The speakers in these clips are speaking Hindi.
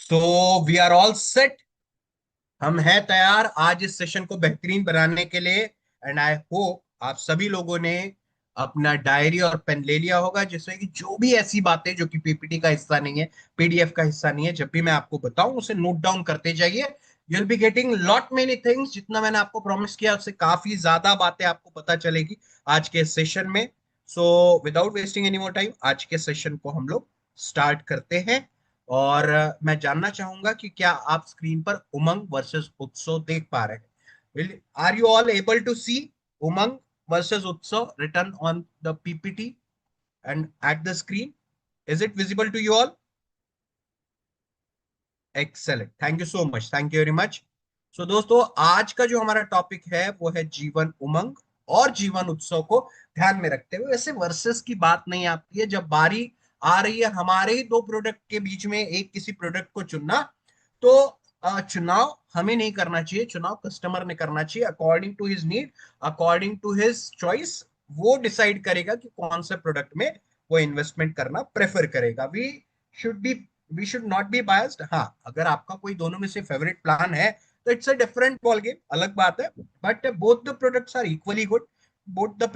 So we are all set. हम हैं तैयार आज इस सेशन को बेहतरीन बनाने के लिए। एंड आई होप आप सभी लोगों ने अपना डायरी और पेन ले लिया होगा, जिसमें कि जो भी ऐसी बातें जो कि पीपीटी का हिस्सा नहीं है, पीडीएफ का हिस्सा नहीं है, जब भी मैं आपको बताऊं उसे नोट डाउन करते जाइए। You will be getting lot many things. जितना मैंने आपको प्रॉमिस किया उससे काफी ज्यादा बातें आपको पता चलेगी आज के सेशन में। So without wasting any more time आज के सेशन को हम लोग स्टार्ट करते हैं। और मैं जानना चाहूंगा कि क्या आप स्क्रीन पर उमंग वर्सेस उत्सव देख पा रहे हैं? Are you all able to see Umang versus Utsav return on the PPT and at the screen? Is it visible to you all? Excellent, thank you so much, thank you very much. So दोस्तों, आज का जो हमारा टॉपिक है वो है जीवन उमंग और जीवन उत्सव को ध्यान में रखते हुए। वैसे वर्सेस की बात नहीं आती है, जब बारी आ रही है हमारे ही दो प्रोडक्ट के बीच में एक किसी प्रोडक्ट को चुनना, तो चुनाव हमें नहीं करना चाहिए, चुनाव कस्टमर ने करना चाहिए according to his need, according to his choice. वो डिसाइड करेगा कि कौन से प्रोडक्ट में वो इन्वेस्टमेंट करना प्रेफर करेगा। Should be we should not be biased. हाँ, अगर आपका कोई दोनों में से फेवरेट प्लान है तो it's a different ball game, अलग बात है। But both the products are equally good. Both the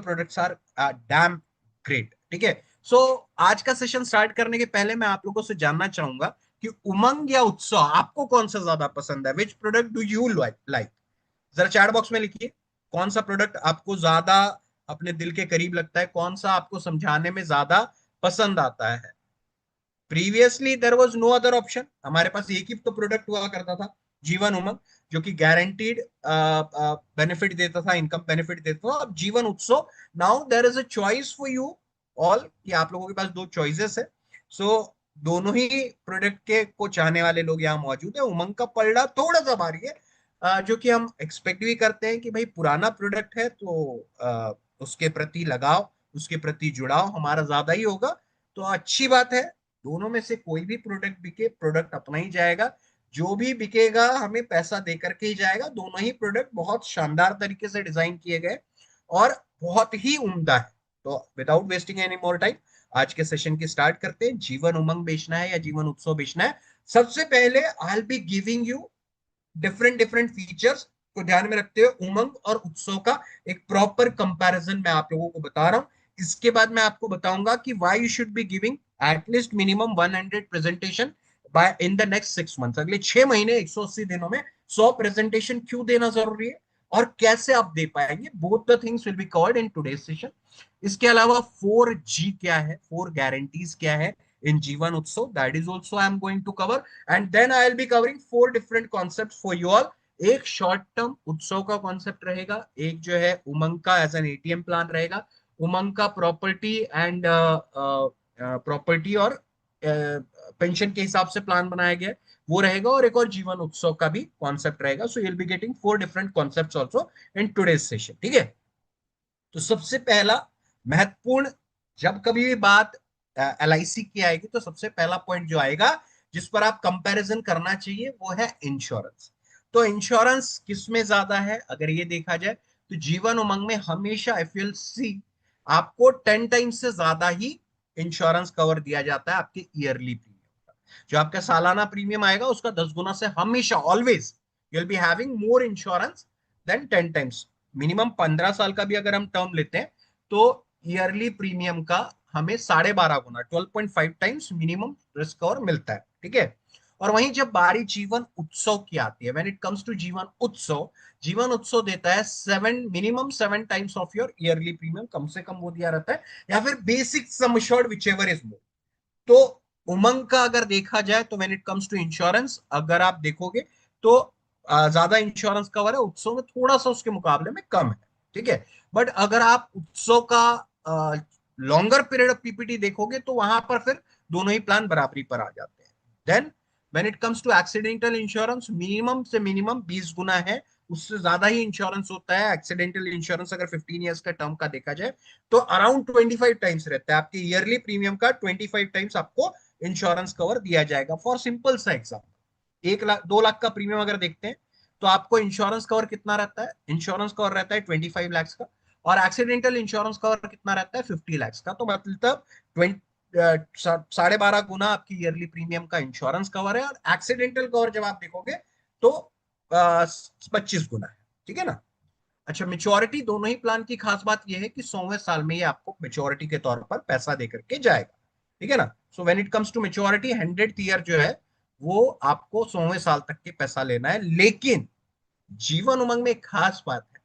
products are damn great. ठीक है। सो आज का सेशन स्टार्ट करने के पहले मैं आप लोगों से जानना चाहूंगा कि उमंग या उत्सव आपको कौन सा ज्यादा पसंद है? Which product do you like? जरा चैट बॉक्स में लिखिए कौन सा प्रोडक्ट आपको ज्यादा अपने दिल के करीब लगता है, कौन सा आपको समझाने में ज्यादा पसंद आता है। Previously there was no other option, हमारे पास एक ही तो प्रोडक्ट हुआ करता था, जीवन उमंग, जो कि गारंटीड बेनिफिट देता था, इनकम बेनिफिट देता था। अब जीवन उत्सव, now there is a choice for you all, कि आप लोगों के पास दो चॉइसेस है। सो दोनों ही प्रोडक्ट के को चाहने वाले लोग यहाँ मौजूद है। उमंग का पलड़ा थोड़ा सा भारी है, जो कि हम एक्सपेक्ट भी करते हैं कि भाई पुराना प्रोडक्ट है तो उसके प्रति लगाव, उसके प्रति जुड़ाव हमारा ज्यादा ही होगा। तो अच्छी बात है, दोनों में से कोई भी प्रोडक्ट बिके, प्रोडक्ट अपना ही जाएगा। जो भी बिकेगा हमें पैसा दे करके ही जाएगा। दोनों ही प्रोडक्ट बहुत शानदार तरीके से डिजाइन किए गए और बहुत ही उम्दा है। तो without wasting any more time आज के सेशन की स्टार्ट करते हैं। जीवन उमंग बेचना है या जीवन उत्सव बेचना है? सबसे पहले आई will be giving you different different features को ध्यान में रखते हुए उमंग और उत्सव का एक प्रॉपर कंपैरिजन मैं आप लोगों को बता रहा हूं। इसके बाद मैं आपको बताऊंगा कि why you should be giving at least minimum 100 presentation by in the next 6 months. अगले 6 महीने 180 दिनों में 100 प्रेजेंटेशन क्यों देना जरूरी है और कैसे आप दे पाएंगे। Both the things will be covered in today's session. इसके अलावा 4G क्या है, 4 गारंटीज क्या है इन Jeevan Utsav, that is also I am going to cover. And then I will be covering 4 different concept for you all. एक शॉर्ट टर्म उत्सव का कॉन्सेप्ट रहेगा, एक जो है उमंग का एज एन एटीएम प्लान रहेगा, उमंग का प्रॉपर्टी एंड प्रॉपर्टी और पेंशन के हिसाब से प्लान बनाया गया है, वो रहेगा, और एक और जीवन उत्सव का भी कॉन्सेप्ट रहेगा। So you will be getting 4 different concepts also in today's session. ठीक है। तो सबसे पहला महत्वपूर्ण, जब कभी भी बात एलआईसी की आएगी तो सबसे पहला पॉइंट जो आएगा जिस पर आप कंपैरिजन करना चाहिए वो है इंश्योरेंस। तो इंश्योरेंस किस में ज्यादा है अगर ये देखा जाए तो जीवन उमंग में हमेशा इफ यू सी आपको 10 टाइम्स से ज्यादा ही इंश्योरेंस कवर दिया जाता है आपके ईयरली प्रीमियम का। जो आपका सालाना प्रीमियम आएगा उसका 10 गुना से हमेशा always you will be having more insurance than 10 times. Minimum 15 साल का भी अगर हम टर्म लेते हैं तो ईयरली प्रीमियम का हमें 12.5 गुना, 12.5 टाइम्स मिनिमम रिस्क कवर मिलता है। ठीक है। और वहीं जब बारी जीवन उत्सव की आती है, व्हेन इट कम्स टू जीवन उत्सव, जीवन उत्सव देता है 7 times of your yearly premium, कम से कम वो दिया रहता है, या फिर basic sum assured whichever is more. तो उमंग का अगर देखा जाए तो when it comes to insurance, अगर आप देखोगे तो ज्यादा इंश्योरेंस कवर है, उत्सव में थोड़ा सा उसके मुकाबले में कम है। ठीक है। बट अगर आप उत्सव का लॉन्गर पीरियड ऑफ पीपीटी देखोगे तो वहां पर फिर दोनों ही प्लान बराबरी पर आ जाते हैं। Then when it comes to accidental insurance, minimum से मिनिमम 20 गुना है, उससे ज्यादा ही इंश्योरेंस होता है। एक्सीडेंटल इंश्योरेंस अगर 15 ईयर्स का टर्म का देखा जाए तो अराउंड 25 टाइम्स रहता है, आपके ईयरली प्रीमियम का 25 टाइम्स आपको इंश्योरेंस कवर दिया जाएगा। फॉर सिंपल सा एग्जाम्पल, 1 लाख 2 लाख का प्रीमियम अगर देखते हैं तो आपको इंश्योरेंस कवर कितना रहता है? इंश्योरेंस कवर रहता है 25 लैक्स का, और एक्सीडेंटल इंश्योरेंस कवर कितना रहता है? 50 लैक्स का। तो मतलब 12.5 गुना आपकी ईयरली प्रीमियम का इंश्योरेंस कवर है, और एक्सीडेंटल कवर जब आप देखोगे तो 25 गुना है। ठीक है ना। अच्छा, मेच्योरिटी दोनों ही प्लान की खास बात यह है कि 100वें साल में ये आपको मेच्योरिटी के तौर पर पैसा दे करके जाएगा। ठीक है ना। So when it comes to maturity, 100th year जो है वो आपको 100वें साल तक के पैसा लेना है। लेकिन जीवन उमंग में एक खास बात है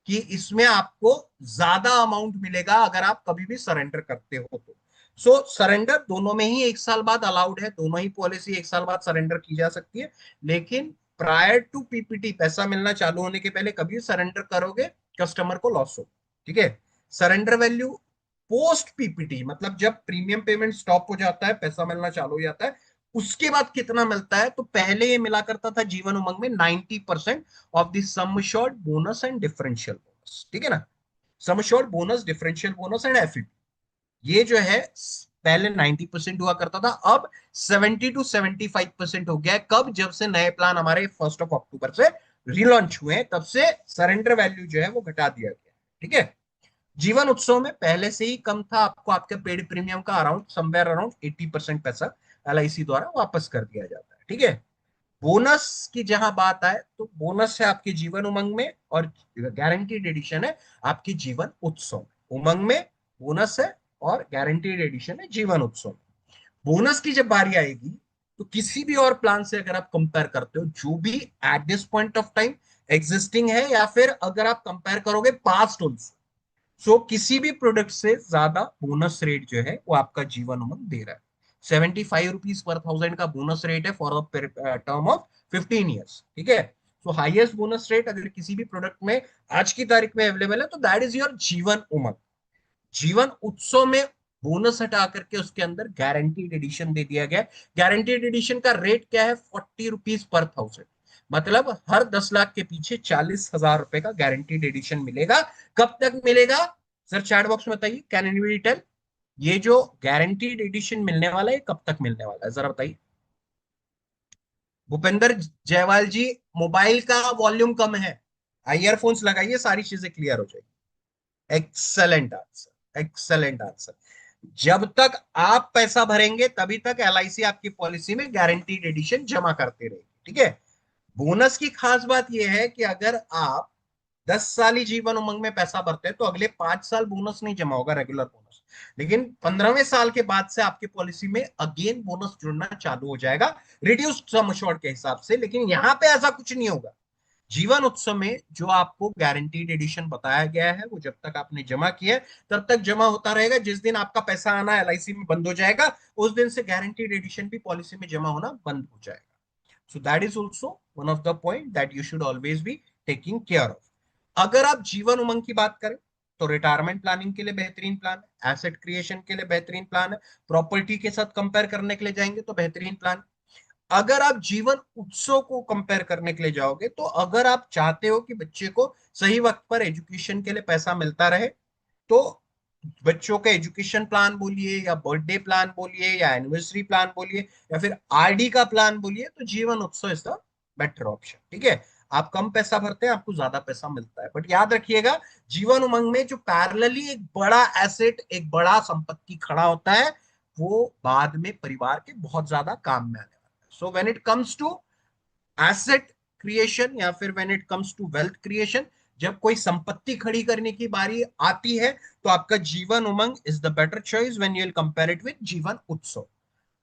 कि इसमें आपको ज्यादा अमाउंट मिलेगा अगर आप कभी भी सरेंडर करते हो तो। सो सरेंडर दोनों में ही 1 साल बाद अलाउड है, दोनों ही पॉलिसी 1 साल बाद सरेंडर की जा सकती है। लेकिन प्रायर टू पीपीटी, पैसा मिलना चालू होने के पहले कभी सरेंडर करोगे कस्टमर को लॉस हो। ठीक है। सरेंडर वैल्यू पोस्ट पीपीटी, मतलब जब प्रीमियम पेमेंट स्टॉप हो जाता है, पैसा मिलना चालू हो जाता है, उसके बाद कितना मिलता है, तो पहले ये मिला करता था जीवन उमंग में 90% of the sum assured bonus and differential bonus. ठीक है ना। Sum assured bonus, differential bonus and FEP, ये जो है पहले 90% हुआ करता था, अब 70 to 75% हो गया है। कब? जब से नए प्लान हमारे 1 अक्टूबर से रिलॉन्च हुए हैं, तब से सरेंडर वैल्यू जो है वो घटा दिया गया। ठीक है। जीवन उत्सव में पहले से ही कम था, आपको आपके पेड प्रीमियम का अराउंड समवेयर अराउंड 80% पैसा एलआईसी द्वारा वापस कर दिया जाता है। ठीक है। बोनस की जहां बात आए तो बोनस है आपके जीवन उमंग में, और गारंटीड एडिशन है आपकी जीवन उत्सव में। उमंग में बोनस है और गारंटीड एडिशन है जीवन उत्सव में। बोनस की जब बारी आएगी तो किसी भी और प्लान से अगर आप कंपेयर करते हो, जो भी at this point of time existing है, या फिर अगर आप कंपेयर करोगे पास्ट ऑल्सो, सो किसी भी प्रोडक्ट से ज्यादा बोनस रेट जो है वो आपका जीवन उमंग दे रहा है। 75 रुपीज पर 1000 का बोनस रेट है फॉर टर्म ऑफ 15 ईयर्स। ठीक है। सो हाईएस्ट बोनस रेट अगर किसी भी प्रोडक्ट में आज की तारीख में अवेलेबल है तो दैट इज योर जीवन उमंग। जीवन उत्सव में बोनस हटा करके उसके अंदर गारंटीड एडिशन दे दिया गया। गारंटीड एडिशन का रेट क्या है? 40 रुपीज पर 1000। मतलब हर 10 लाख के पीछे 40,000 रुपए का गारंटीड एडिशन मिलेगा। कब तक मिलेगा? सर चैट बॉक्स में बताइए, कैन एनीबॉडी टेल, ये जो गारंटीड एडिशन मिलने वाला है कब तक मिलने वाला है, जरा बताइए। भूपेंद्र जायवाल जी, मोबाइल का वॉल्यूम कम है, ईयरफोन्स लगाइए, सारी चीजें क्लियर हो जाएगी। Excellent answer, excellent answer. जब तक आप पैसा भरेंगे तभी तक एलआईसी आपकी पॉलिसी में गारंटीड एडिशन जमा करते रहेगी। ठीक है। बोनस की खास बात यह है कि अगर आप 10 साली जीवन उमंग में पैसा भरते हैं तो अगले 5 साल बोनस नहीं जमा होगा, रेगुलर बोनस। लेकिन 15वें साल के बाद से आपकी पॉलिसी में अगेन बोनस जुड़ना चालू हो जाएगा, रिड्यूस्ड सम अश्योर्ड के हिसाब से। लेकिन यहां पे ऐसा कुछ नहीं होगा। जीवन उत्सव में जो आपको गारंटीड एडिशन बताया गया है वो जब तक आपने जमा किया है तब तक जमा होता रहेगा। जिस दिन आपका पैसा आना एलआईसी में बंद हो जाएगा, उस दिन से गारंटीड एडिशन भी पॉलिसी में जमा होना बंद हो जाएगा। So that is also one of the point that you should always be taking care of. अगर आप जीवन उमंग की बात करें तो रिटायरमेंट प्लानिंग के लिए बेहतरीन प्लान है, एसेट क्रिएशन के लिए बेहतरीन प्लान है, प्रॉपर्टी के साथ कंपेयर करने के लिए जाएंगे तो बेहतरीन प्लान। अगर आप जीवन उत्सव को कंपेयर करने के लिए जाओगे तो अगर आप चाहते हो कि बच्चे को सही वक्त पर एजुकेशन के लिए पैसा मिलता रहे, तो बच्चों का एजुकेशन प्लान बोलिए या बर्थडे प्लान बोलिए या एनिवर्सरी प्लान बोलिए या फिर आरडी का प्लान बोलिए, तो जीवन उत्सव इज द बेटर ऑप्शन। ठीक है। आप कम पैसा भरते हैं, आपको ज्यादा पैसा मिलता है, बट याद रखिएगा जीवन उमंग में जो पैरेलली एक बड़ा एसेट, एक बड़ा संपत्ति खड़ा होता है, वो बाद में परिवार के बहुत ज्यादा काम में आने वाला है। So when it comes to asset creation या फिर when it comes to wealth creation, जब कोई संपत्ति खड़ी करने की बारी आती है तो आपका Jeevan Umang is the better choice when you will compare it with Jeevan Utsav.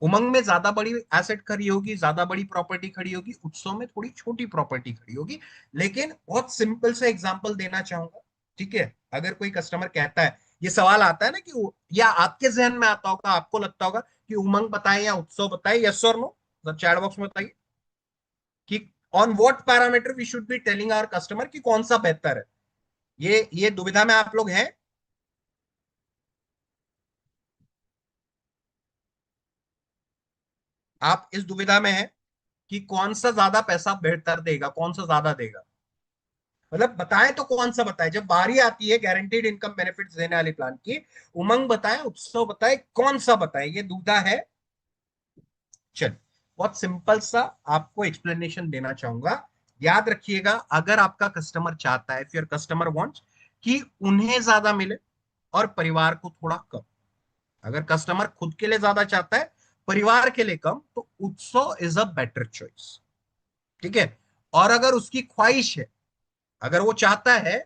उमंग में ज्यादा बड़ी एसेट खड़ी होगी, ज्यादा बड़ी प्रॉपर्टी खड़ी होगी, उत्सव में थोड़ी छोटी प्रॉपर्टी खड़ी होगी। लेकिन बहुत सिंपल से एग्जांपल देना चाहूंगा। ठीक है। अगर कोई कस्टमर कहता है, ये सवाल आता है ना कि, या आपके जहन में आता होगा, आपको लगता होगा कि उमंग बताएं या उत्सव बताएं, यस और नो, चैट बॉक्स में बताइए कि on what parameter we should be telling our customer कि कौन सा बेहतर है। ये दुविधा में आप लोग हैं? आप इस दुविधा में हैं कि कौन सा ज्यादा पैसा बेहतर देगा, कौन सा ज्यादा देगा? मतलब बताएं तो कौन सा बताएं, जब बारी आती है गारंटीड इनकम बेनिफिट्स देने वाली प्लान की, उमंग बताएं, उत्सव बताएं, कौन सा बताएं, ये दुविधा है। चल, बहुत सिंपल सा आपको एक्सप्लेनेशन देना चाहूंगा। याद रखिएगा, अगर आपका कस्टमर चाहता है, इफ योर कस्टमर वांट्स कि उन्हें ज्यादा मिले और परिवार को थोड़ा कम, अगर कस्टमर खुद के लिए ज्यादा चाहता है, परिवार के लिए कम, तो उत्सव इज अ बेटर चॉइस। ठीक है। और अगर उसकी ख्वाहिश है, अगर वो चाहता है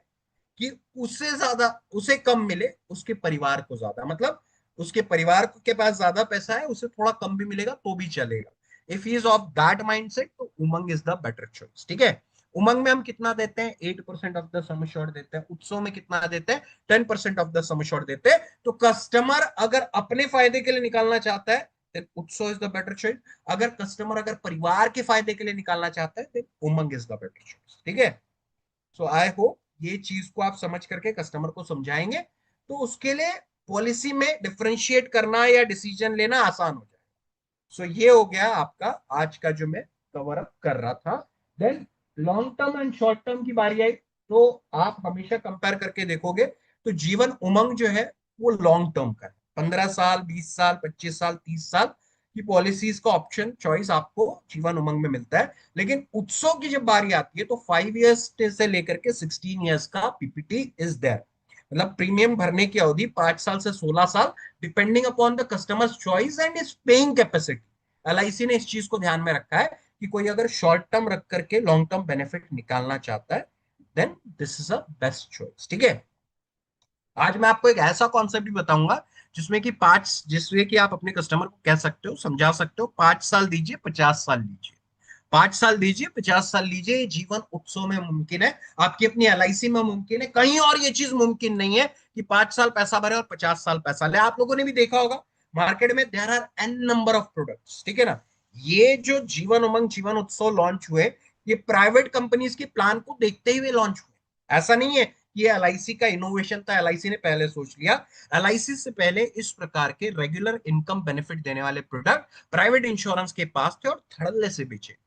कि उससे ज्यादा, उसे कम मिले, उसके परिवार को ज्यादा, मतलब उसके परिवार के पास ज्यादा पैसा है, उसे थोड़ा कम भी मिलेगा तो भी चलेगा, if he is of that mindset, तो उमंग इज द बेटर चॉइस। ठीक है। उमंग में हम कितना देते हैं? 8% ऑफ द सम एश्योर्ड देते हैं। उत्सव में कितना देते हैं? 10% ऑफ द सम एश्योर्ड देते हैं। तो कस्टमर अगर अपने फायदे के लिए निकालना चाहता है, then उत्सव इज द बेटर चॉइस। अगर कस्टमर अगर परिवार के फायदे के लिए निकालना चाहता है, then Umang is the better choice. ठीक है। सो आई होप ये चीज को आप समझ करके कस्टमर को समझाएंगे, तो उसके लिए पॉलिसी में डिफरेंशिएट करना या डिसीजन लेना आसान हो जाए। सो ये हो गया आपका आज का जो मैं कवर अप कर रहा था। Then long term and short term की बारी आई, तो आप हमेशा कंपेयर करके देखोगे, तो जीवन उमंग जो है वो लॉन्ग टर्म का है। 15 साल, 20 साल, 25 साल, 30 साल की पॉलिसीज का ऑप्शन चॉइस आपको जीवन उमंग में मिलता है। लेकिन उत्सव की जब बारी आती है, तो 5 ईयर्स से लेकर के 16 ईयर्स का पीपीटी इज देयर। मतलब प्रीमियम भरने की अवधि 5 साल से 16 साल, depending upon the customers choice and is paying capacity. LIC ने इस चीज को ध्यान में रखा है कि कोई अगर शॉर्ट टर्म रख करके लॉन्ग टर्म बेनिफिट निकालना चाहता है, then this is a best choice. ठीक है। आज मैं आपको एक ऐसा कॉन्सेप्ट भी बताऊंगा जिसमें कि आप अपने कस्टमर को कह सकते हो, समझा सकते हो, 5 साल दीजिए, 50 साल लीजिए। 5 साल दीजिए, 50 साल लीजिए, ये जीवन उत्सव में मुमकिन है, आपकी अपनी एलआईसी में मुमकिन है, कहीं और ये चीज मुमकिन नहीं है कि 5 साल पैसा भरे और 50 साल पैसा ले। आप लोगों ने भी देखा होगा मार्केट में there are an number of products. ठीक है ना। ये जो जीवन उमंग, जीवन उत्सव लॉन्च हुए, ये प्राइवेट कंपनीज के प्लान को देखते हुए लॉन्च हुए। ऐसा नहीं है कि ये एलआईसी का इनोवेशन था, एलआईसी ने पहले सोच लिया। एलआईसी से पहले इस प्रकार के रेगुलर इनकम बेनिफिट देने वाले प्रोडक्ट प्राइवेट इंश्योरेंस के पास थे और धड़ल्ले से बेचे।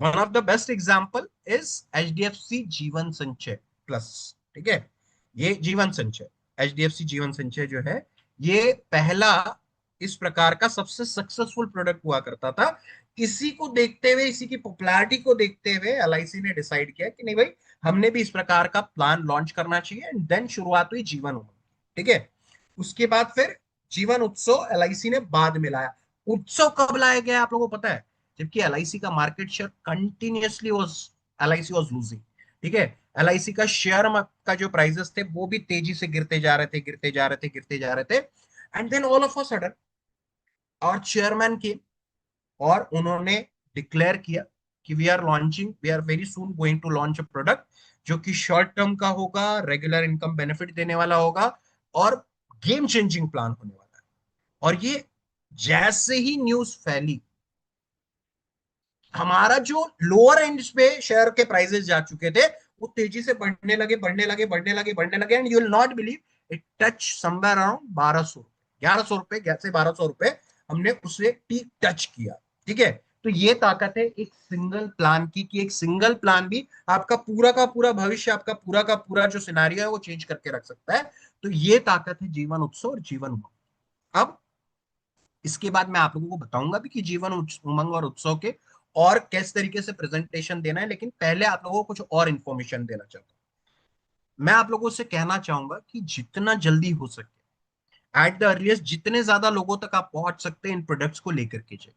One of the best example is HDFC जीवन संचय प्लस। ठीक है। ये जीवन संचय, एचडीएफसी जीवन संचय जो है, ये पहला इस प्रकार का सबसे सक्सेसफुल प्रोडक्ट हुआ करता था। इसी को देखते हुए, इसी की पॉपुलैरिटी को देखते हुए एलआईसी ने डिसाइड किया कि नहीं भाई, हमने भी इस प्रकार का प्लान लॉन्च करना चाहिए, एंड देन शुरुआत हुई जीवन उमंग। ठीक है। उसके बाद फिर जीवन उत्सव एलआईसी ने बाद में लाया। उत्सव कब लाया गया आप लोगों को पता है? जबकि एलआईसी का market share continuously was, LIC was losing. ठीक है। एलआईसी का शेयर का जो प्राइसेस थे वो भी तेजी से गिरते जा रहे थे, गिरते जा रहे थे, गिरते जा रहे थे। And then all of a sudden और चेयरमैन के, और उन्होंने डिक्लेयर किया कि we are very soon going to launch a product जो कि शॉर्ट टर्म का होगा, रेगुलर इनकम बेनिफिट देने वाला होगा, और गेम चेंजिंग प्लान होने वाला है। और ये जैसे ही न्यूज फैली, हमारा जो लोअर एंड पे शेयर के प्राइसेस जा चुके थे, वो तेजी से बढ़ने लगे, बढ़ने लगे, बढ़ने लगे, बढ़ने लगे, and you will not believe it touch somewhere around 1200, 1100 रुपए, 1200 रुपए हमने उसे पीक टच किया। ठीक है। तो ये ताकत है एक सिंगल प्लान की, कि एक सिंगल प्लान भी आपका पूरा का पूरा भविष्य, आपका पूरा का पूरा जो सिनारियो है वो चेंज करके रख सकता है। तो ये ताकत है जीवन उत्सव और जीवन उमंग। अब इसके बाद मैं आप लोगों को बताऊंगा भी कि जीवन उमंग और उत्सव के और किस तरीके से प्रेजेंटेशन देना है, लेकिन पहले आप लोगों को कुछ और इन्फॉर्मेशन देना चाहता हूं। मैं आप लोगों से कहना चाहूंगा कि जितना जल्दी हो सके, एट द अर्लीस्ट, जितने ज्यादा लोगों तक आप पहुंच सकते हैं इन प्रोडक्ट्स को लेकर के जाइए।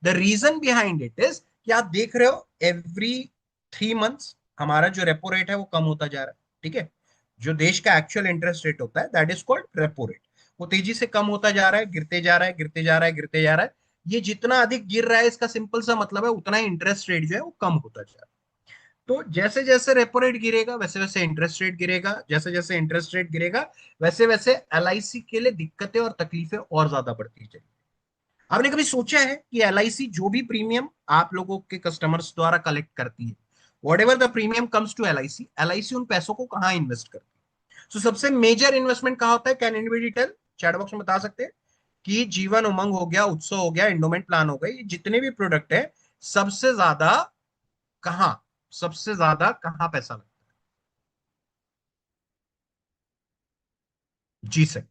The reason behind it is कि आप देख रहे हो एवरी 3 मंथ्स हमारा जो रेपो रेट है वो कम होता जा रहा है। ठीक है। जो देश का एक्चुअल इंटरेस्ट रेट होता है, that is called repo rate, वो तेजी से कम होता जा रहा है, गिरते जा रहा है, गिरते जा रहा है, गिरते जा रहा है। ये जितना अधिक गिर रहा है, इसका सिंपल सा मतलब है उतना ही इंटरेस्ट रेट जो है वो कम होता जा रहा है। तो जैसे जैसे रेपो रेट गिरेगा, वैसे वैसे इंटरेस्ट रेट गिरेगा, जैसे जैसे इंटरेस्ट रेट गिरेगा, वैसे वैसे एलआईसी के लिए दिक्कतें और तकलीफें और ज्यादा बढ़ती जाएगी। आपने कभी सोचा है कि एलआईसी जो भी प्रीमियम आप लोगों के कस्टमर्स द्वारा कलेक्ट करती है, whatever the premium comes to LIC, LIC उन पैसों को कहाँ इन्वेस्ट करती है? तो सबसे मेजर इन्वेस्टमेंट कहाँ होता है? Can anybody tell? Chat box में बता सकते हैं कि जीवन उमंग हो गया, उत्सव हो गया, एंडोमेंट प्लान हो गई, जितने भी प्रोडक्ट है, सबसे ज्यादा कहाँ, सबसे ज्यादा कहाँ पैसा लगता है? जी sir,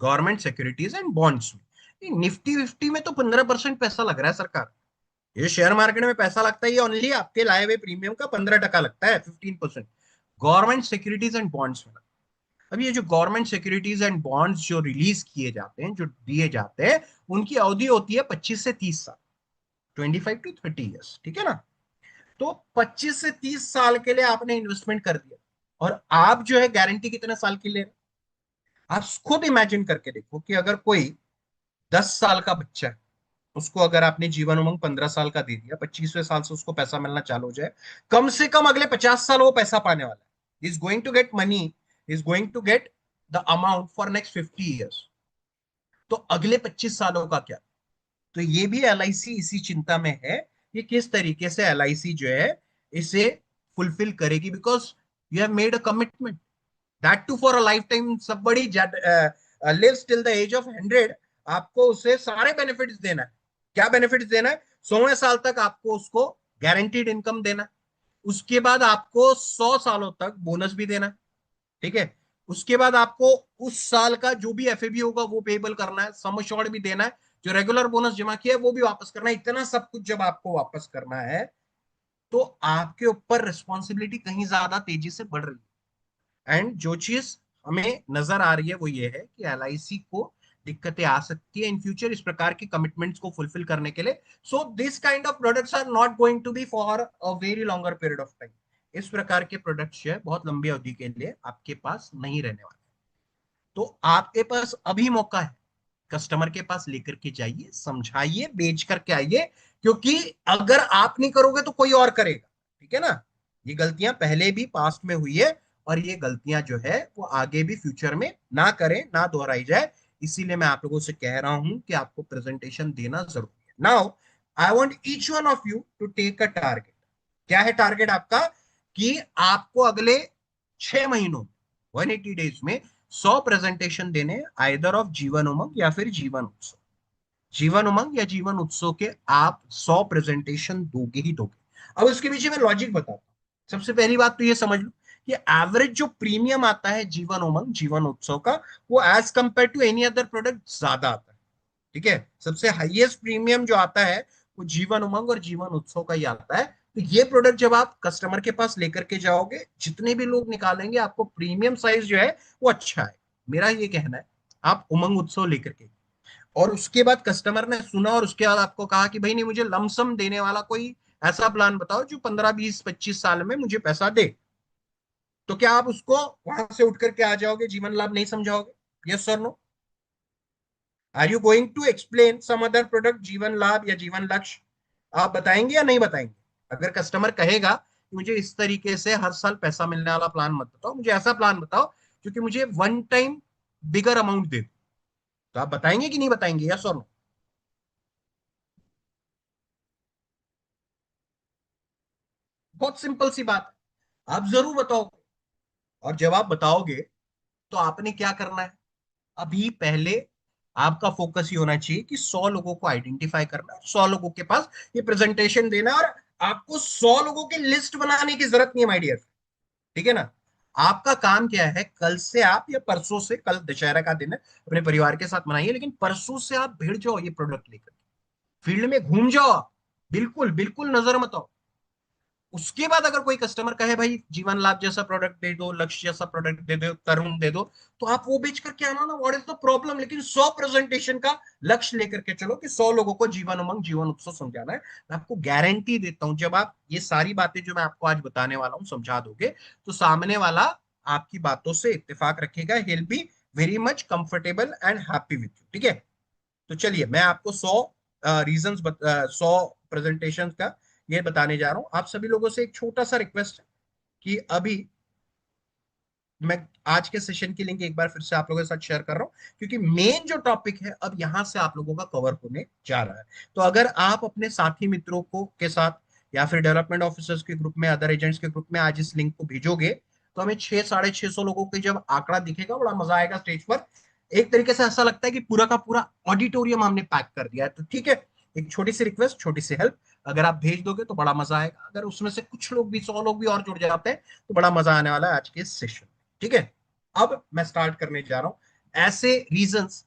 government securities and bonds में। निफ्टी विफ्टी में तो 15% पैसा लग रहा है सरकार। ये शेयर मार्केट में पैसा लगता है, ये ओनली आपके लाए हुए प्रीमियम का 15% लगता है, 15% गवर्नमेंट सिक्योरिटीज एंड बॉन्ड्स में। अब ये जो गवर्नमेंट सिक्योरिटीज एंड बॉन्ड्स जो रिलीज किए जाते हैं, जो दिए जाते हैं, उनकी अवधि होती है 25 से 30 साल, 25 to 30 years, ठीक है ना। तो 25 से 30 साल के लिए आपने इन्वेस्टमेंट कर दिया, और आप जो है गारंटी कितने साल की ले रहे हैं? आप खुद इमेजिन करके देखो कि अगर कोई 10 साल का बच्चा है, उसको अगर आपने जीवन उमंग 15 साल का दे दिया, 25वें साल से उसको पैसा मिलना चालू हो जाए, कम से कम अगले 50 साल वो पैसा पाने वाला है। Is going to get money, is going to get the amount for next 50 years। तो अगले 25 सालों का क्या? तो ये भी एलआईसी इसी चिंता में है कि किस तरीके से एलआईसी जो है इसे फुलफिल करेगी, because you have made a commitment, that to for a life time. somebody lives till the age of 100, आपको उसे सारे बेनिफिट्स देना है। क्या बेनिफिट्स देना है? 100वें साल तक आपको उसको गारंटीड इनकम देना है। उसके बाद आपको 100 सालों तक बोनस भी देना है, ठीक है। उसके बाद आपको उस साल का जो भी एफएबी होगा वो पेबल करना है, सम अश्योर्ड भी देना है, जो रेगुलर बोनस जमा किया है वो भी वापस करना है। इतना सब कुछ जब आपको वापस करना है, तो आपके ऊपर रिस्पॉन्सिबिलिटी कहीं ज्यादा तेजी से बढ़ रही है। एंड जो चीज हमें नजर आ रही है वो ये है कि एलआईसी को दिक्कतें आ सकती है इन फ्यूचर इस प्रकार के कमिटमेंट्स को फुलफिल करने के लिए। So this kind of products are not going to be for a very longer period of time. इस प्रकार के प्रोडक्ट्स जो है बहुत लंबी अवधि के लिए आपके पास नहीं रहने वाले। तो आपके पास अभी मौका है, कस्टमर के पास लेकर के जाइए, समझाइए, बेच करके आइए, क्योंकि अगर आप नहीं करोगे तो कोई और करेगा, ठीक है ना। ये गलतियां पहले भी पास्ट में हुई है, और ये गलतियां जो है वो आगे भी फ्यूचर में ना करें, ना दोहराई जाए। इसीलिए मैं आप लोगों से कह रहा हूं कि आपको प्रेजेंटेशन देना जरूरी है। Now I want each one of you to take a target. क्या है टारगेट आपका? कि आपको अगले 6 महीनों, 180 डेज में 100 प्रेजेंटेशन देने, आइदर ऑफ जीवन उमंग या फिर जीवन उत्सव। जीवन उमंग या जीवन उत्सव के आप 100 प्रेजेंटेशन दोगे ही दोगे। अब इसके पीछे मैं लॉजिक बताता हूँ। सबसे पहली बात तो ये समझ लो कि एवरेज जो प्रीमियम आता है जीवन उमंग जीवन उत्सव का, वो as compare to any other product ज्यादा आता है, ठीक है। सबसे हाईएस्ट प्रीमियम जो आता है वो जीवन उमंग और जीवन उत्सव का ही आता है। तो ये प्रोडक्ट जब आप कस्टमर के पास लेकर के जाओगे, जितने भी लोग निकालेंगे, आपको प्रीमियम साइज जो है वो अच्छा है। मेरा ये कहना है, आप उमंग उत्सव लेकर के, और उसके बाद कस्टमर ने सुना और उसके बाद आपको कहा कि भाई नहीं, मुझे लमसम देने वाला कोई ऐसा प्लान बताओ जो 15 20 25 साल में मुझे पैसा दे। तो क्या आप उसको वहां से उठ करके आ जाओगे, जीवन लाभ नहीं समझाओगे? यस और no? Are you going to explain some other product, जीवन लाभ या जीवन लक्ष्य? आप बताएंगे या नहीं बताएंगे? अगर कस्टमर कहेगा कि मुझे इस तरीके से हर साल पैसा मिलने वाला प्लान मत बताओ, मुझे ऐसा प्लान बताओ जो कि मुझे वन टाइम बिगर अमाउंट दे, तो आप बताएंगे कि नहीं बताएंगे? यस और नो? बहुत सिंपल सी बात है, आप जरूर बताओगे। और जब आप बताओगे तो आपने क्या करना है? अभी पहले आपका फोकस ये होना चाहिए कि 100 लोगों को आइडेंटिफाई करना, 100 लोगों के पास ये प्रेजेंटेशन देना, और आपको 100 लोगों की लिस्ट बनाने की जरूरत नहीं है माय डियर, ठीक है ना। आपका काम क्या है? कल से आप, या परसों से, कल दशहरा का दिन है, अपने परिवार के साथ मनाइए, लेकिन परसों से आप भिड़ जाओ ये प्रोडक्ट लेकर, फील्ड में घूम जाओ आप, बिल्कुल बिल्कुल नजर मत आओ। उसके बाद अगर कोई कस्टमर कहे भाई जीवन लाभ जैसा प्रोडक्ट दे दो, लक्ष्य जैसा प्रोडक्ट दे दो, तरुण दे दो, तो आप वो बेच करके आना ना, व्हाट इज द प्रॉब्लम। लेकिन 100 प्रेजेंटेशन का लक्ष्य लेकर के चलो कि 100 लोगों को जीवन उमंग जीवन उत्सव समझाना है। मैं आपको गारंटी देता हूं, जब आप ये सारी बातें जो मैं आपको आज बताने वाला हूँ समझा दोगे, तो सामने वाला आपकी बातों से इत्तेफाक रखेगा, he'll be very much comfortable and happy with you, ठीक है। तो चलिए मैं आपको 100 रीजंस, 100 प्रेजेंटेशन का ये बताने जा रहा हूं। आप सभी लोगों से एक छोटा सा रिक्वेस्ट है कि अभी मैं आज के सेशन की लिंक एक बार फिर से आप लोगों के साथ शेयर कर रहा हूं, क्योंकि मेन जो टॉपिक है अब यहां से आप लोगों का कवर होने जा रहा है। तो अगर आप अपने साथी मित्रों को के साथ, या फिर डेवलपमेंट ऑफिसर्स के ग्रुप में, अदर एजेंट्स के ग्रुप में आज इस लिंक को भेजोगे, तो हमें 600 650 लोगों के जब आंकड़ा दिखेगा, बड़ा मजा आएगा स्टेज पर। एक तरीके से ऐसा लगता है कि पूरा का पूरा ऑडिटोरियम हमने पैक कर दिया है। तो ठीक है, एक छोटी सी रिक्वेस्ट, छोटी सी हेल्प, अगर आप भेज दोगे तो बड़ा मजा आएगा। अगर उसमें से कुछ लोग भी, 100 लोग भी और जुड़ जाते हैं, तो बड़ा मजा आने वाला है आज के सेशन, ठीक है। अब मैं स्टार्ट करने जा रहा हूं, ऐसे रीजंस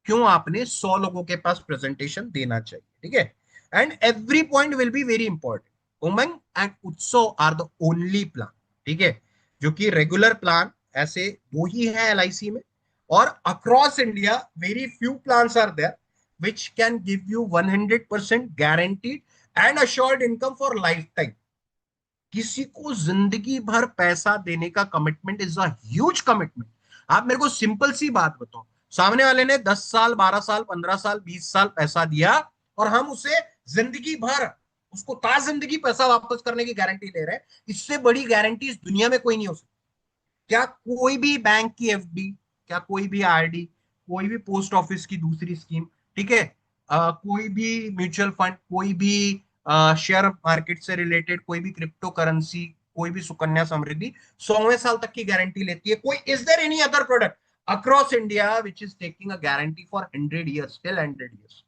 क्यों आपने 100 लोगों के पास प्रेजेंटेशन देना चाहिए, ठीक है। And every point will be very important. Umang and उत्सव आर द ओनली प्लान, ठीक है, जो कि रेगुलर प्लान ऐसे दो ही हैं एलआईसी में, और across India very few plans are there which can give you 100% guaranteed and assured income for life time. किसी को जिंदगी भर पैसा देने का commitment is a huge commitment. आप मेरे को सिंपल सी बात बताओ, सामने वाले ने 10 साल, 12 साल, 15 साल, 20 साल पैसा दिया, और हम उसे जिंदगी भर, उसको ता जिंदगी पैसा वापस करने की गारंटी ले रहे हैं। इससे बड़ी गारंटी इस दुनिया में कोई नहीं हो सकती। क्या कोई भी बैंक की एफडी, क्या कोई भी आरडी, कोई भी पोस्ट ऑफिस की दूसरी स्कीम, ठीक है, कोई भी म्यूचुअल फंड, कोई भी शेयर मार्केट से रिलेटेड कोई भी क्रिप्टो करेंसी, कोई भी सुकन्या समृद्धि 100वें साल तक की गारंटी लेती है? कोई, is there any other product across India which is taking a guarantee for 100 years, till 100 years?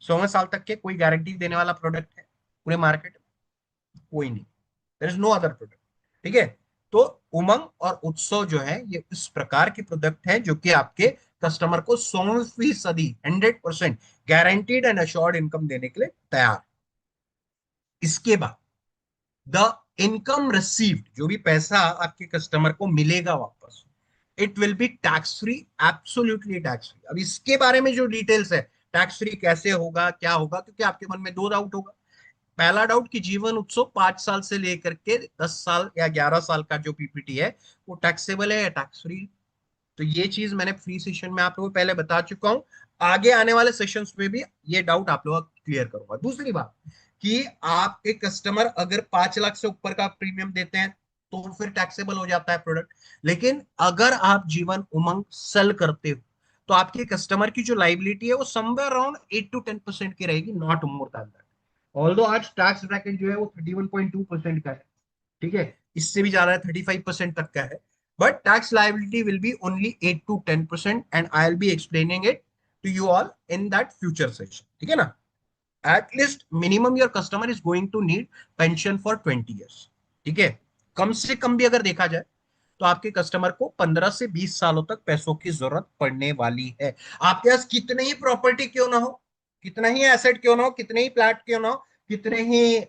100वें साल तक के कोई गारंटी देने वाला प्रोडक्ट है पूरे मार्केट में? कोई नहीं। There is no other product. ठीक है। तो उमंग और उत्सव जो है ये इस प्रकार के प्रोडक्ट है जो कि आपके कस्टमर को 100% 100% गारंटीड एंड अश्योर्ड इनकम देने के लिए तैयार। इसके बाद द इनकम रिसीव्ड, जो भी पैसा आपके कस्टमर को मिलेगा वापस, it will B tax free, absolutely tax free. अब इसके बारे में जो डिटेल्स है, टैक्स फ्री कैसे होगा, क्या होगा, क्योंकि आपके मन में दो डाउट होगा। पहला डाउट कि जीवन उत्सव 5 साल से लेकर के 10 साल या 11 साल का जो पीपीटी है वो टैक्सेबल है या टैक्स फ्री? तो ये चीज मैंने फ्री सेशन में आप लोगों को पहले बता चुका हूं। आगे आने वाले सेशंस में भी ये डाउट आप लोगों का क्लियर करूंगा। दूसरी बात कि आपके कस्टमर अगर 5 लाख से ऊपर का प्रीमियम देते हैं तो फिर टैक्सेबल हो जाता है प्रोडक्ट। लेकिन अगर आप जीवन उमंग सेल करते हो तो आपके कस्टमर की जो लाइबिलिटी है वो समवेयर अराउंड 8 to 10% की रहेगी, not more than that. Although आज टैक्स ब्रैकेट जो है वो 31.2% का है, ठीक है, इससे भी ज्यादा है, 35% तक का है। But tax liability will be only 8 to 10%, and I will be explaining it to you all in that future session, ठीक है ना? At least minimum your customer is going to need pension for 20 years, ठीक है। कम से कम भी अगर देखा जाए तो आपके कस्टमर को 15 से 20 सालों तक पैसों की जरूरत पड़ने वाली है। आपके पास कितने ही प्रॉपर्टी क्यों ना हो, कितना ही एसेट क्यों ना हो, कितने ही प्लाट क्यों ना हो, कितने ही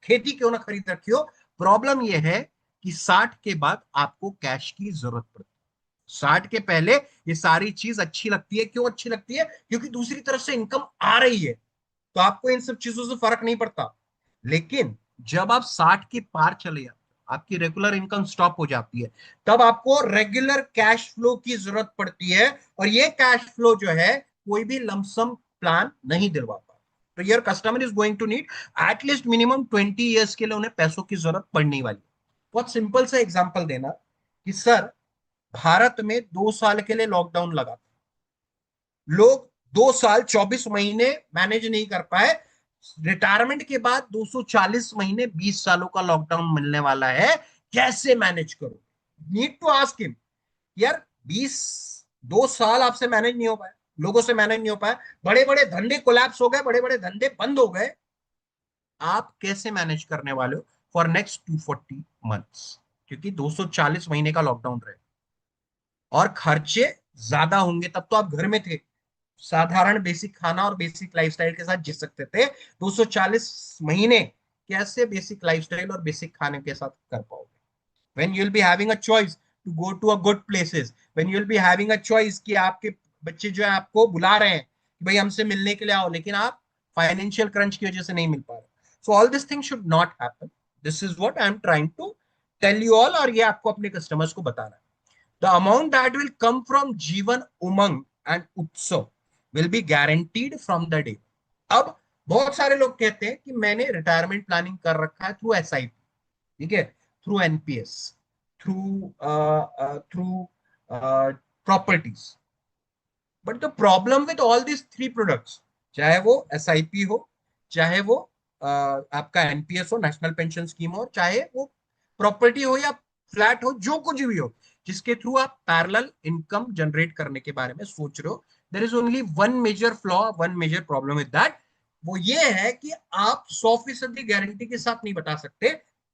खेती क्यों ना खरीद रखी हो, प्रॉब्लम यह है कि 60 के बाद आपको कैश की जरूरत पड़ती है। 60 के पहले ये सारी चीज अच्छी लगती है। क्यों अच्छी लगती है? क्योंकि दूसरी तरफ से इनकम आ रही है, तो आपको इन सब चीजों से फर्क नहीं पड़ता। लेकिन जब आप 60 के पार चले जाते हो, आपकी रेगुलर इनकम स्टॉप हो जाती है, तब आपको रेगुलर कैश फ्लो की जरूरत पड़ती है। और ये कैश फ्लो जो है कोई भी लमसम प्लान नहीं दिलवाता। तो your customer is going to need at least minimum 20 years के लिए उन्हें पैसों की जरूरत पड़ने वाली है। बहुत सिंपल सा एग्जांपल देना कि सर, भारत में 2 साल के लिए लॉकडाउन लगा, लोग 2 साल 24 महीने मैनेज नहीं कर पाए। रिटायरमेंट के बाद 240 महीने 20 सालों का लॉकडाउन मिलने वाला है, कैसे मैनेज करो? नीड टू आस्क हिम, यार 2 साल आपसे मैनेज नहीं हो पाया, लोगों से मैनेज नहीं हो पाया, बड़े बड़े धंधे कोलैप्स हो गए, बड़े बड़े धंधे बंद हो गए, आप कैसे मैनेज करने वाले हो फॉर नेक्स्ट 240 मंथ्स? क्योंकि 240 महीने का लॉकडाउन रहे और खर्चे ज्यादा होंगे। तब तो आप घर में थे, साधारण बेसिक खाना और बेसिक लाइफस्टाइल के साथ जी सकते थे। 240 महीने कैसे बेसिक लाइफस्टाइल और बेसिक खाने के साथ कर पाओगे? when you'll be having a choice to go to a good places, when you'll be having a choice कि आपके बच्चे जो है आपको बुला रहे हैं कि भाई हमसे मिलने के लिए आओ, लेकिन आप फाइनेंशियल क्रंच की वजह से नहीं मिल पा रहे। So all this thing should not happen. This is what I am trying to tell you all, और ये आपको अपने कस्टमर्स को बताना है। The amount that will come from Jeevan Umang and Utsav will be guaranteed from the day। अब बहुत सारे लोग कहते हैं कि मैंने रिटायरमेंट प्लानिंग कर रखा है थ्रू एसआईपी, ठीक है, through NPS, through through properties. But the problem with all this three products, चाहे वो एसआईपी हो, चाहे वो आपका एनपीएस हो, नेशनल पेंशन स्कीम हो, चाहे वो प्रॉपर्टी हो या फ्लैट हो, जो कुछ भी हो जिसके थ्रू आप पैरेलल इनकम जनरेट करने के बारे में सोच रहे हो, there is only one major flaw, one major problem with that. वो ये है कि आप 100% गारंटी के साथ नहीं बता सकते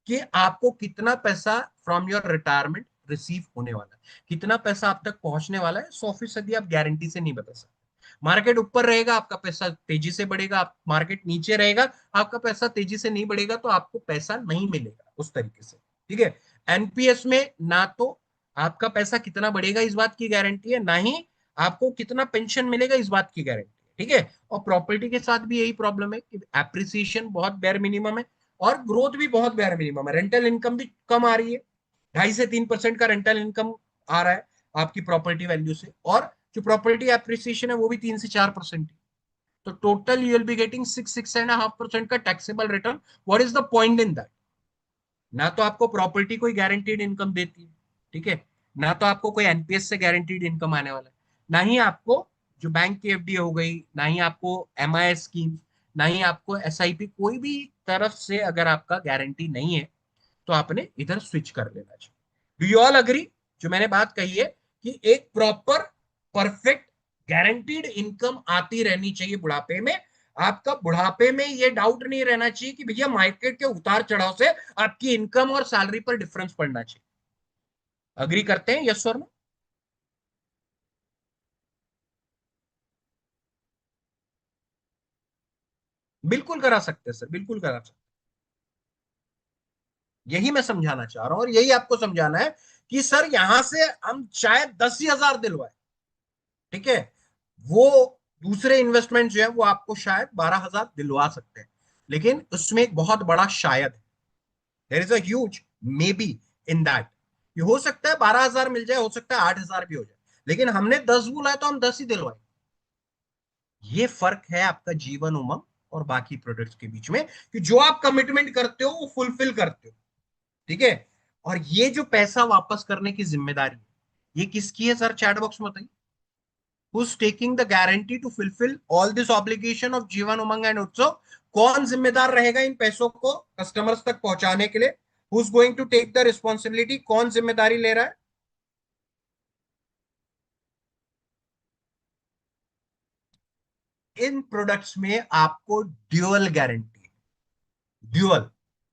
कि आपको कितना पैसा फ्रॉम योर रिटायरमेंट रिसीव होने वाला है, कितना पैसा आप तक पहुंचने वाला है। 100% आप गारंटी से नहीं बता सकते। मार्केट ऊपर रहेगा, आपका पैसा तेजी से बढ़ेगा, आप मार्केट नीचे रहेगा, आपका पैसा तेजी से नहीं बढ़ेगा, तो आपको पैसा नहीं मिलेगा उस तरीके से, ठीक है। एनपीएस में ना तो आपका पैसा कितना बढ़ेगा इस बात की गारंटी है, ना ही आपको कितना पेंशन मिलेगा इस बात की गारंटी है। ठीक है, और प्रॉपर्टी के साथ भी यही प्रॉब्लम है कि एप्रिसिएशन बहुत बेयर मिनिमम है और ग्रोथ भी बहुत बेयर मिनिमम है। रेंटल इनकम भी कम आ रही है, 2.5 से 3% का रेंटल इनकम आ रहा है आपकी प्रॉपर्टी वैल्यू से, और जो प्रॉपर्टी एप्रिसिएशन है वो भी 3 से 4% है। तो total you will be getting 6-6.5% का taxable return. What is the point in that? ना तो आपको प्रॉपर्टी कोई गारंटीड इनकम देती है, ठीक है, ना तो आपको कोई एनपीएस से गारंटीड इनकम आने वाला है, ना ही आपको जो बैंक की एफडी हो गई, ना ही आपको एमआई स्कीम, ना ही आपको एसआईपी, कोई भी तरफ से अगर आपका गारंटी नहीं है तो आपने इधर स्विच कर लेना चाहिए। डू यू ऑल अग्री जो मैंने बात कही है कि एक प्रॉपर परफेक्ट गारंटीड इनकम आती रहनी चाहिए बुढ़ापे में? आपका बुढ़ापे में ये डाउट नहीं रहना चाहिए कि भैया मार्केट के उतार चढ़ाव से आपकी इनकम और सैलरी पर डिफरेंस पड़ना चाहिए। अग्री करते हैं, यस और नो? बिल्कुल करा सकते हैं सर, बिल्कुल करा सकते हैं। यही मैं समझाना चाह रहा हूं और यही आपको समझाना है कि सर यहां से हम शायद 10,000 दिलवाए, ठीक है, वो दूसरे इन्वेस्टमेंट जो है वो आपको शायद 12,000 दिलवा सकते हैं, लेकिन उसमें एक बहुत बड़ा शायद है। There is a huge maybe in that. ये हो सकता है 12,000 मिल जाए, हो सकता है 8,000 भी हो जाए, लेकिन हमने 10 बोला है तो हम 10 ही दिलवाए। ये फर्क है आपका जीवन उमंग और बाकी प्रोडक्ट्स के बीच में, कि जो आप कमिटमेंट करते हो वो फुलफिल करते हो, ठीक है। और ये जो पैसा वापस करने की जिम्मेदारी है, ये किसकी है सर? चैट बॉक्स में बताइए। who's taking the guarantee to fulfill all this obligation of जीवन उमंग एंड उत्सव? कौन जिम्मेदार रहेगा इन पैसों को कस्टमर्स तक पहुंचाने के लिए? who's going to take the responsibility? कौन जिम्मेदारी ले रहा है? इन प्रोडक्ट्स में आपको ड्यूअल गारंटी, ड्यूअल,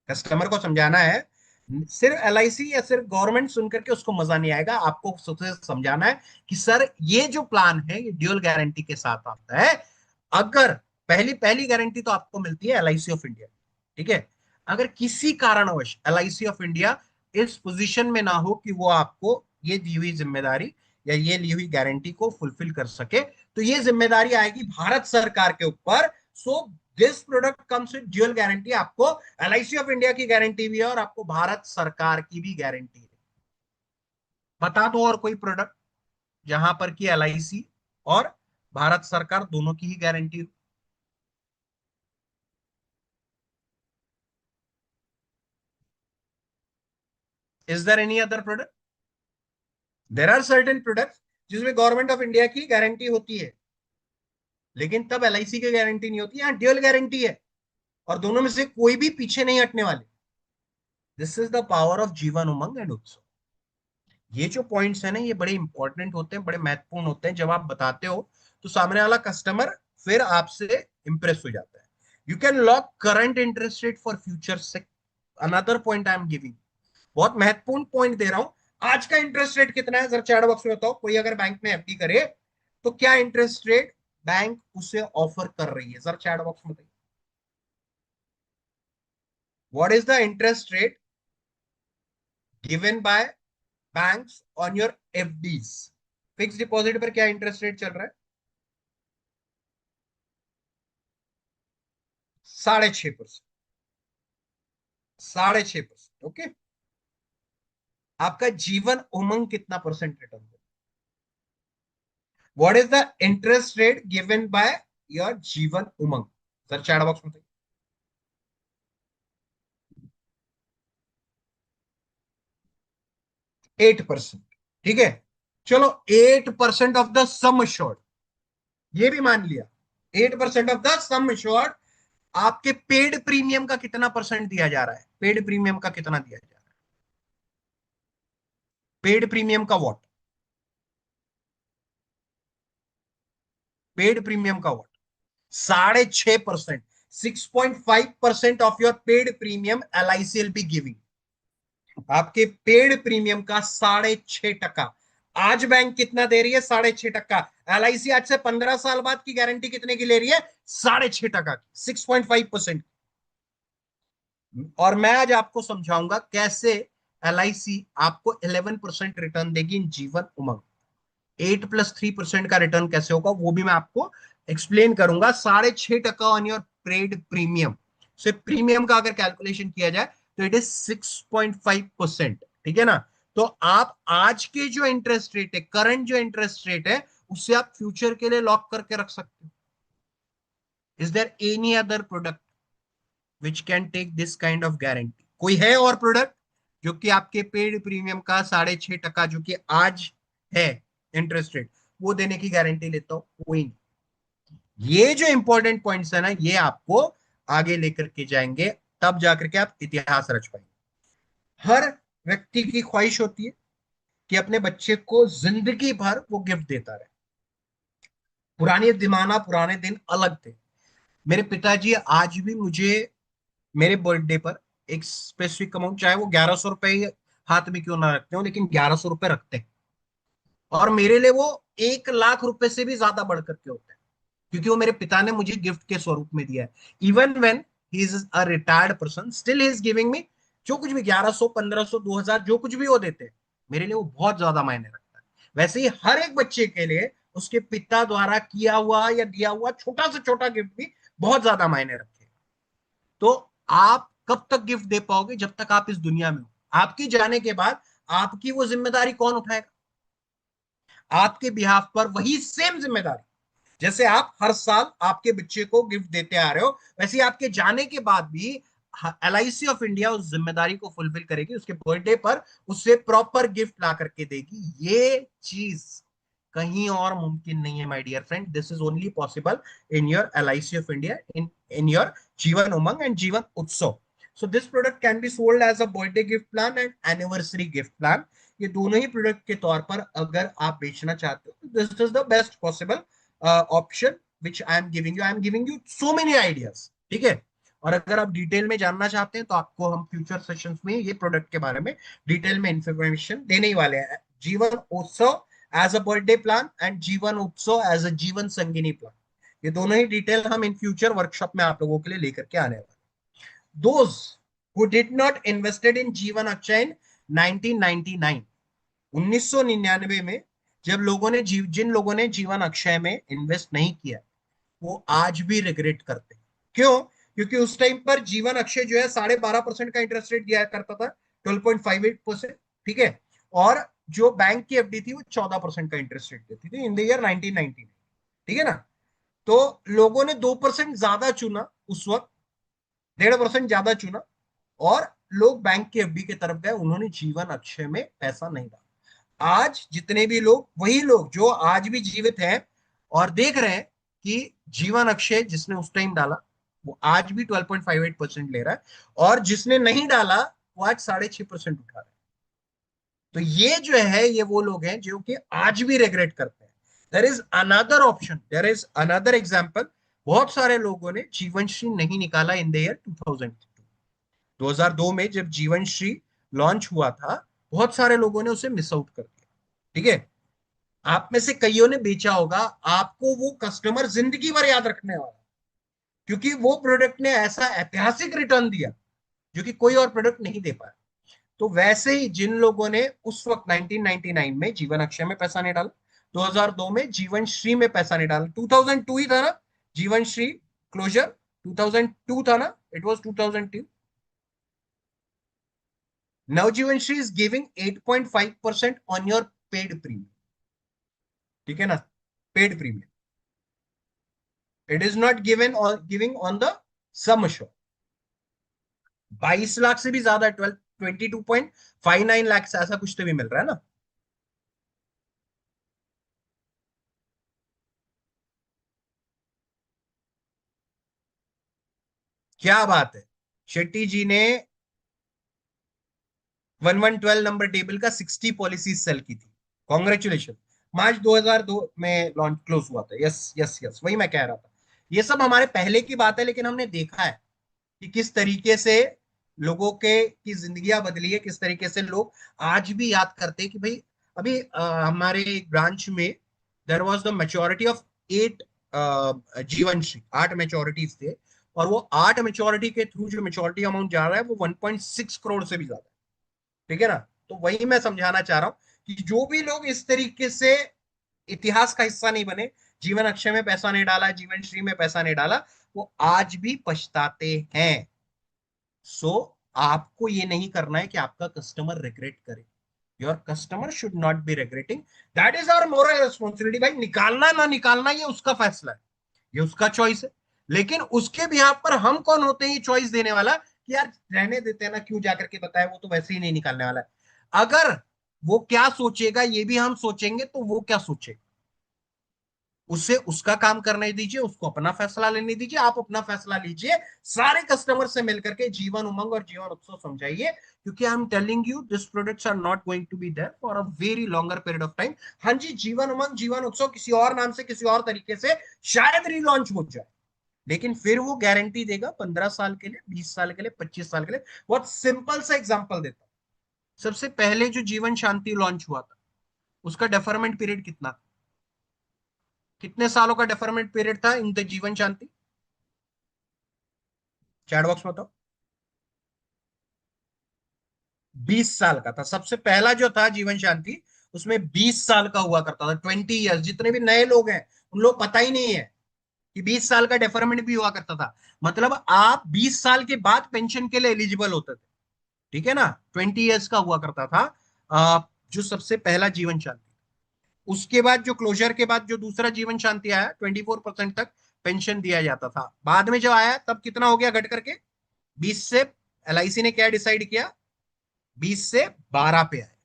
कस्टमर को समझाना है। सिर्फ एलआईसी या सिर्फ गवर्नमेंट सुनकर के उसको मजा नहीं आएगा, आपको सबसे समझाना है कि सर ये जो प्लान है ये ड्यूअल गारंटी के साथ आता है। अगर पहली पहली गारंटी तो आपको मिलती है एलआईसी ऑफ इंडिया, ठीक है। अगर किसी कारणवश एलआईसी ऑफ इंडिया इस पोजीशन में ना हो कि वो आपको ये दी हुई जिम्मेदारी या ये ली हुई गारंटी को फुलफिल कर सके, तो ये जिम्मेदारी आएगी भारत सरकार के ऊपर। सो this product comes with dual guarantee. आपको एलआईसी ऑफ इंडिया की गारंटी भी है और आपको भारत सरकार की भी गारंटी है। बता दो और कोई प्रोडक्ट जहां पर की एलआईसी और भारत सरकार दोनों की ही गारंटी हो। Is there any other product? There are certain products जिसमें गवर्नमेंट ऑफ इंडिया की गारंटी होती है, लेकिन तब एलआईसी की गारंटी नहीं होती। यहाँ ड्यूअल गारंटी है और दोनों में से कोई भी पीछे नहीं हटने वाले। This is the power of Jeevan Umang and उत्सव। ये जो पॉइंट्स है ना, ये बड़े इंपॉर्टेंट होते हैं, बड़े महत्वपूर्ण होते हैं। जब आप बताते हो तो सामने वाला कस्टमर फिर आपसे इंप्रेस हो जाता है। You can lock current interest rate for future से, another point I am giving, बहुत महत्वपूर्ण पॉइंट दे रहा हूं। आज का इंटरेस्ट रेट कितना है? जरा चैट बॉक्स में बताओ, कोई अगर बैंक में एफडी करे तो क्या इंटरेस्ट रेट बैंक उसे ऑफर कर रही है? सर चैट बॉक्स में बताइए, what is the interest rate given by banks on your FDs? Fix deposit पर क्या इंटरेस्ट रेट चल रहा है? 6.5%। 6.5%, ओके। आपका जीवन उमंग कितना percent return they? What is the interest rate given by your Jeevan Umang? Sir chat box में 8%, ठीक है। चलो 8% ऑफ द सम अश्योर्ड, ये भी मान लिया। 8% ऑफ द सम अश्योर्ड, आपके पेड प्रीमियम का कितना परसेंट दिया जा रहा है? पेड प्रीमियम का कितना दिया जा रहा है? पेड प्रीमियम का वॉट? पेड प्रीमियम का what? 6.5%। 6.5% of your paid premium L I C will be giving. आपके पेड प्रीमियम का 6.5%। आज बैंक कितना दे रही है? 6.5%। एलआईसी आज से 15 साल बाद की गारंटी कितने की ले रही है? 6.5% की, 6.5%। और मैं आज आपको समझाऊंगा कैसे LIC आपको 11% रिटर्न देगी इन जीवन उमंग। 8+3% का रिटर्न कैसे होगा वो भी मैं आपको एक्सप्लेन करूंगा। 6.5% ऑन योर पेड प्रीमियम। सिर्फ प्रीमियम का अगर कैलकुलेशन किया जाए तो इट इज 6.5%। ठीक है ना। तो आप आज के जो इंटरेस्ट रेट है, करंट जो इंटरेस्ट रेट है, उससे आप फ्यूचर के लिए लॉक करके रख सकते हो। Is there any other product which can take this kind of guarantee? कोई है और प्रोडक्ट जो कि आपके पेड प्रीमियम का 6.5% जो कि आज है इंटरेस्ट रेट, वो देने की गारंटी लेता हो? कोई नहीं। ये जो इंपॉर्टेंट पॉइंट्स है ना, ये आपको आगे लेकर के जाएंगे, तब जाकर के आप इतिहास रच पाएंगे। हर व्यक्ति की ख्वाहिश होती है कि अपने बच्चे को जिंदगी भर वो गिफ्ट देता रहे। पुराने जमाना, पुराने दिन अलग थे। मेरे पिताजी आज भी मुझे मेरे बर्थडे पर एक स्पेसिफिक अमाउंट, चाहे वो 1100 रुपए हाथ में क्यों ना रखते हो, लेकिन 1100 रुपए रखते हैं। और मेरे लिए वो 1 लाख रुपए से भी ज्यादा बढ़ करके होते हैं, क्योंकि वो मेरे पिता ने मुझे गिफ्ट के स्वरूप में दिया है। Even when he is a retired person, still he is giving me जो कुछ भी 1100, 1500, 2000 जो कुछ भी वो देते हैं, मेरे लिए वो बहुत ज्यादा मायने रखता है। वैसे ही हर एक बच्चे के लिए उसके पिता द्वारा किया हुआ या दिया हुआ छोटा से छोटा गिफ्ट भी बहुत ज्यादा मायने रखते हैं। तो आप कब तक गिफ्ट दे पाओगे? जब तक आप इस दुनिया में हो। आपके जाने के बाद आपकी वो जिम्मेदारी कौन उठाएगा? आपके बिहाफ पर वही सेम जिम्मेदारी, जैसे आप हर साल आपके बच्चे को गिफ्ट देते आ रहे हो, वैसे ही आपके जाने के बाद भी LIC ऑफ इंडिया उस जिम्मेदारी को फुलफिल करेगी। उसके बर्थडे पर उसे प्रॉपर गिफ्ट ला करके देगी। ये चीज कहीं और मुमकिन नहीं है my dear friend. This is only possible in your LIC of India, in your Jeevan Umang and Jeevan Utsav. So this product can be sold as a birthday gift plan and anniversary gift plan. ये दोनों ही प्रोडक्ट के तौर पर अगर आप बेचना चाहते हो, this is the best possible option which I am giving you. I am giving you so many ideas. ठीक है। और अगर आप डिटेल में जानना चाहते हैं तो आपको हम फ्यूचर सेशंस में ये प्रोडक्ट के बारे में डिटेल में इंफॉर्मेशन देने ही वाले हैं। Jeevan Utsav as a birthday plan and Jeevan Utsav as अ जीवन संगिनी प्लान, ये दोनों ही डिटेल हम इन फ्यूचर वर्कशॉप में आप लोगों के लिए लेकर के आने वाले। Those who did not invested in जीवन अक्षय इन 1999, 1999 में जब लोगों ने जिन लोगों ने जीवन अक्षय में इन्वेस्ट नहीं किया, वो आज भी रिग्रेट करते हैं। क्यों? क्योंकि उस टाइम पर जीवन अक्षय जो है 12.5% का इंटरेस्ट रेट दिया करता था, 12.58%। ठीक है। और जो बैंक की FD थी वो 14% का इंटरेस्ट रेट देती थी इन द ईयर 1999। ठीक है ना। तो लोगों ने 2% ज्यादा चुना उस वक्त, 1.5% ज्यादा चुना, और लोग बैंक की FD की तरफ गए। उन्होंने जीवन अक्षय में पैसा नहीं डाला। आज जितने भी लोग, वही लोग जो आज भी जीवित हैं और देख रहे हैं कि जीवन अक्षय जिसने उस टाइम डाला वो आज भी 12.58% ले रहा है, और जिसने नहीं डाला वो आज 6.5% उठा रहा है। तो ये जो है, ये वो लोग हैं जो कि आज भी रिग्रेट करते हैं। There is another option, there is another example. बहुत सारे लोगों ने जीवन श्री नहीं निकाला इन द ईयर 2002 में जब जीवन श्री लॉन्च हुआ था, बहुत सारे लोगों ने उसे मिस आउट कर दिया। ठीक है। आप में से कईयों ने बेचा होगा। आपको वो कस्टमर जिंदगी भर याद रखने वाला, क्योंकि वो प्रोडक्ट ने ऐसा ऐतिहासिक रिटर्न दिया जो कि कोई और प्रोडक्ट नहीं दे पाया। तो वैसे ही जिन लोगों ने उस वक्त 1999 में जीवन अक्षय में पैसा नहीं डाला, 2002 में जीवन श्री में पैसा नहीं डाला, 2002 ही था ना जीवन श्री क्लोजर, 2002 था ना, it was 2002। Navjeevan Shri is giving 8.5% on your paid premium. ठीक है ना। Paid premium, it is not given giving on the sum assure. 22 lakh से भी ज्यादा, 22.59 लाख से ऐसा कुछ तो भी मिल रहा है ना। क्या बात है। शेट्टी जी ने 1112 नंबर टेबल का 60 पॉलिसी सेल की थी। कॉन्ग्रेचुलेशन। मार्च 2002 में लॉन्च क्लोज हुआ था। यस यस यस, वही मैं कह रहा था। ये सब हमारे पहले की बात है, लेकिन हमने देखा है कि किस तरीके से लोगों के की जिंदगियां बदली है, किस तरीके से लोग आज भी याद करते हैं कि भाई अभी हमारे ब्रांच में there was the maturity of 8 जीवन श्री, 8 मेच्योरिटीज थे। और वो 8 मेच्योरिटी के थ्रू जो मेच्योरिटी अमाउंट जा रहा है वो 1.6 करोड़ से भी ज्यादा है। ठीक है ना। तो वही मैं समझाना चाह रहा हूं कि जो भी लोग इस तरीके से इतिहास का हिस्सा नहीं बने, जीवन अक्षय में पैसा नहीं डाला, जीवन श्री में पैसा नहीं डाला, वो आज भी पछताते हैं। सो आपको ये नहीं करना है कि आपका कस्टमर रिग्रेट करे। Your customer should not be regretting. That is our moral responsibility. भाई निकालना ना निकालना ये उसका फैसला है, ये उसका चॉइस है। लेकिन उसके बिहाफ पर हम कौन होते हैं ये चॉइस देने वाला कि यार रहने देते हैं ना, क्यों जाकर के बताए, वो तो वैसे ही नहीं निकालने वाला है। अगर वो क्या सोचेगा ये भी हम सोचेंगे तो वो क्या सोचेगा, उसे उसका काम करने दीजिए, उसको अपना फैसला लेने दीजिए, आप अपना फैसला लीजिए। सारे कस्टमर से मिलकर के जीवन उमंग और जीवन उत्सव समझाइए, क्योंकि I am telling you this products are not going to be there for a very longer period of time. हाँ जी, जीवन उमंग जीवन उत्सव किसी और नाम से किसी और तरीके से शायद रीलॉन्च हो जाए, लेकिन फिर वो गारंटी देगा 15 साल के लिए, 20 साल के लिए, 25 साल के लिए। बहुत सिंपल सा एग्जांपल देता हूं। सबसे पहले जो जीवन शांति लॉन्च हुआ था, उसका डेफरमेंट पीरियड कितना था? कितने सालों का डेफरमेंट पीरियड था इन द जीवन शांति? चैट बॉक्स में बताओ। 20 साल का था सबसे पहला जो था जीवन शांति। उसमें 20 साल का हुआ करता था, 20 ईयर्स। जितने भी नए लोग हैं उन लोग पता ही नहीं है कि 20 साल का डेफरमेंट भी हुआ करता था। मतलब आप 20 साल के बाद पेंशन के लिए एलिजिबल होते थे, ठीक है ना। 20 ईयर्स का हुआ करता था जो सबसे पहला जीवन शांति। उसके बाद जो क्लोजर के बाद जो दूसरा जीवन शांति आया, 24% तक पेंशन दिया जाता था। बाद में जब आया तब कितना हो गया घट करके? 20 से एलआईसी ने क्या डिसाइड किया, 20 से 12 पे आए,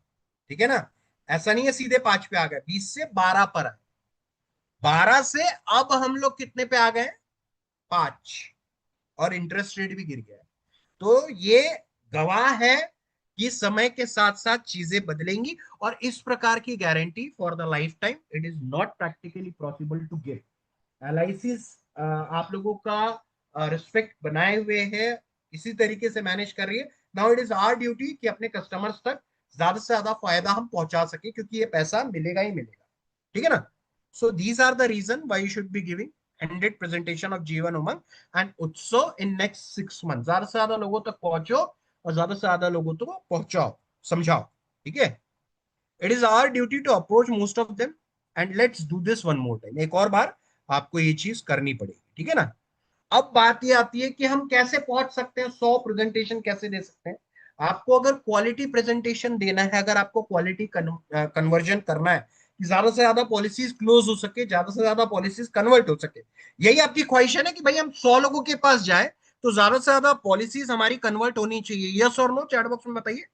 ठीक है ना। ऐसा नहीं है सीधे 5 पे आ गए, 20 से 12 पर आए। 12 से अब हम लोग कितने पे आ गए? 5। और इंटरेस्ट रेट भी गिर गया है। तो ये गवाह है कि समय के साथ साथ चीजें बदलेंगी, और इस प्रकार की guarantee for the life time it is not practically possible to give. LIC आप लोगों का रिस्पेक्ट बनाए हुए है, इसी तरीके से मैनेज कर रही है। Now it is our duty कि अपने कस्टमर्स तक ज्यादा से ज्यादा फायदा हम पहुंचा सके, क्योंकि ये पैसा मिलेगा ही मिलेगा, ठीक है ना। So these are the reason why you should be giving 100 presentation of Jeevan Umang and उत्सव इन नेक्स्ट 6 मंथ। ज्यादा से ज्यादा लोगों तक पहुंचो और ज्यादा से ज्यादा लोगों तक पहुंचाओ, समझाओ, ठीक है। It is our duty to approach most of them and let's do this one more time. एक और बार आपको ये चीज करनी पड़ेगी, ठीक है ना। अब बात ये आती है कि हम कैसे पहुंच सकते हैं, 100 प्रेजेंटेशन कैसे दे सकते हैं। आपको अगर क्वालिटी प्रेजेंटेशन देना है, अगर आपको क्वालिटी कन्वर्जन करना है कि ज्यादा से ज्यादा पॉलिसीज क्लोज हो सके, ज्यादा से ज्यादा पॉलिसीज कन्वर्ट हो सके, यही आपकी ख्वाहिश है ना कि भाई हम 100 लोगों के पास जाए, तो ज्यादा से ज्यादा पॉलिसीज हमारी कन्वर्ट होनी चाहिए। यस और नो चैट बॉक्स में बताइए।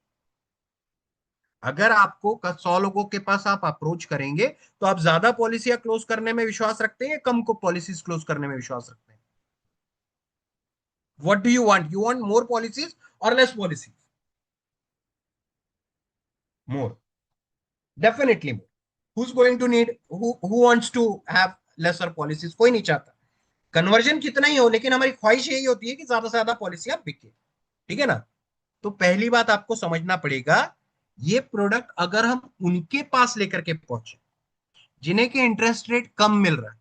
अगर आपको 100 लोगों के पास आप अप्रोच करेंगे, तो आप ज्यादा पॉलिसियां क्लोज करने में विश्वास रखते हैं या कम को पॉलिसीज क्लोज करने में विश्वास रखते हैं? What do you want more policies और less policies? More, definitely more. who's going to need who wants to have lesser policies? कोई नहीं चाहता। कन्वर्जन कितना ही हो, लेकिन हमारी ख्वाहिश यही होती है कि ज्यादा से ज्यादा पॉलिसियां बिके, ठीक है ना। तो पहली बात आपको समझना पड़ेगा, ये प्रोडक्ट अगर हम उनके पास लेकर के पहुंचे जिन्हें के इंटरेस्ट रेट कम मिल रहा है,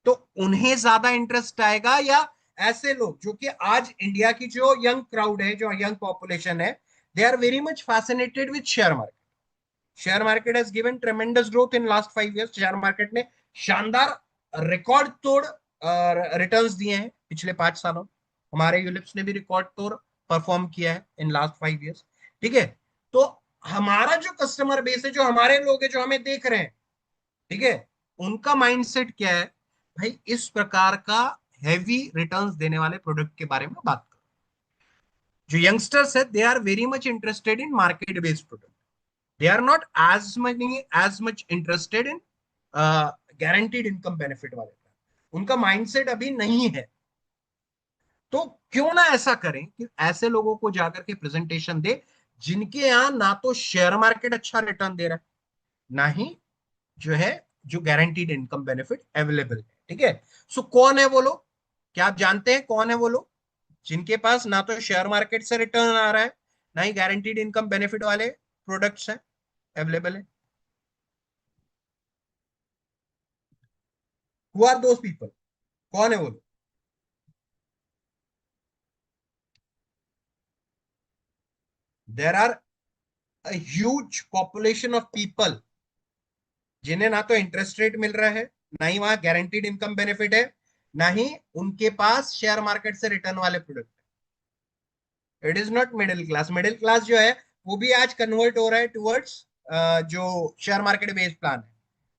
तो उन्हें ज्यादा इंटरेस्ट आएगा, या ऐसे लोग जो कि आज इंडिया की जो यंग क्राउड है, जो यंग पॉपुलेशन है, they are very much fascinated with share market. Share market has given tremendous growth in last 5 years. Share market ने शानदार रिकॉर्ड तोड़ रिटर्न्स दिए हैं पिछले 5 सालों में। हमारे यूलिप्स ने भी रिकॉर्ड तोड़ परफॉर्म किया है इन लास्ट 5 इयर्स, ठीक है। तो हमारा जो कस्टमर बेस है, जो हमारे लोग हैं जो हमें देख रहे हैं, ठीक है, उनका माइंडसेट क्या है? भाई इस प्रकार का हैवी रिटर्न्स देने वाले प्रोडक्ट के बारे में बात करो। जो यंगस्टर्स है they are very much interested in market based product. They are not as much interested in guaranteed income benefit वाले plan। उनका माइंडसेट अभी नहीं है। तो क्यों ना ऐसा करें कि ऐसे लोगों को जाकर के प्रेजेंटेशन दे जिनके यहां ना तो शेयर मार्केट अच्छा रिटर्न दे रहा है, ना ही जो है जो गारंटीड इनकम बेनिफिट अवेलेबल है, ठीक है। सो कौन है वो लोग? क्या आप जानते हैं कौन है वो लोग जिनके पास ना तो शेयर मार्केट से रिटर्न आ रहा है, ना ही गारंटीड इनकम बेनिफिट वाले प्रोडक्ट्स हैं अवेलेबल है? Who are those people? कौन है वो लोग? There are huge population of people जिन्हें ना तो इंटरेस्ट रेट मिल रहा है, ना ही वहां गारंटीड इनकम बेनिफिट है, ना ही उनके पास शेयर मार्केट से रिटर्न वाले product. It is not middle class. Middle class जो है वो भी आज कन्वर्ट हो रहा है टुवर्ड्स जो शेयर मार्केट बेस्ड प्लान है।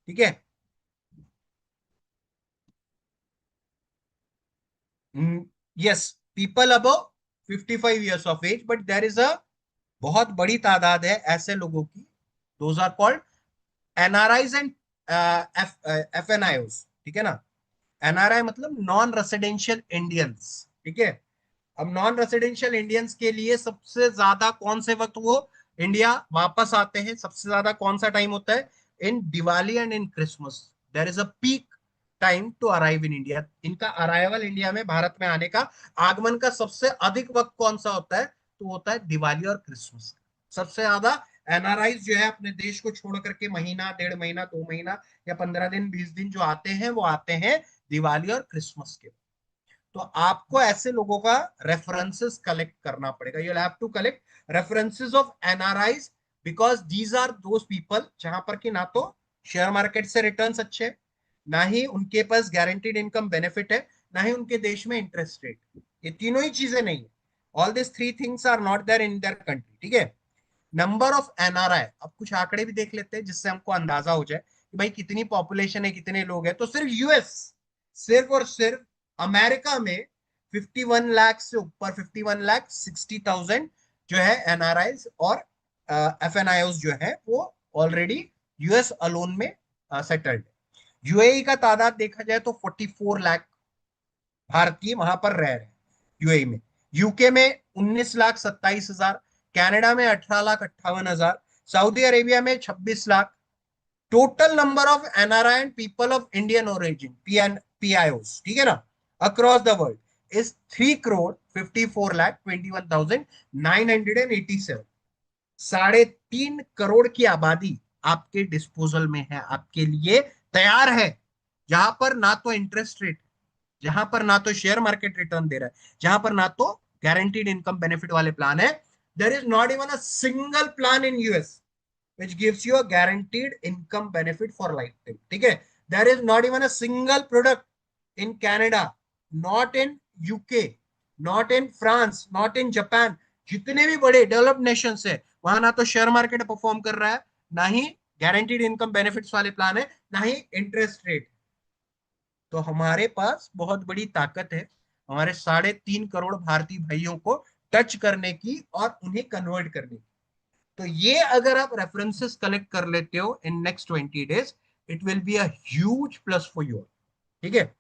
ठीक है। Yes, people above 55 years of age, but there is a बहुत बड़ी तादाद है ऐसे लोगों की, those are called NRIs and FNIOs. ठीक है ना। एनआरआई मतलब नॉन रेसिडेंशियल इंडियंस। ठीक है। अब नॉन रेसिडेंशियल इंडियंस के लिए सबसे ज्यादा कौन से वक्त वो इंडिया वापस आते हैं, सबसे ज्यादा कौन सा टाइम होता है? In Diwali and in Christmas there is a peak time to arrive in India. इनका अराइवल इंडिया में, भारत में आने का, आगमन का सबसे अधिक वक्त कौन सा होता है? तो होता है दिवाली और क्रिसमस। सबसे ज्यादा एनआरआई जो है अपने देश को छोड़ करके महीना, 1.5 महीना, 2 महीना या 15 दिन, 20 दिन जो आते हैं, वो आते हैं दिवाली और क्रिसमस के। तो आपको ऐसे लोगों का रेफरेंसेस कलेक्ट करना पड़ेगा। You have to collect references of NRIs, because these are those people जहां पर कि ना तो शेयर मार्केट से रिटर्न्स अच्छे, ना ही उनके पास गारंटीड इनकम बेनिफिट है, ना ही उनके देश में इंटरेस्ट रेट। ये तीनों ही चीजें नहीं है। All this three things are not there in their country. ठीक है। नंबर ऑफ एनआरआई, अब कुछ आंकड़े भी देख लेते हैं जिससे हमको अंदाजा हो जाए कि भाई कितनी पॉपुलेशन है, कितने लोग हैं। तो सिर्फ यूएस, सिर्फ और सिर्फ अमेरिका में 51 लाख से ऊपर, 51,60,000 जो है एनआरआई और एफएनआईओ जो है वो ऑलरेडी यूएस अलोन में सेटल्ड है। यूएई का तादाद देखा जाए तो 44 लाख भारतीय वहां पर रह रहे हैं यूएई में। यूके में 19,27,000, कनाडा में 18,58,000, सऊदी अरेबिया में 26 lakh. Total number of NRI and people of Indian origin, PIOs, ठीक है ना, across the world is 3,54,21,987। 3.5 crore की आबादी आपके डिस्पोजल में है, आपके लिए तैयार है, जहां पर ना तो इंटरेस्ट रेट, जहां पर ना तो शेयर मार्केट रिटर्न दे रहा है, जहां पर ना तो गारंटीड इनकम बेनिफिट वाले प्लान है। There is not even a single plan in US which gives you a guaranteed income benefit for lifetime. ठीक है। there is not even a single product in Canada, not in UK, not in France, not in Japan। जितने भी बड़े डेवलप्ड नेशन है वहां ना तो शेयर मार्केट परफॉर्म कर रहा है, ना ही गारंटीड इनकम बेनिफिट्स वाले प्लान है, ना ही इंटरेस्ट रेट। तो हमारे पास बहुत बड़ी ताकत है हमारे 3.5 करोड़ भारतीय भाइयों को टच करने की और उन्हें कन्वर्ट करने की। तो ये अगर आप रेफरेंसेस कलेक्ट कर लेते हो in next 20 days, it will be a huge plus for you. ठीक है।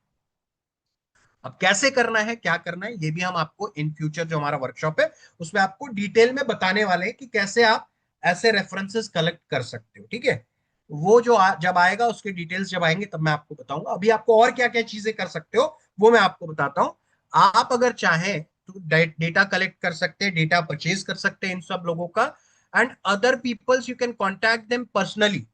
अब कैसे करना है, क्या करना है, ये भी हम आपको इन फ्यूचर जो हमारा वर्कशॉप है उसमें आपको डिटेल में बताने वाले हैं कि कैसे आप ऐसे रेफरेंसेस कलेक्ट कर सकते हो। ठीक है। वो जो जब आएगा, उसके डिटेल्स जब आएंगे तब मैं आपको बताऊंगा। अभी आपको और क्या क्या चीजें कर सकते हो वो मैं आपको बताता हूँ। आप अगर चाहें तो डेटा कलेक्ट कर सकते हैं, डेटा परचेज कर सकते हैं इन सब लोगों का। And other peoples you can contact them personally.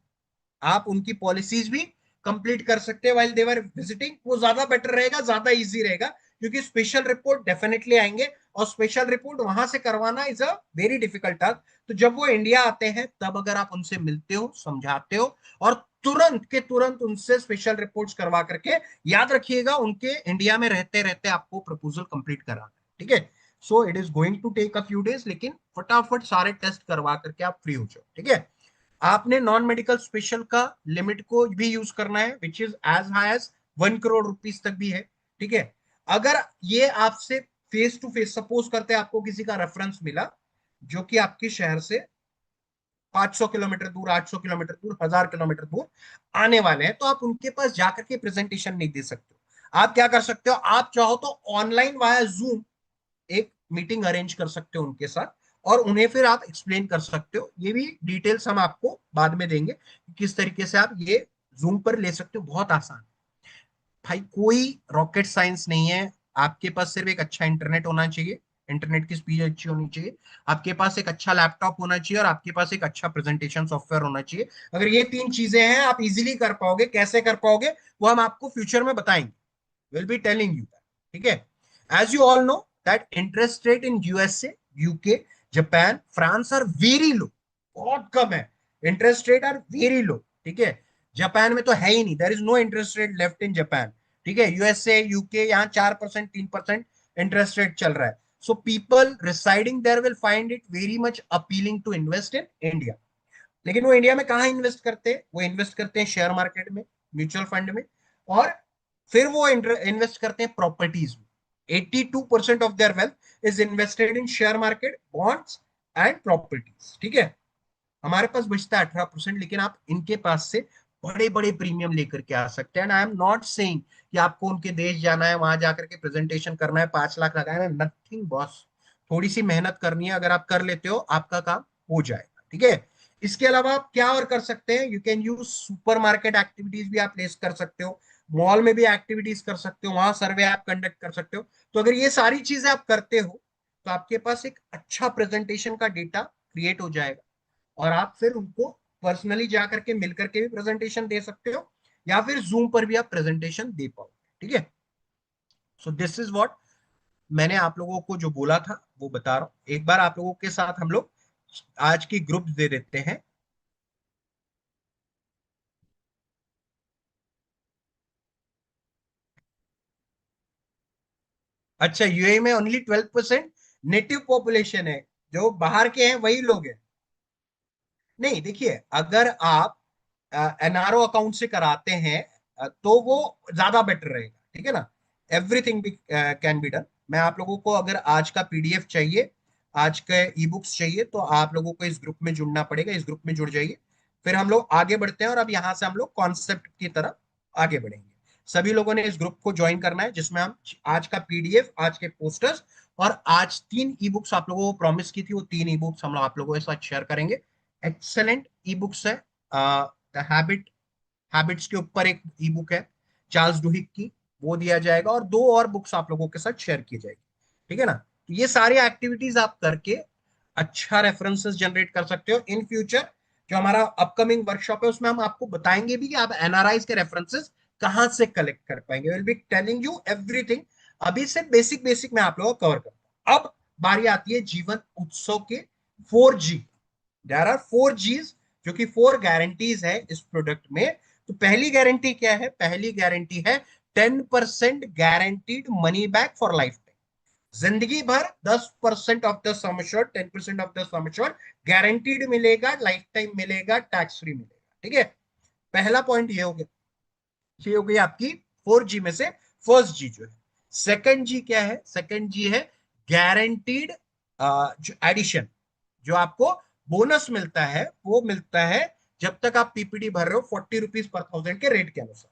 आप उनकी पॉलिसीज भी कंप्लीट कर सकते हैं वाइल देवर विजिटिंग। वो ज्यादा बेटर रहेगा, ज्यादा इजी रहेगा, क्योंकि स्पेशल रिपोर्ट डेफिनेटली आएंगे और स्पेशल रिपोर्ट वहां से करवाना is a very difficult task. तो जब वो इंडिया आते हैं तब अगर आप उनसे मिलते हो, समझाते हो और तुरंत के तुरंत उनसे स्पेशल रिपोर्ट्स करवा करके, याद रखिएगा उनके इंडिया में रहते रहते आपको प्रपोजल कंप्लीट कराना है। ठीक है। So it is going to take a few days, लेकिन फटाफट सारे टेस्ट करवा करके आप फ्री हो जाओ। ठीक है। आपने नॉन मेडिकल स्पेशल का लिमिट को भी यूज करना है, which is as high as 1 crore rupees तक भी है। ठीक है। अगर ये आपसे फेस टू फेस, सपोज करते हैं आपको किसी का रेफरेंस मिला जो कि आपके शहर से 500 किलोमीटर दूर, 800 किलोमीटर दूर, 1000 किलोमीटर दूर आने वाले हैं, तो आप उनके पास जाकर के प्रेजेंटेशन नहीं दे सकते हो। आप क्या कर सकते हो, आप चाहो तो ऑनलाइन वाया जूम एक मीटिंग अरेंज कर सकते हो उनके साथ, और उन्हें फिर आप एक्सप्लेन कर सकते हो। ये भी डिटेल्स हम आपको बाद में देंगे कि किस तरीके से आप ये जूम पर ले सकते हो। बहुत आसान भाई, कोई रॉकेट साइंस नहीं है। आपके पास सिर्फ एक अच्छा इंटरनेट होना चाहिए, इंटरनेट की स्पीड अच्छी होनी चाहिए, आपके पास एक अच्छा लैपटॉप होना चाहिए और आपके पास एक अच्छा प्रेजेंटेशन सॉफ्टवेयर होना चाहिए। अगर ये तीन चीजें हैं आप इजीली कर पाओगे। कैसे कर पाओगे वो हम आपको फ्यूचर में बताएंगे, will be telling you that. ठीक है। As you all know that interest rate in USA, UK, Japan, France are very low, बहुत कम है, interest rate are very low. ठीक है, जापान में तो है ही नहीं, there is no interest rate left in Japan. ठीक है, यूएसए यूके यहाँ 4% 3% इंटरेस्ट रेट चल रहा है। So people residing there will find it very much appealing to invest in India. लेकिन वो इंडिया में कहाँ इन्वेस्ट करते हैं? वो इन्वेस्ट करते हैं शेयर मार्केट में, म्यूचुअल फंड में, और फिर वो इन्वेस्ट करते हैं प्रॉपर्टीज में। 82% of their wealth is invested in share market, bonds and properties. ठीक है, हमारे पास बचता है 18%, लेकिन आप इनके पास से बड़े बड़े प्रीमियम लेकर के आ सकते हैं। And I am not saying कि आपको उनके देश जाना है, वहां जाकर के प्रेजेंटेशन करना है, 5 लाख लगाना है, नथिंग बॉस। थोड़ी सी मेहनत करनी है, अगर आप कर लेते हो आपका काम हो जाएगा। ठीक है, इसके अलावा आप क्या और कर सकते हैं? You can use super market activities भी आप प्लेस कर सकते हो, मॉल में भी एक्टिविटीज कर सकते हो, वहां सर्वे आप कंडक्ट कर सकते हो। तो अगर ये सारी चीजें आप करते हो तो आपके पास एक अच्छा प्रेजेंटेशन का डेटा क्रिएट हो जाएगा, और आप फिर उनको पर्सनली जा करके मिल करके भी प्रेजेंटेशन दे सकते हो, या फिर जूम पर भी आप प्रेजेंटेशन दे पाओ। ठीक है, सो दिस इज व्हाट मैंने आप लोगों को जो बोला था वो बता रहा हूं। एक बार आप लोगों के साथ हम लोग आज की ग्रुप दे देते हैं। अच्छा, यूएई में ओनली 12% नेटिव पॉपुलेशन है, जो बाहर के हैं वही लोग हैं। नहीं, देखिए, अगर आप एनआरओ अकाउंट से कराते हैं तो वो ज्यादा बेटर रहेगा। ठीक है ना, एवरीथिंग भी कैन बी डन। मैं आप लोगों को अगर आज का पीडीएफ चाहिए, आज के ई बुक्स चाहिए, तो आप लोगों को इस ग्रुप में जुड़ना पड़ेगा, इस ग्रुप में जुड़ जाइए। फिर हम लोग आगे बढ़ते हैं, और अब यहाँ से हम लोग कॉन्सेप्ट की तरफ आगे बढ़ेंगे। सभी लोगों ने इस ग्रुप को ज्वाइन करना है, जिसमें हम आज का पीडीएफ, आज के पोस्टर्स, और आज 3 ई बुक्स आप लोगों को प्रॉमिस की थी, वो 3 ई बुक्स हम लोग आप लोगों के साथ शेयर करेंगे। एक्सेलेंट ई बुक्स है। द हैबिट, हैबिट्स के ऊपर एक ई बुक है चार्ल्स डुहिक की, वो दिया जाएगा, और 2 और बुक्स आप लोगों के साथ शेयर की जाएगी। ठीक है ना, तो ये सारी एक्टिविटीज आप करके अच्छा रेफरेंसेस जनरेट कर सकते हो इन फ्यूचर। जो हमारा अपकमिंग वर्कशॉप है उसमें हम आपको बताएंगे भी कि आप एनआरआईज के रेफरेंसेस कहां से कलेक्ट कर पाएंगे। Will be telling you everything. अभी से बेसिक बेसिक मैं आप लोगों को कवर करता हूं। अब बारी आती है जीवन उत्सव के 4G। देयर आर 4Gs, जो कि 4 गारंटीज है इस प्रोडक्ट में। तो पहली गारंटी क्या है? पहली गारंटी है 10% guaranteed money back for life time. जिंदगी भर 10% of the sum assured, 10% of the sum assured guaranteed मिलेगा, लाइफ टाइम मिलेगा, टैक्स फ्री मिलेगा। ठीक है, पहला पॉइंट ये हो गया। ये हो गई आपकी 4G में से फर्स्ट जी जो है। सेकंड जी क्या है? सेकंड जी है गारंटीड जो एडिशन, जो आपको बोनस मिलता है, वो मिलता है जब तक आप पीपीडी भर रहे हो 40 रुपीज पर थाउजेंड के रेट के अनुसार।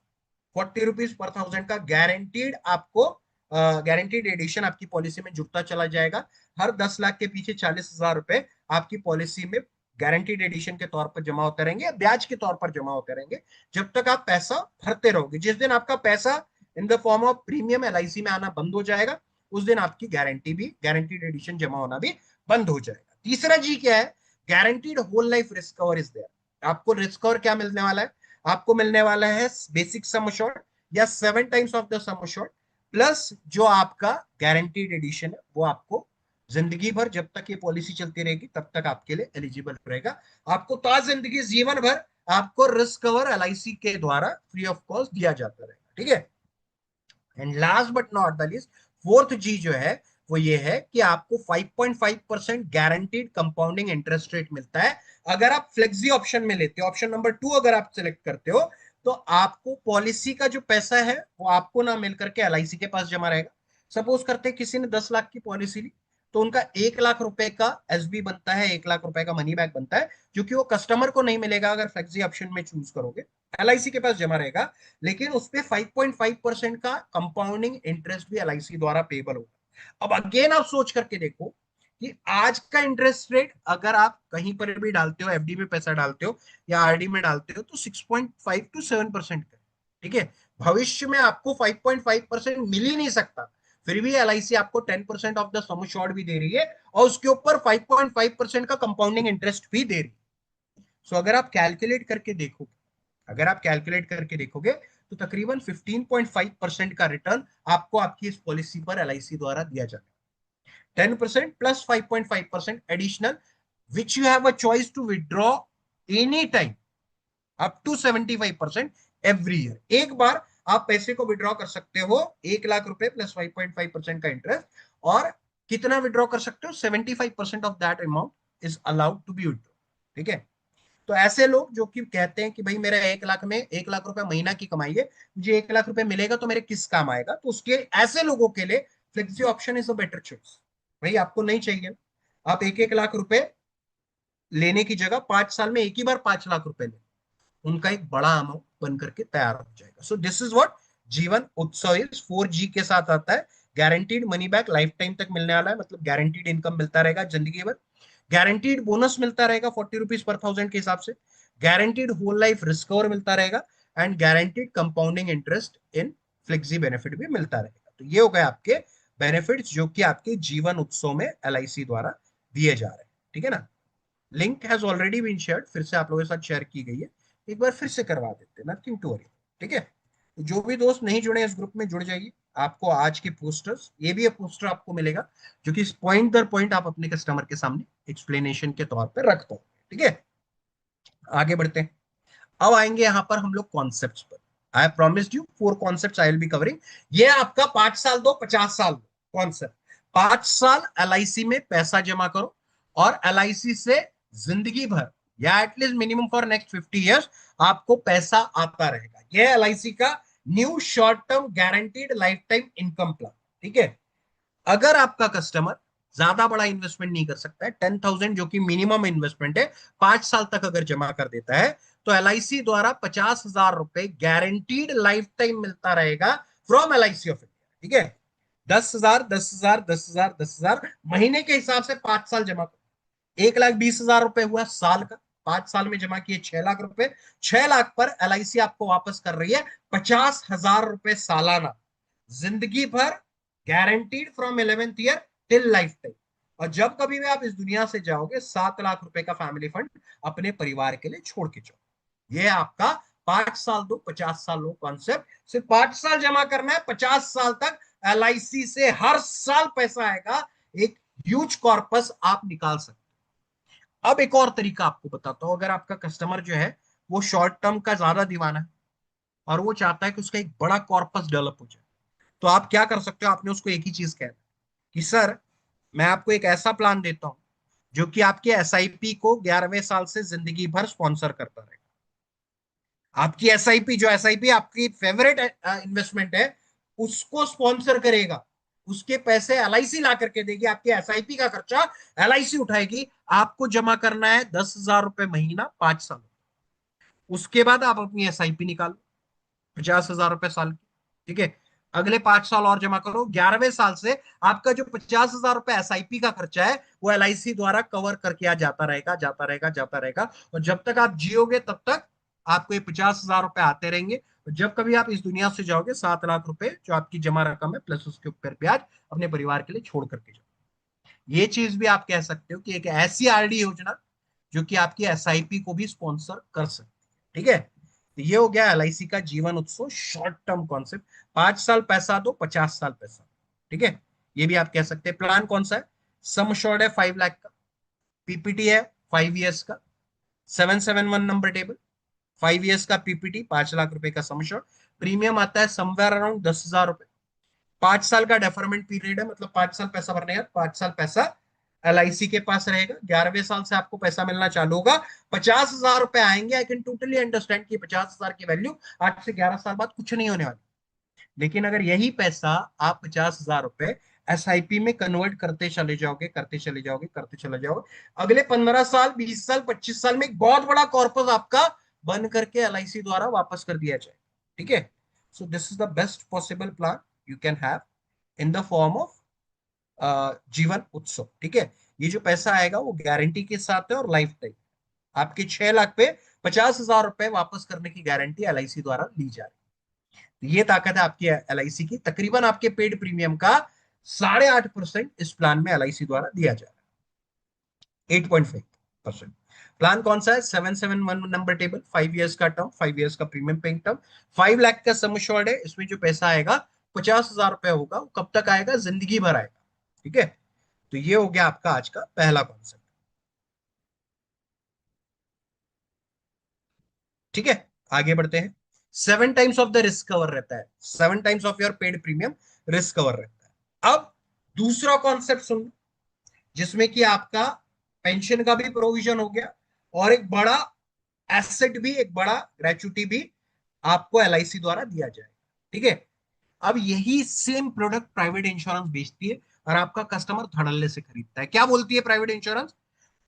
40 रुपीज पर थाउजेंड का गारंटीड आपको, गारंटीड एडिशन आपकी पॉलिसी में जुड़ता चला जाएगा। हर 10 लाख के पीछे 40,000 रुपए आपकी पॉलिसी में गारंटीड एडिशन के तौर पर जमा होते रहेंगे, ब्याज के तौर पर जमा होते रहेंगे, जब तक आप पैसा भरते रहोगे। जिस दिन आपका पैसा इन the form of premium LIC में आना बंद हो जाएगा, उस दिन आपकी गारंटी भी, गारंटीड एडिशन जमा होना भी बंद हो जाएगा। तीसरा जी क्या है? Guaranteed whole life risk cover is there. आपको रिस्क कवर क्या मिलने वाला है? आपको मिलने वाला है बेसिक सम अश्योर्ड, या 7 times of the sum assured, plus जो आपका गारंटीड एडिशन है वो आपको जिंदगी भर, जब तक ये पॉलिसी चलती रहेगी तब तक आपके लिए एलिजिबल रहेगा। आपको ता जिंदगी जीवन भर आपको रिस्क कवर एलआईसी के द्वारा फ्री ऑफ कॉस्ट दिया जाता रहेगा। ठीक है, and last but not the least, fourth जी जो है वो ये है कि आपको 5.5% गारंटीड कंपाउंडिंग इंटरेस्ट रेट मिलता है अगर आप फ्लेक्सी ऑप्शन में लेते हो। ऑप्शन नंबर 2 अगर आप सिलेक्ट करते हो, तो आपको पॉलिसी का जो पैसा है वो आपको ना मिल करके एलआईसी के पास जमा रहेगा। सपोज करते हैं किसी ने 10 लाख की पॉलिसी ली, तो उनका 1 लाख रुपए का एसबी बनता है, 1 लाख रुपए का मनी बैक बनता है, जो कि वो कस्टमर को नहीं मिलेगा अगर फ्लेक्सी ऑप्शन में चूज करोगे, एलआईसी के पास जमा रहेगा। लेकिन उस पे 5.5% का कंपाउंडिंग इंटरेस्ट भी एलआईसी द्वारा पेबल होगा। अब अगेन आप सोच करके देखो कि आज का इंटरेस्ट रेट अगर आप कहीं पर भी डालते हो, एफडी में पैसा डालते हो या आरडी में डालते हो, तो 6.5 to 7% का। ठीक है, भविष्य में आपको 5.5% मिल ही नहीं सकता, फिर भी एलआईसी आपको 10% ऑफ द सम शॉर्ट भी दे रही है, और उसके ऊपर 5.5% का कंपाउंडिंग इंटरेस्ट भी दे रही है। सो अगर आप कैलकुलेट करके देखोगे, अगर आप कैलकुलेट करके देखोगे, तो तकरीबन 15.5% का रिटर्न आपको आपकी इस पॉलिसी पर एलआईसी द्वारा दिया जाता है। 10% plus 5.5% additional which you have a choice to withdraw any time up to 75% every year. एक बार आप पैसे को विड्रॉ कर सकते हो, 1 लाख रुपए प्लस 5.5% का इंटरेस्ट, और कितना विड्रॉ कर सकते हो, 75% of that amount is allowed to be withdraw. ठीक है। तो ऐसे लोग जो कि कहते हैं कि भाई मेरा 1 लाख में 1 लाख रुपए महीना की कमाई है, मुझे 1 लाख रुपए मिलेगा तो मेरे किस काम आएगा, तो उसके ऐसे लोगों के लिए flexi option is a better choice. भाई आपको नहीं चाहिए, आप 1 1 लाख रुपए लेने की जगह 5 साल में एक ही बार 5 लाख रुपए ले, उनका एक बड़ा अमाउंट बन करके तैयार हो जाएगा। सो दिस इज व्हाट जीवन उत्सव इज। 4G के साथ आता है, guaranteed money back life time तक मिलने वाला है, मतलब गारंटीड इनकम मिलता रहेगा जिंदगी भर, गारंटीड बोनस मिलता रहेगा 40 रुपीज पर 1000 के हिसाब से, guaranteed whole life risk cover मिलता रहेगा, and guaranteed compounding interest in flexi benefit भी मिलता रहेगा। तो ये हो गए आपके बेनिफिट्स जो कि आपके जीवन उत्सव में LIC द्वारा दिए जा रहे हैं। ठीक है ना। Link has already been shared, फिर से आप लोगों के साथ शेयर की गई है, एक बार फिर से करवा देते हैं, नथिंग टू वरी। ठीक है। तो जो भी दोस्त नहीं जुड़े इस ग्रुप में जुड़ जाइए। आपको आज के पोस्टर्स, ये भी एक पोस्टर आपको मिलेगा जो कि पॉइंट दर पॉइंट आप अपने कस्टमर के सामने एक्सप्लेनेशन के तौर पर रखता हूँ। ठीक है। आगे बढ़ते हैं। अब आएंगे यहां पर हम लोग कॉन्सेप्ट्स पर। आई promised you 4 concepts I will be covering. ये आपका 5 साल दो 50 साल दो कॉन्सेप्ट। 5 साल LIC में पैसा जमा करो, और LIC से जिंदगी भर या at least minimum for next 50 years आपको पैसा आता रहेगा। यह LIC का new short term guaranteed life time income plan. ठीक है। अगर आपका कस्टमर ज्यादा बड़ा इन्वेस्टमेंट नहीं कर सकता है, 10,000 जो कि मिनिमम इन्वेस्टमेंट है, 5 साल तक अगर जमा कर देता है, तो LIC द्वारा 50,000 रुपए गारंटीड लाइफ टाइम मिलता रहेगा फ्रॉम LIC ऑफ इंडिया। ठीक है। 10,000 10,000 10,000 10,000 महीने के हिसाब से 5 साल जमा करो, 1,20,000 रुपए हुआ साल का, 5 साल में जमा किए 6 लाख रुपए, 6 लाख पर LIC आपको वापस कर रही है 50,000 रुपए सालाना, जिंदगी भर, guaranteed from 11th year till life time. और जब कभी भी आप इस दुनिया से जाओगे, 7 लाख रुपए का फैमिली फंड अपने परिवार के लिए छोड़ के जाओ। ये आपका 5 साल दो 50 साल लो कॉन्सेप्ट। सिर्फ 5 साल जमा करना है, 50 साल तक LIC से हर साल पैसा आएगा, एक ह्यूज कॉर्पस आप निकाल सकते। अब एक और तरीका आपको बताता हूं। अगर आपका कस्टमर जो है वो शॉर्ट टर्म का ज्यादा दीवाना है, और वो चाहता है कि उसका एक बड़ा कॉर्पस डेवलप हो जाए, तो आप क्या कर सकते हो, आपने उसको एक ही चीज कहना कि सर मैं आपको एक ऐसा प्लान देता हूं जो कि आपके SIP को 11वें साल से जिंदगी भर स्पॉन्सर करता रहेगा। आपकी SIP, जो SIP आपकी फेवरेट इन्वेस्टमेंट है, उसको स्पॉन्सर करेगा, उसके पैसे LIC ला करके देगी, आपके SIP का खर्चा LIC उठाएगी। आपको जमा करना है 10,000 रुपए महीना 5 साल। उसके बाद आप अपनी SIP निकालो, 50,000 रुपए साल की। ठीक है। अगले 5 साल और जमा करो, 11वें साल से आपका जो 50,000 रुपए SIP का खर्चा है वो LIC द्वारा कवर करके आ जाता रहेगा, जाता रहेगा, जाता रहेगा। और जब तक आप जियोगे तब तक आपको ये 50,000 रुपए आते रहेंगे। और जब कभी आप इस दुनिया से जाओगे, 7 लाख रुपए जो आपकी जमा रकम है प्लस उसके ऊपर ब्याज अपने परिवार के लिए छोड़ करके जाओ। ये चीज भी आप कह सकते हो कि एक ऐसी RD योजना जो कि आपकी SIP को भी स्पॉन्सर कर सकती है। ठीक है। तो ये हो गया LIC का जीवन उत्सव शॉर्ट टर्म कॉन्सेप्ट। 5 साल पैसा दो 50 साल पैसा। ठीक है। ये भी आप कह सकते हैं। प्लान कौन सा है, सम अश्योर्ड है 5 लाख का, PPT है 5 ईयर्स का, 771 नंबर टेबल, 5 ईयर्स का PPT, 5 लाख रुपए का सम अश्योर्ड। प्रीमियम आता है समवेयर अराउंड 10,000 रुपए। 5 साल का डेफरमेंट पीरियड है, मतलब 5 साल पैसा भरने का, 5 साल पैसा LIC के पास रहेगा, 11वें साल से आपको पैसा मिलना चालू होगा, 50,000 रुपए आएंगे। आई कैन टोटली अंडरस्टैंड कि 50,000 की वैल्यू आज से 11 साल बाद कुछ नहीं होने वाली। लेकिन अगर यही पैसा आप 50,000 रुपए SIP में कन्वर्ट करते चले जाओगे, करते चले जाओगे, करते चले जाओगे, अगले 15 साल 20 साल 25 साल में एक बहुत बड़ा कॉर्पस आपका बन करके LIC द्वारा वापस कर दिया जाए। ठीक है। So this is the best possible plan you can have in the form of जीवन उत्सव। ठीक है। ये जो पैसा आएगा वो गारंटी के साथ है और लाइफ टाइम। आपके 6 लाख पे 50,000 रुपए वापस करने की गारंटी LIC द्वारा ली जा रही है। तो ये ताकत है आपकी LIC की। तकरीबन आपके पेड प्रीमियम का 8.5% इस प्लान में LIC द्वारा दिया जा रहा है, 8.5%। प्लान कौन सा है, 771 नंबर टेबल, 5 ईयर्स का टर्म, 5 ईयर्स का प्रीमियम पेइंग टर्म, 5 लाख का सम एश्योर्ड है। इसमें जो पैसा आएगा 50,000 रुपए होगा, वो कब तक आएगा, जिंदगी भर आएगा। ठीक है। तो ये हो गया आपका आज का पहला कॉन्सेप्ट। ठीक है, आगे बढ़ते हैं। 7 times of the risk cover रहता है, 7 times of your paid premium risk cover रहता है। अब दूसरा कॉन्सेप्ट सुन, जिसमें कि आपका पेंशन का भी प्रोविजन हो गया और एक बड़ा एसेट भी, एक बड़ा ग्रेचुटी भी आपको एलआईसी द्वारा दिया जाएगा। ठीक है, अब यही सेम प्रोडक्ट प्राइवेट इंश्योरेंस बेचती है और आपका कस्टमर धड़ल्ले से खरीदता है। क्या बोलती है प्राइवेट इंश्योरेंस?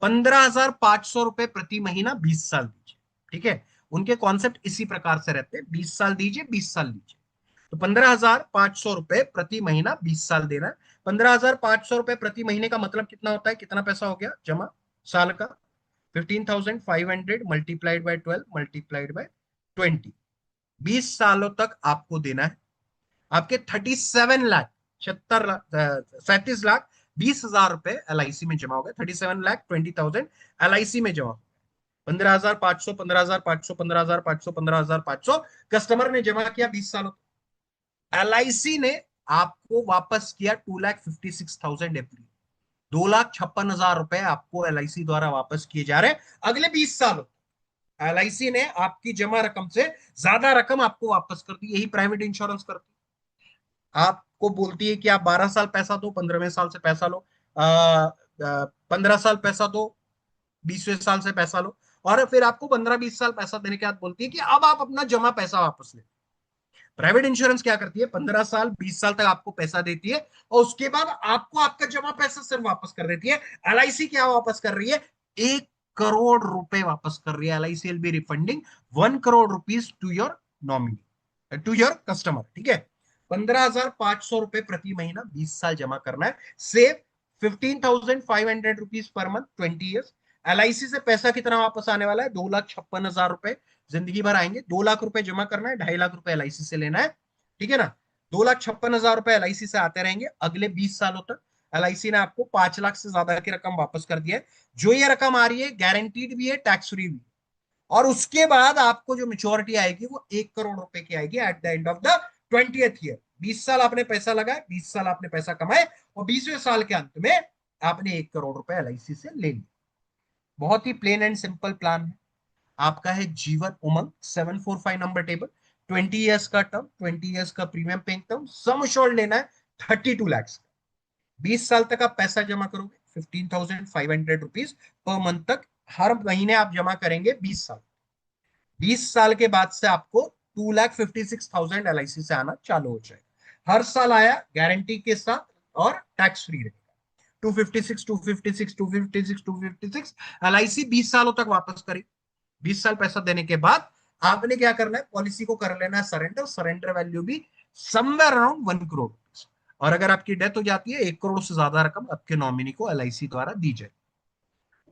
15,500 रुपए प्रति महीना, 20 साल दीजिए। ठीक है, उनके कॉन्सेप्ट इसी प्रकार से रहते हैं, 20 साल दीजिए, 20 साल दीजिए। तो 15,500 रुपए प्रति महीना, 20 साल देना है। 15,500 रुपए प्रति महीने का मतलब कितना होता है, कितना पैसा हो गया जमा साल का? 15,500 मल्टीप्लाइड बाय 12 मल्टीप्लाइड बाय 20, 20 सालों तक आपको देना है। आपके 37 लाख, 76 लाख, 37,20,000 रुपए एलआईसी में जमा हो गए। 37,20,000 एलआईसी में जमा। 15,500, 15,500, 15,500, 15,500 कस्टमर ने जमा किया 20 सालों। एलआईसी ने आपको वापस किया 2,56,000 एवरी। 2,56,000 रुपए आपको एलआईसी द्वारा वापस किए जा रहे हैं अगले 20 सालों। एलआईसी ने आपकी जमा रकम से ज्यादा रकम आपको वापस कर दी। यही प्राइवेट इंश्योरेंस करती है। आपको बोलती है कि आप 12 साल पैसा दो, 15वें साल से पैसा लो, 15 साल पैसा दो, 20वें साल से पैसा लो, और फिर आपको 15-20 साल पैसा देने के बाद बोलती है कि अब आप अपना जमा पैसा वापस ले। प्राइवेट इंश्योरेंस क्या करती है? 15 साल, 20 साल तक आपको पैसा देती है और उसके बाद आपको आपका जमा पैसा सिर्फ वापस कर देती है। एलआईसी क्या वापस कर रही है? 1 करोड़ रुपए वापस कर रही है। LIC will be refunding 1 crore rupees to your nominee, to your customer. ठीक है, 15,500 रुपए प्रति महीना, 20 साल जमा करना है। Save 15,500 rupees per month, 20 years. LIC से पैसा कितना वापस आने वाला है? 2,56,000 रुपए जिंदगी भर आएंगे। 2 लाख रुपए जमा करना है, 2.5 लाख रुपए एलआईसी से लेना है। ठीक है ना? 2,56,000 रुपए एलआईसी से आते रहेंगे अगले 20 सालों तक। एलआईसी ने आपको 5 लाख से ज्यादा की रकम वापस कर दिया है। जो ये रकम आ रही है गारंटीड भी है, टैक्स फ्री भी। और उसके बाद आपको जो मेच्योरिटी आएगी वो 1 करोड़ रुपए की आएगी at the end of the 20th year. 20 साल आपने पैसा लगाया, 20 साल आपने पैसा कमाए और 20वें साल के अंत में आपने 1 करोड़ रुपए एलआईसी से ले लिया। बहुत ही प्लेन एंड सिंपल प्लान है आपका। है Jeevan Umang 745 number table. 20 years का टर्म, 20 ईयर्स का प्रीमियम पेइंग टर्म, सम श्योर्ड लेना है 32 लाख। 20 साल तक आप पैसा जमा करोगे 15,500 रुपीज पर मंथ तक। हर महीने आप जमा करेंगे 20 साल। 20 साल के बाद से आपको 2,56,000 एलआईसी से आना चालू हो जाएगा। हर साल आया गारंटी के साथ और टैक्स फ्री रहेगा। 256, 256, 256, 256 एलआईसी 20 सालों तक वापस करेगी। 20 साल पैसा देने के बाद आपने क्या करना है? पॉलिसी को कर लेना है सरेंडर। सरेंडर वैल्यू भी समवेयर अराउंड 1 करोड़। और अगर आपकी डेथ हो जाती है, 1 करोड़ से ज्यादा रकम आपके नॉमिनी को एलआईसी द्वारा दी जाए।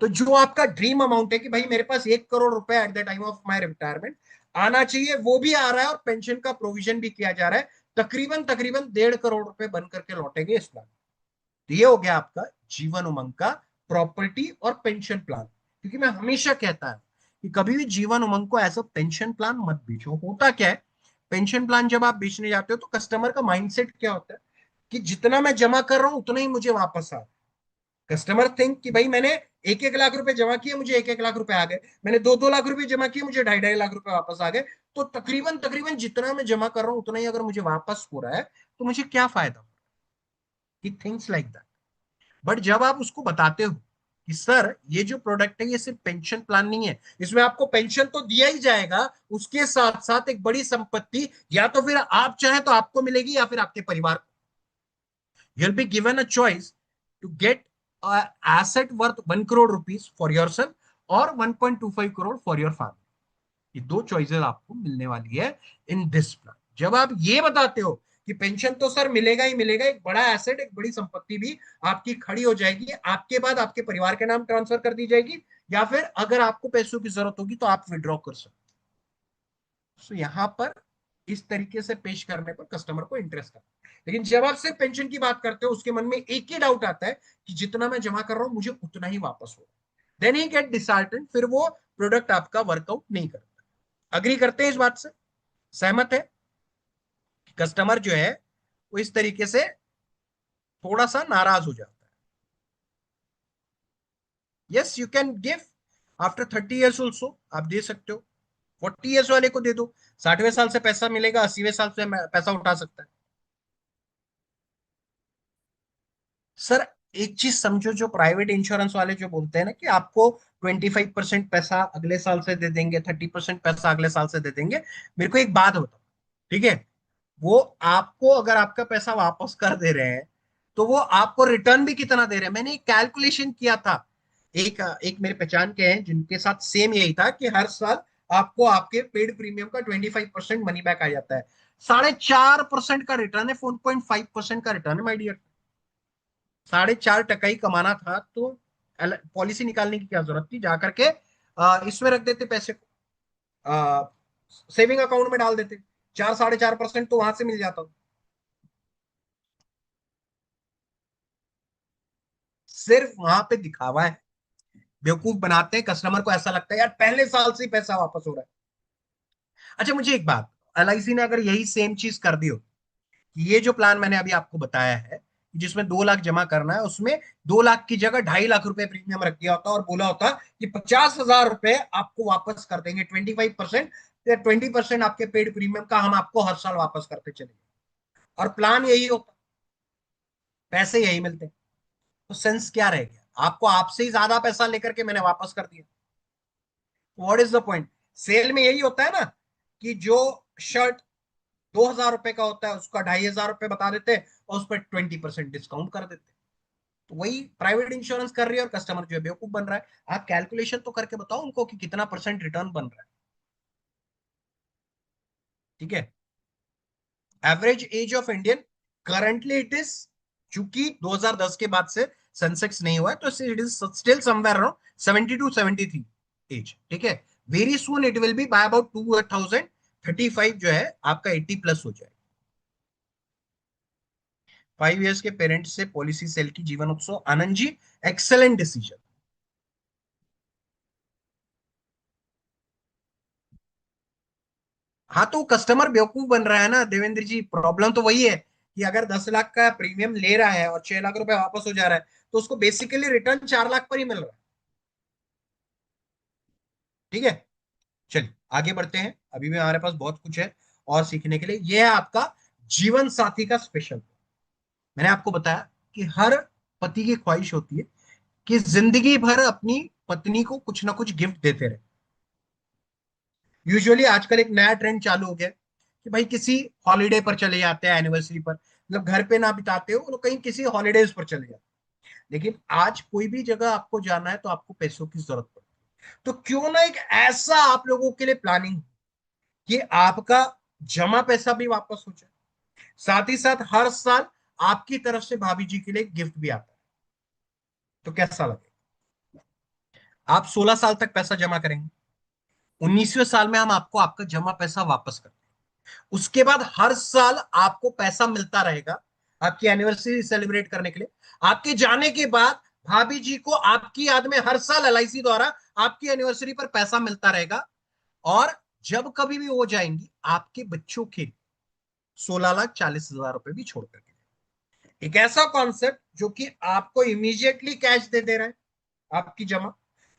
तो जो आपका ड्रीम अमाउंट है कि भाई मेरे पास 1 करोड़ रुपए at the time of my retirement आना चाहिए, वो भी आ रहा है और पेंशन का प्रोविजन भी किया जा रहा है। तकरीबन तकरीबन 1.5 करोड़ रुपए बन करके लौटेंगे इस प्लान। तो ये हो गया आपका जीवन उमंग का प्रॉपर्टी और पेंशन प्लान। क्योंकि मैं हमेशा कहता हूं कि कभी भी जीवन उमंग को एज अ पेंशन प्लान मत बेचो। होता क्या है, पेंशन प्लान जब आप बेचने जाते हो तो कस्टमर का माइंडसेट क्या होता है कि जितना मैं जमा कर रहा हूं उतना ही मुझे वापस आ रहा है। कस्टमर थिंक कि भाई मैंने 1-1 लाख रुपए जमा किए, मुझे 1-1 लाख रुपए आ गए। मैंने 2-2 लाख रुपए जमा किए, मुझे 2.5-2.5 लाख रुपए वापस आ गए। तो तकरीबन तकरीबन जितना मैं जमा कर रहा हूं उतना ही अगर मुझे वापस हो रहा है तो मुझे क्या फायदा? He thinks like that. But जब आप उसको बताते हो कि सर ये जो प्रोडक्ट है ये सिर्फ पेंशन प्लान नहीं है, इसमें आपको पेंशन तो दिया ही जाएगा, उसके साथ साथ एक बड़ी संपत्ति या तो फिर आप चाहें तो आपको मिलेगी या फिर आपके परिवार को। You'll be given a choice to get a asset worth 1 crore rupees for yourself और 1.25 crore for your family। ये दो चॉइसेस आपको मिलने वाली है इन दिस प्लान। जब आप ये बताते हो कि पेंशन तो सर मिलेगा ही मिलेगा, एक बड़ा एसेट, एक बड़ी संपत्ति भी आपकी खड़ी हो जाएगी, आपके बाद आपके परिवार के नाम ट्रांसफर कर दी जाएगी, या फिर अगर आपको पैसों की जरूरत होगी तो आप विड्रॉ कर सकते हो। So, यहाँ पर इस तरीके से पेश करने पर कस्टमर को इंटरेस्ट आता है। लेकिन जब आप सिर्फ पेंशन की बात करते हो उसके मन में एक ही डाउट आता है कि जितना मैं जमा कर रहा हूं मुझे उतना ही वापस हो। देन ही गेट डिसहार्टेंड, फिर वो प्रोडक्ट आपका वर्कआउट नहीं करता। अग्री करते हैं इस बात से? सहमत है? कस्टमर जो है वो इस तरीके से थोड़ा सा नाराज हो जाता है। Yes, you can give after 30 years also, आप दे सकते हो। 40 ईयर्स वाले को दे दो, 60वें साल से पैसा मिलेगा, 80वें साल से पैसा उठा सकता है। सर एक चीज समझो, जो प्राइवेट इंश्योरेंस वाले जो बोलते हैं ना कि आपको 25% पैसा अगले साल से दे देंगे, 30% पैसा अगले साल से दे देंगे, मेरे को एक बात बताओ, ठीक है, वो आपको अगर आपका पैसा वापस कर दे रहे हैं तो वो आपको रिटर्न भी कितना दे रहे हैं? मैंने एक कैलकुलेशन किया था, एक एक मेरे पहचान के हैं जिनके साथ सेम यही था कि हर साल आपको आपके पेड प्रीमियम का 25% मनी बैक आ जाता है। 4.5% का रिटर्न है, 4.5% का रिटर्न है माय डियर। 4.5% ही कमाना था तो पॉलिसी निकालने की क्या जरूरत थी? जाकर के इसमें रख देते पैसे को, सेविंग अकाउंट में डाल देते, 4 4.5% तो वहां से मिल जाता। सिर्फ वहां पे दिखावा है, बेवकूफ बनाते हैं कस्टमर को, ऐसा लगता है यार पहले साल से ही पैसा वापस हो रहा है। अच्छा मुझे एक बात, एलआईसी ने अगर यही सेम चीज कर दी हो कि ये जो प्लान मैंने अभी आपको बताया है जिसमें 2 लाख जमा करना है, उसमें 2 लाख की जगह 2.5 लाख रुपए प्रीमियम रख दिया होता और बोला होता कि 50,000 रुपए आपको वापस कर देंगे, 25% या 20% आपके पेड प्रीमियम का हम आपको हर साल वापस करते चलेंगे, और प्लान यही होता, पैसे यही मिलते, तो सेंस क्या रह गया? आपको आपसे ही ज्यादा पैसा लेकर के मैंने वापस कर दिया, what is the point? Sale में यही होता है ना कि जो शर्ट 2,000 रुपए का होता है उसका 2,500 रुपए बता देते हैं और उस पर 20% डिस्काउंट कर देते हैं। तो वही प्राइवेट इंश्योरेंस कर रही है और कस्टमर जो है बेवकूफ बन रहा है। आप कैलकुलेशन तो करके बताओ उनको कि कितना परसेंट रिटर्न बन रहा है। ठीक है, average age of Indian currently it is, चूंकि 2010 के बाद से सेंसेक्स नहीं हुआ है तो it is still somewhere around 70 to 73 age. ठीक है, very soon it will be by about 2035 जो है आपका 80 प्लस हो जाए। 5 इयर्स के पेरेंट्स से पॉलिसी सेल की जीवन उत्सव, आनंद जी एक्सेलेंट डिसीजन। हाँ तो कस्टमर बेवकूफ बन रहा है ना देवेंद्र जी, प्रॉब्लम तो वही है कि अगर 10 लाख का प्रीमियम ले रहा है और 6 लाख रुपए वापस हो जा रहा है तो उसको बेसिकली रिटर्न 4 लाख पर ही मिल रहा है। ठीक है, चलिए आगे बढ़ते हैं, अभी भी हमारे पास बहुत कुछ है और सीखने के लिए। यह है आपका जीवन साथी का स्पेशल। मैंने आपको बताया कि हर पति की ख्वाहिश होती है कि जिंदगी भर अपनी पत्नी को कुछ ना कुछ गिफ्ट देते रहे। यूजुअली आजकल एक नया ट्रेंड चालू हो गया है कि भाई किसी हॉलीडे पर चले जाते हैं, एनिवर्सरी पर, मतलब घर पे ना बिताते हो, वो लोग कहीं किसी हॉलीडेज पर चले जाते हैं। लेकिन आज कोई भी जगह आपको जाना है तो आपको पैसों की जरूरत पड़ती है, तो क्यों ना एक ऐसा आप लोगों के लिए प्लानिंग कि आपका जमा पैसा भी वापस हो जाए, साथ ही साथ हर साल आपकी तरफ से भाभी जी के लिए गिफ्ट भी आता है। तो कैसा लगे? आप 16 साल तक पैसा जमा करेंगे, 19वें साल में हम आपको आपका जमा पैसा वापस करेंगे, उसके बाद हर साल आपको पैसा मिलता रहेगा आपकी एनिवर्सरी सेलिब्रेट करने के लिए। आपके जाने के बाद भाभी जी को आपकी याद में हर साल एलआईसी द्वारा आपकी एनिवर्सरी पर पैसा मिलता रहेगा, और जब कभी भी हो जाएंगी आपके बच्चों के 16,40,000 रुपए भी छोड़ करके। एक ऐसा कॉन्सेप्ट जो कि आपको इमीडिएटली कैश दे दे रहा है आपकी जमा,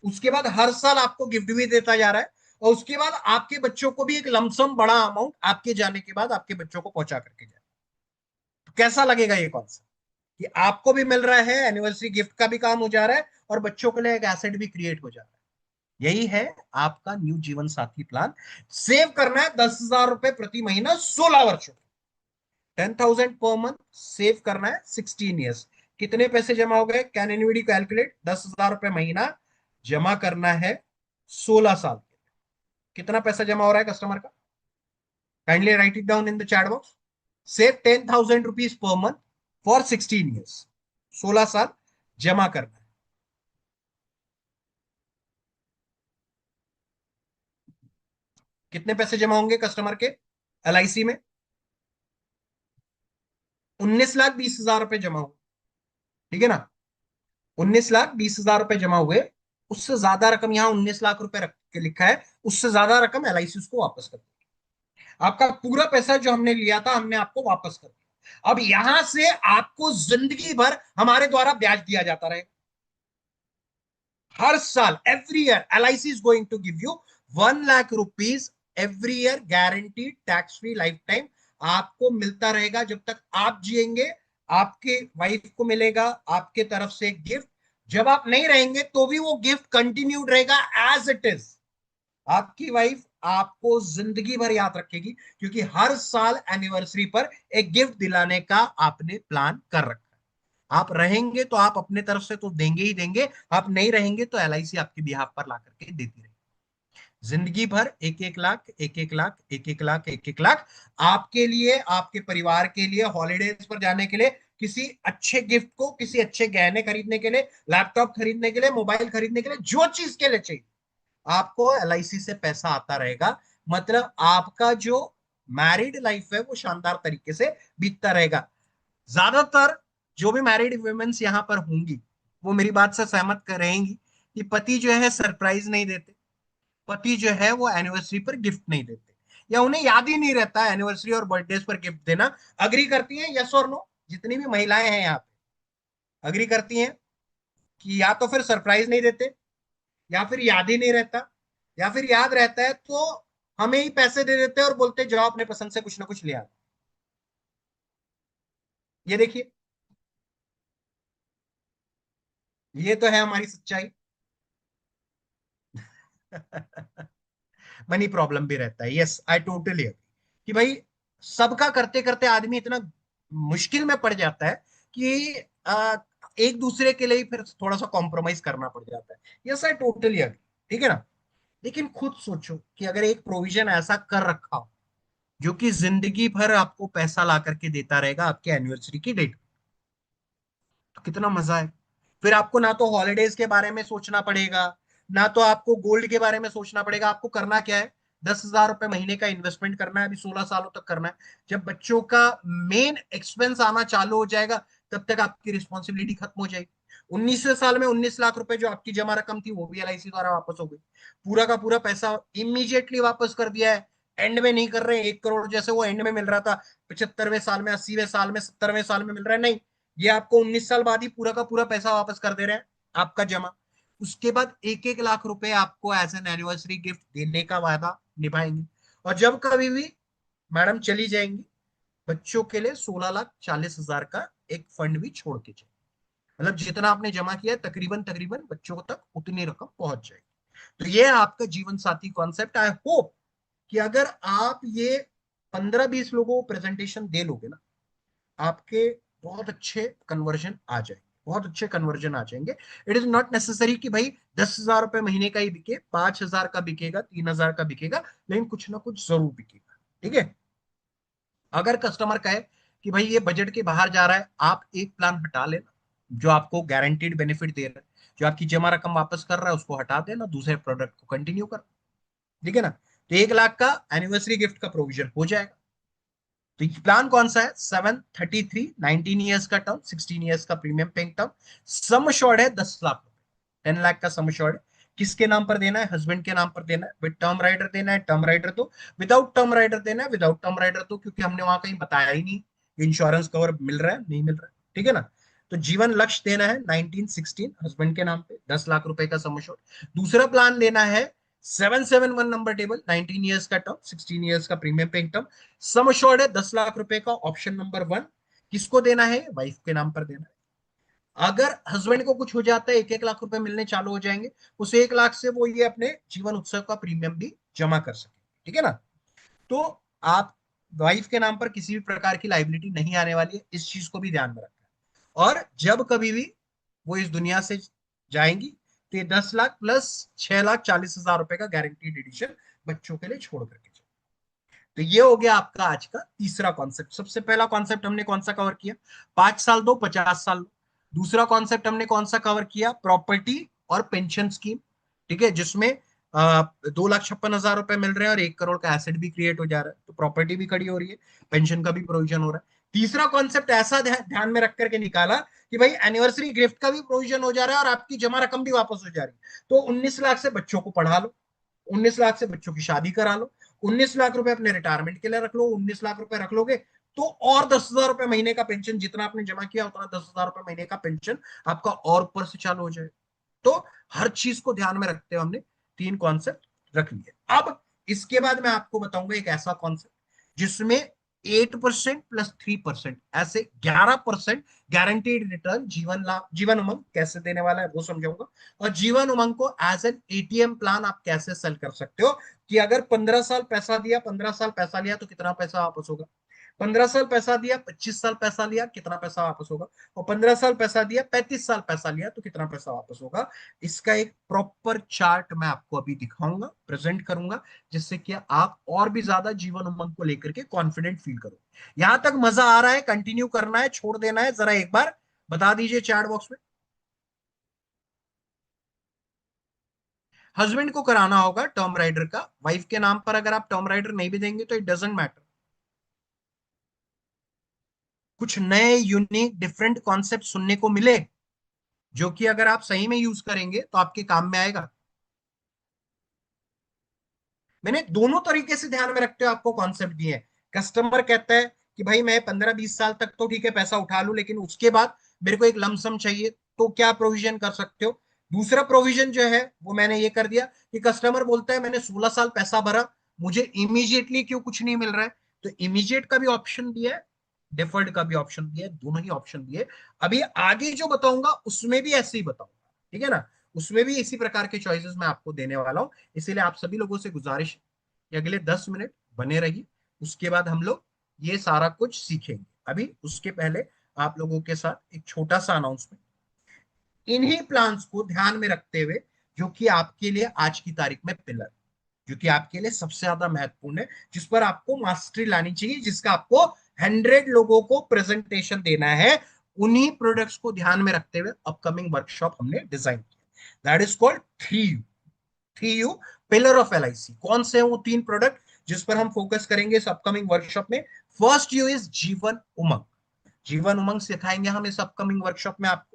उसके बाद हर साल आपको गिफ्ट भी देता जा रहा है, और उसके बाद आपके बच्चों को भी एक लमसम बड़ा अमाउंट आपके जाने के बाद आपके बच्चों को पहुंचा करके जाए। तो कैसा लगेगा ये कॉन्सेप्ट कि आपको भी मिल रहा है, एनिवर्सरी गिफ्ट का भी काम हो जा रहा है और बच्चों के लिए एक एसेट भी क्रिएट हो जा रहा है। यही है आपका न्यू जीवन साथी प्लान। सेव करना है 10,000 रुपए प्रति महीना 16 वर्षों, 10,000 पर मंथ सेव करना है 16 ईयर्स। कितने पैसे जमा हो गए? Can anybody calculate? 10,000 रुपए महीना जमा करना है 16 साल के लिए। कितना पैसा जमा हो रहा है कस्टमर का? Kindly right it down in the chat box. Save 10,000 rupees per month for 16 years, 16 साल जमा करना है। कितने पैसे जमा होंगे कस्टमर के एलआईसी में? 19,20,000 रुपए जमा हो, ठीक है ना? 19,20,000 रुपए जमा हुए, उससे ज्यादा रकम यहाँ 19 लाख रुपए रख के लिखा है, उससे ज्यादा रकम एलआईसी उसको वापस कर देगी। आपका पूरा पैसा जो हमने लिया था हमने आपको वापस कर दिया। अब यहां से आपको जिंदगी भर हमारे द्वारा ब्याज दिया जाता रहेगा, हर साल every year LIC is going to give you 1 lakh rupees every year, guaranteed, tax free, life time आपको मिलता रहेगा जब तक आप जिएंगे। आपके वाइफ को मिलेगा आपके तरफ से एक गिफ्ट, जब आप नहीं रहेंगे तो भी वो गिफ्ट कंटिन्यूड रहेगा एज इट इज। आपकी वाइफ आपको जिंदगी भर याद रखेगी, क्योंकि हर साल एनिवर्सरी पर एक गिफ्ट दिलाने का आपने प्लान कर रखा है। आप रहेंगे तो आप अपने तरफ से तो देंगे ही देंगे, आप नहीं रहेंगे तो LIC आपके बिहाफ पर ला करके देती रहेगी। जिंदगी भर 1-1 लाख, 1-1 लाख, 1-1 लाख, 1-1 लाख, आपके लिए, आपके परिवार के लिए, हॉलीडेज पर जाने के लिए, किसी अच्छे गिफ्ट को, किसी अच्छे गहने खरीदने के लिए, लैपटॉप खरीदने के लिए, मोबाइल खरीदने के लिए, जो चीज के लिए चाहिए, आपको LIC से पैसा आता रहेगा। मतलब आपका जो मैरिड लाइफ है वो शानदार तरीके से बीतता रहेगा। ज्यादातर जो भी मैरिड वुमेन्स यहाँ पर होंगी वो मेरी बात से सहमत कर रहेंगी कि पति जो है सरप्राइज नहीं देते, पति जो है वो एनिवर्सरी पर गिफ्ट नहीं देते, या उन्हें याद ही नहीं रहता एनिवर्सरी और बर्थडे पर गिफ्ट देना। अग्री करती हैं, यस और नो? जितनी भी महिलाएं हैं यहाँ पे अग्री करती हैं कि या तो फिर सरप्राइज नहीं देते, या फिर याद ही नहीं रहता, या फिर याद रहता है तो हमें ही पैसे दे देते हैं और बोलते हैं, जाओ अपने पसंद से कुछ ना कुछ ले आओ। ये देखिए, ये तो है हमारी सच्चाई। मनी प्रॉब्लम भी रहता है, यस आई टोटली अग्री कि भाई सबका करते करते आदमी इतना मुश्किल में पड़ जाता है कि एक दूसरे के लिए ही फिर थोड़ा सा कॉम्प्रोमाइज करना पड़ जाता है। यस आई टोटली अग्री, ठीक है ना? लेकिन खुद सोचो कि अगर एक प्रोविजन ऐसा कर रखा हो जो कि जिंदगी भर आपको पैसा ला करके देता रहेगा आपके एनिवर्सरी की डेट, तो कितना मजा है। फिर आपको ना तो हॉलीडेज के बारे में सोचना पड़ेगा, ना तो आपको गोल्ड के बारे में सोचना पड़ेगा। आपको करना क्या है, 10,000 रुपए महीने का इन्वेस्टमेंट करना है, अभी 16 सालों तक करना है। जब बच्चों का मेन एक्सपेंस आना चालू हो जाएगा तब तक आपकी रिस्पॉन्सिबिलिटी खत्म हो जाएगी। 19वें साल में 19 लाख रुपए जो आपकी जमा रकम थी वो भी LIC द्वारा वापस हो गई। पूरा का पूरा पैसा इमीडिएटली वापस कर दिया है। एंड में नहीं कर रहे 1 करोड़ जैसे वो एंड में मिल रहा था 75वें साल में, 80वें साल में, 70वें साल में मिल रहा है, नहीं। ये आपको 19 साल बाद ही पूरा का पूरा पैसा वापस कर दे रहे हैं आपका जमा। उसके बाद 1-1 लाख रुपए आपको एज एन एनिवर्सरी गिफ्ट देने का वादा निभाएंगे। और जब कभी भी मैडम चली जाएंगी, बच्चों के लिए 16,40,000 का एक फंड भी छोड़ के जाए। मतलब जितना आपने जमा किया है तकरीबन तकरीबन बच्चों तक उतनी रकम पहुंच जाएगी। तो ये है आपका जीवन साथी कॉन्सेप्ट। आई होप कि अगर आप ये 15-20 लोगों को प्रेजेंटेशन दे लोगे ना, आपके बहुत अच्छे कन्वर्जन आ जाएंगे, बहुत अच्छे कन्वर्जन आ जाएंगे। इट इज नॉट नेसेसरी कि भाई 10,000 रुपए महीने का ही बिके, 5,000 का बिकेगा, 3,000 का बिकेगा, लेकिन कुछ ना कुछ जरूर बिकेगा, ठीक है? अगर कस्टमर कहे कि भाई ये बजट के बाहर जा रहा है, आप एक प्लान हटा लेना जो आपको गारंटीड बेनिफिट दे रहा है, जो आपकी जमा रकम वापस कर रहा है उसको हटा देना, दूसरे प्रोडक्ट को कंटिन्यू कर, ठीक है ना? तो 1 लाख का एनिवर्सरी गिफ्ट का प्रोविजन हो जाएगा। तो प्लान कौन सा है? 733, 19 ईयर्स का टर्म, 16 ईयर्स का premium paying term, sum assured है 10 लाख रुपए, 10 लाख का सम अश्योर्ड है। किसके नाम पर देना है? हस्बैंड के नाम पर देना है। विद टर्म राइडर देना है, टर्म राइडर दो। विदाउट टर्म राइडर देना है, विदाउट टर्म राइडर दो, क्योंकि हमने वहां कहीं बताया ही नहीं इंश्योरेंस कवर मिल रहा है नहीं मिल रहा है, ठीक है ना? तो जीवन लक्ष्य देना है 1916 हस्बैंड के नाम पे, 10 लाख रुपए का सम अश्योर्ड। दूसरा प्लान लेना है 771 नंबर टेबल, 19 ईयर्स का टर्म, 16 ईयर्स का premium paying term, sum assured है 10 लाख रुपए का। ऑप्शन नंबर 1 किसको देना है? वाइफ के नाम पर देना है। अगर हस्बैंड को कुछ हो जाता है 1-1 लाख रुपए मिलने चालू हो जाएंगे, उस 1 लाख से वो ये अपने जीवन उत्सव का प्रीमियम भी जमा कर सके, ठीक है ना? तो आप वाइफ के नाम पर किसी भी प्रकार की लाइबिलिटी नहीं आने वाली है, इस चीज को भी ध्यान में रखना। और जब कभी भी वो इस दुनिया से जाएंगी तो ये 10 लाख प्लस 6,40,000 रुपए का गारंटीड एडिशन बच्चों के लिए छोड़ करके जाए। तो ये हो गया आपका आज का तीसरा कॉन्सेप्ट। सबसे पहला कॉन्सेप्ट हमने कौन सा कवर किया? 5 साल दो, 50 साल दो। दूसरा कॉन्सेप्ट हमने कौन सा कवर किया? प्रॉपर्टी और पेंशन स्कीम, ठीक है, जिसमें 2,56,000 रुपए मिल रहे हैं और 1 करोड़ का एसेट भी क्रिएट हो जा रहा है, तो प्रॉपर्टी भी खड़ी हो रही है, पेंशन का भी प्रोविजन हो रहा है। तीसरा कॉन्सेप्ट ऐसा ध्यान में रख करके निकाला कि भाई एनिवर्सरी गिफ्ट का भी प्रोविजन हो जा रहा है और आपकी जमा रकम भी वापस हो जा रही है। तो 19 लाख से बच्चों को पढ़ा लो, 19 लाख से बच्चों की शादी करा लो, 19 लाख रुपए अपने रिटायरमेंट के लिए रख लो, 19 लाख रुपए रख लोगे तो और 10,000 रुपए महीने का पेंशन, जितना आपने जमा किया उतना 10,000 रुपए महीने का पेंशन आपका और ऊपर से चालू हो जाए। तो हर चीज को ध्यान में रखते हुए हमने 3 कॉन्सेप्ट रख लिए। अब इसके बाद मैं आपको बताऊंगा एक ऐसा कॉन्सेप्ट जिसमें 8% प्लस 3% ऐसे 11% गारंटीड रिटर्न जीवन लाभ जीवन उमंग कैसे देने वाला है वो समझाऊंगा। और जीवन उमंग को एज एन एटीएम प्लान आप कैसे सेल कर सकते हो कि अगर 15 साल पैसा दिया, 15 साल पैसा लिया तो कितना पैसा वापस होगा, 15 साल पैसा दिया, 25 साल पैसा लिया कितना पैसा वापस होगा, और 15 साल पैसा दिया, 35 साल पैसा लिया तो कितना पैसा वापस होगा। इसका एक प्रॉपर चार्ट मैं आपको अभी दिखाऊंगा, प्रेजेंट करूंगा, जिससे कि आप और भी ज्यादा जीवन उमंग को लेकर के कॉन्फिडेंट फील करो। यहां तक मजा आ रहा है, कंटिन्यू करना है, छोड़ देना है, जरा एक बार बता दीजिए चैट बॉक्स में। हस्बैंड को कराना होगा टर्म राइडर का, वाइफ के नाम पर अगर आप टर्म राइडर नहीं भी देंगे तो इट डजेंट मैटर। कुछ नए यूनिक डिफरेंट कॉन्सेप्ट सुनने को मिले जो कि अगर आप सही में यूज करेंगे तो आपके काम में आएगा। मैंने दोनों तरीके से ध्यान में रखते हुए आपको कॉन्सेप्ट दिए हैं। कस्टमर कहता है कि भाई मैं 15-20 साल तक तो ठीक है पैसा उठा लूं, लेकिन उसके बाद मेरे को एक लमसम चाहिए, तो क्या प्रोविजन कर सकते हो। दूसरा प्रोविजन जो है वो मैंने ये कर दिया कि कस्टमर बोलता है मैंने 16 साल पैसा भरा, मुझे इमीडिएटली क्यों कुछ नहीं मिल रहा है, तो इमीडिएट का भी ऑप्शन दिया है, डिफर्ड का भी ऑप्शन दिया है, दोनों ही ऑप्शन दिए। अभी आगे जो बताऊंगा उसमें भी ऐसे ही बताऊंगा, ठीक है ना, उसमें भी इसी प्रकार के चॉइसेस मैं आपको देने वाला हूं। इसीलिए आप सभी लोगों से गुजारिश है कि अगले 10 मिनट बने रहिए, उसके बाद हम लोग ये सारा कुछ सीखेंगे। अभी उसके पहले आप लोगों के साथ एक छोटा सा अनाउंसमेंट, इन्हीं प्लान्स को ध्यान में रखते हुए जो कि आपके लिए आज की तारीख में पिलर, जो कि आपके लिए सबसे ज्यादा महत्वपूर्ण है, जिस पर आपको मास्टरी लानी चाहिए, जिसका आपको 100 लोगों को प्रेजेंटेशन देना है, उन्हीं प्रोडक्ट्स को ध्यान में रखते हुए अपकमिंग वर्कशॉप हमने डिजाइन किया, that is called 3U। 3U pillar of LIC। कौन से हैं वो 3 प्रोडक्ट जिस पर हम फोकस करेंगे इस अपकमिंग वर्कशॉप में? First you is Jeevan Umang. Jeevan Umang सिखाएंगे हम इस अपकमिंग वर्कशॉप में आपको।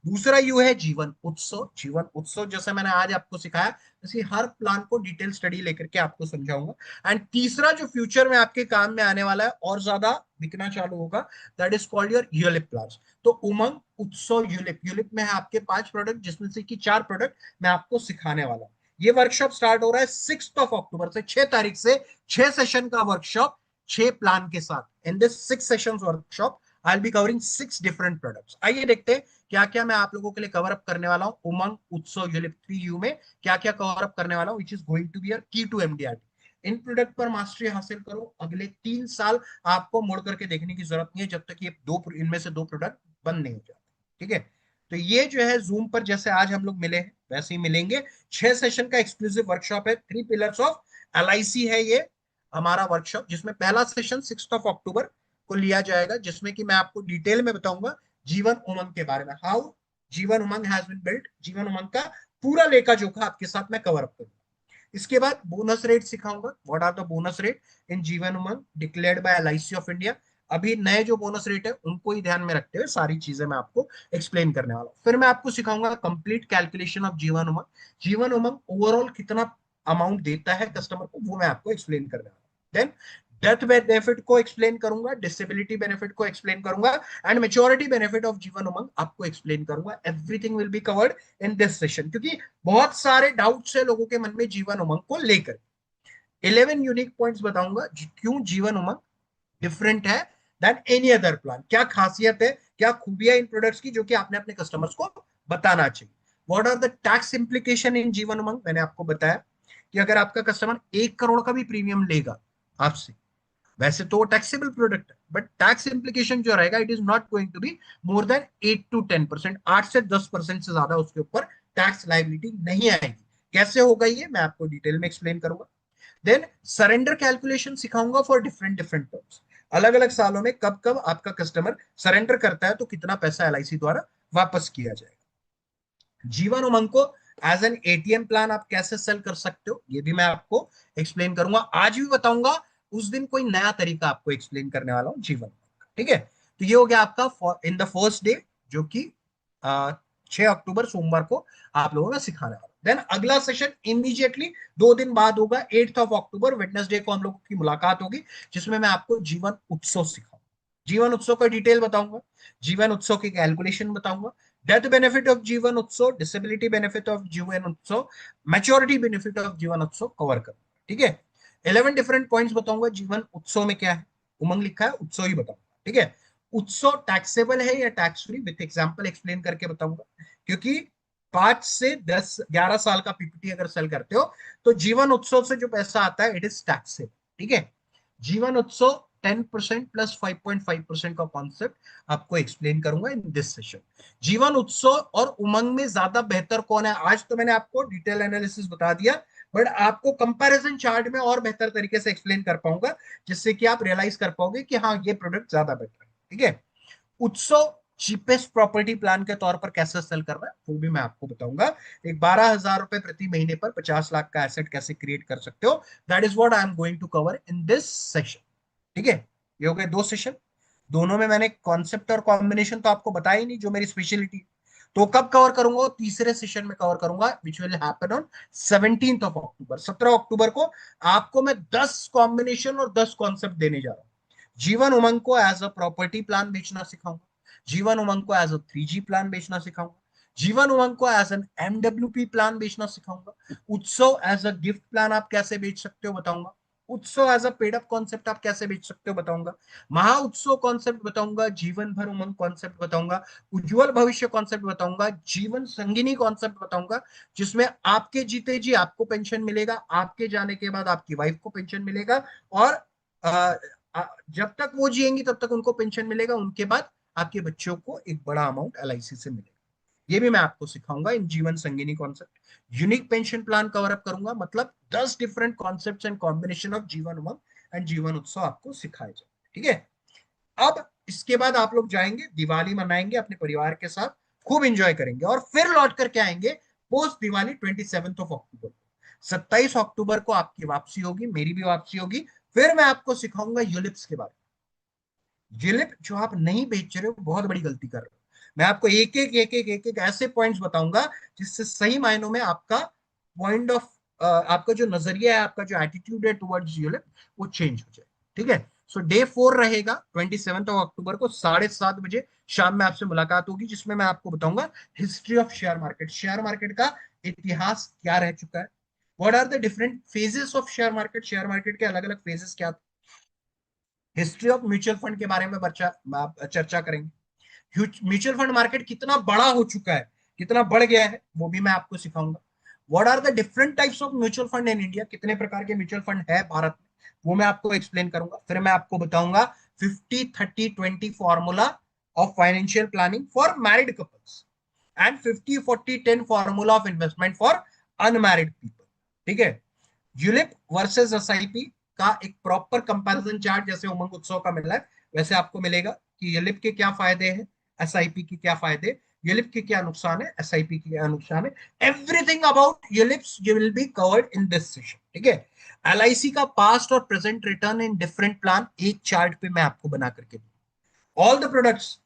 दूसरा यू है जीवन उत्सव। जीवन उत्सव जैसे मैंने आज आपको सिखाया, जैसे हर प्लान को डिटेल स्टडी लेकर के आपको समझाऊंगा। एंड तीसरा जो फ्यूचर में आपके काम में आने वाला है और ज्यादा बिकना चालू होगा, that is called your ULIP plan. तो उमंग उत्सव यूलिप, यूलिप में है आपके 5 प्रोडक्ट, जिसमें से कि 4 प्रोडक्ट मैं आपको सिखाने वाला हूँ। ये वर्कशॉप स्टार्ट हो रहा है 6 अक्टूबर से, 6 तारीख से, 6 सेशन का वर्कशॉप, 6 प्लान के साथ। इन this 6 session workshop I will be covering 6 different products. आइए देखते हैं क्या क्या मैं आप लोगों के लिए कवर अप करने वाला हूं उमंग उत्सव यूलिप 3U में, क्या क्या कवर अप करने वाला हूं which is going to be your key to MDRT। इन प्रोडक्ट पर मास्टरी हासिल करो, अगले 3 साल आपको मुड़ करके देखने की जरूरत नहीं है जब तक ये दो इनमें से 2 प्रोडक्ट बंद नहीं हो जाते, ठीक है। तो ये जो है जूम पर जैसे आज हम लोग मिले हैं वैसे ही मिलेंगे। 6 सेशन का एक्सक्लूसिव वर्कशॉप है, 3 पिलर्स ऑफ LIC है ये हमारा वर्कशॉप, जिसमें पहला सेशन 6 अक्टूबर को लिया जाएगा, जिसमें कि मैं आपको डिटेल में बताऊंगा जीवन उमंग के बारे में, how Jeevan Umang has been built, Jeevan Umang का पूरा लेखा जोखा आपके साथ मैं कवर अप करूंगा। इसके बाद बोनस रेट सिखाऊंगा, what are the bonus rate in Jeevan Umang declared by LIC of India. अभी नए जो बोनस रेट है उनको ही ध्यान में रखते हुए सारी चीजें मैं आपको एक्सप्लेन करने वाला हूँ। फिर मैं आपको सिखाऊंगा complete calculation of Jeevan Umang, Jeevan Umang overall कितना अमाउंट देता है कस्टमर को वो मैं आपको एक्सप्लेन करने वाला हूँ। देन डेथ बेनिफिट को एक्सप्लेन करूंगा, डिसेबिलिटी बेनिफिट को एक्सप्लेन करूंगा, and maturity benefit of Jeevan उमंग आपको एक्सप्लेन करूंगा। Everything will be covered in this session, क्योंकि बहुत सारे डाउट्स है लोगों के मन में जीवन उमंग को लेकर। 11 यूनिक पॉइंट्स बताऊंगा क्यों जीवन उमंग डिफरेंट है देन एनी अदर प्लान, क्या खासियत है, क्या खूबियां इन प्रोडक्ट्स की जो कि आपने अपने कस्टमर्स को बताना चाहिए। What are the tax implication in Jeevan Umang, मैंने आपको बताया कि अगर आपका कस्टमर 1 करोड़ का भी प्रीमियम लेगा आपसे, वैसे तो वो टैक्सेबल प्रोडक्ट है, बट टैक्स इंप्लीकेशन जो रहेगा it is not going to be more than 8 to 10%, 8 से 10% से ज्यादा उसके ऊपर टैक्स लाइबिलिटी नहीं आएगी। कैसे होगा ये मैं आपको डिटेल में एक्सप्लेन करूंगा। देन सरेंडर कैलकुलेशन सिखाऊंगा फॉर डिफरेंट डिफरेंट टर्म्स, अलग अलग सालों में कब कब आपका कस्टमर सरेंडर करता है तो कितना पैसा LIC द्वारा वापस किया जाएगा। जीवन उमंग को एज एन एटीएम प्लान आप कैसे सेल कर सकते हो ये भी मैं आपको एक्सप्लेन करूंगा, आज भी बताऊंगा, उस दिन कोई नया तरीका आपको एक्सप्लेन करने वाला हूं जीवन उमंग का, ठीक है। तो ये हो गया आपका इन द फर्स्ट डे, जो कि 6 अक्टूबर सोमवार को आप लोगों को सिखाने वाला। देन अगला सेशन इमीडिएटली 2 दिन बाद होगा, 8 अक्टूबर वेडनेसडे को हम लोगों की मुलाकात होगी, जिसमें मैं आपको जीवन उत्सव सिखाऊंगा, जीवन उत्सव का डिटेल बताऊंगा, जीवन उत्सव की कैलकुलेशन बताऊंगा, डेथ बेनिफिट ऑफ जीवन उत्सव, डिसेबिलिटी बेनिफिट ऑफ जीवन उत्सव, मैच्योरिटी बेनिफिट ऑफ जीवन उत्सव कवर कर। ठीक है, 11 डिफरेंट पॉइंट्स बताऊंगा जीवन उत्सव में क्या है। उमंग लिखा है, उत्सव ही बताऊंगा। ठीक है, उत्सव टैक्सेबल है या tax free, with example explain करके बताऊंगा। क्योंकि 5 से 10 11 साल का पीपीटी अगर सेल करते हो तो जीवन उत्सव से जो पैसा आता है इट इज टैक्सेबल। ठीक है, जीवन उत्सव 10% प्लस 5.5% का कॉन्सेप्ट आपको एक्सप्लेन करूंगा इन दिस सेशन। जीवन उत्सव और उमंग में ज्यादा बेहतर कौन है, आज तो मैंने आपको डिटेल एनालिसिस बता दिया, बट आपको कंपैरिजन चार्ट में और बेहतर तरीके से एक्सप्लेन कर पाऊंगा, जिससे कि आप रियलाइज कर पाओगे कि हाँ ये प्रोडक्ट ज्यादा बेटर है। ठीक है, उत्सव चीपेस्ट प्रॉपर्टी प्लान के तौर पर कैसे सेल कर रहा है वो भी मैं आपको बताऊंगा। एक 12,000 रुपए प्रति महीने पर 50 लाख का एसेट कैसे क्रिएट कर सकते हो, that is what I am going to cover in this session. ठीक है, ये हो गए 2 सेशन। दोनों में मैंने कॉन्सेप्ट और कॉम्बिनेशन तो आपको बताया ही नहीं, जो मेरी स्पेशलिटी। तो कब कवर करूंगा, तीसरे सेशन में कवर करूंगा, विच विल हैपन ऑन 17 अक्टूबर। 17 अक्टूबर को आपको मैं 10 कॉम्बिनेशन और 10 कॉन्सेप्ट देने जा रहा हूँ। जीवन उमंग को एज अ प्रॉपर्टी प्लान बेचना सिखाऊंगा, जीवन उमंग को एज अ 3G प्लान बेचना सिखाऊंगा, जीवन उमंग को एज एन MWP प्लान बेचना सिखाऊंगा, उत्सव एज अ गिफ्ट प्लान आप कैसे बेच सकते हो बताऊंगा, Utsav as a paid up concept आप कैसे बेच सकते हो बताऊंगा, महा उत्सव कॉन्सेप्ट बताऊंगा, जीवन भर उमंग कॉन्सेप्ट बताऊंगा, उज्जवल भविष्य कॉन्सेप्ट बताऊंगा, जीवन संगिनी कॉन्सेप्ट बताऊंगा, जिसमें आपके जीते जी आपको पेंशन मिलेगा, आपके जाने के बाद आपकी वाइफ को पेंशन मिलेगा, और जब तक वो जिएंगी तब तक उनको पेंशन मिलेगा, उनके बाद आपके बच्चों को एक बड़ा अमाउंट LIC से मिलेगा। ये भी मैं आपको सिखाऊंगा in Jeevan Sangini concept. Unique pension plan cover up करूंगा, मतलब 10 different concepts and combination of Jeevan Umang and Jeevan उत्सव आपको सिखाए जाए। ठीक है, अब इसके बाद आप लोग जाएंगे, दिवाली मनाएंगे अपने परिवार के साथ, खूब एंजॉय करेंगे, और फिर लौट करके आएंगे पोस्ट दिवाली 27 अक्टूबर को। 27 अक्टूबर को आपकी वापसी होगी, मेरी भी वापसी होगी। फिर मैं आपको सिखाऊंगा यूलिप्स के बारे में। यूलिप जो आप नहीं बेच रहे हो, बहुत बड़ी गलती कर रहे हो। मैं आपको एक एक ऐसे पॉइंट्स बताऊंगा जिससे सही मायनों में आपका पॉइंट ऑफ आपका जो नजरिया है, आपका जो एटीट्यूड है टुवर्ड्स यूलिप, वो चेंज हो जाए। ठीक है, सो डे 4 रहेगा 27 अक्टूबर को 7:30 बजे शाम में आपसे मुलाकात होगी, जिसमें मैं आपको बताऊंगा history of share market, share market का इतिहास क्या रह चुका है, what are the different phases of share market, share market के अलग अलग फेजेस क्या, हिस्ट्री ऑफ म्यूचुअल फंड के बारे में चर्चा करेंगे, म्यूचुअल फंड मार्केट कितना बड़ा हो चुका है, कितना बढ़ गया है, वो भी मैं आपको सिखाऊंगा। What are the different types of mutual fund in India, कितने प्रकार के म्यूचुअल फंड है भारत में, वो मैं आपको एक्सप्लेन करूंगा। फिर मैं आपको बताऊंगा 50-30-20 formula of financial planning for married couples and 50-40-10 formula of investment for unmarried people. ठीक है, यूलिप वर्सेस SIP का एक प्रॉपर कंपैरिजन चार्ट जैसे उमंग उत्सव का मिल रहा है, वैसे आपको मिलेगा कि यूलिप के क्या फायदे हैं, SIP की क्या फायदे, यूलिप के क्या नुकसान है, SIP की क्या नुकसान है, everything about ULIPs you will be covered in this session. ठीक है, LIC का पास्ट और present return in different plan एक चार्ट पे मैं आपको बना करके दूंगा। All the products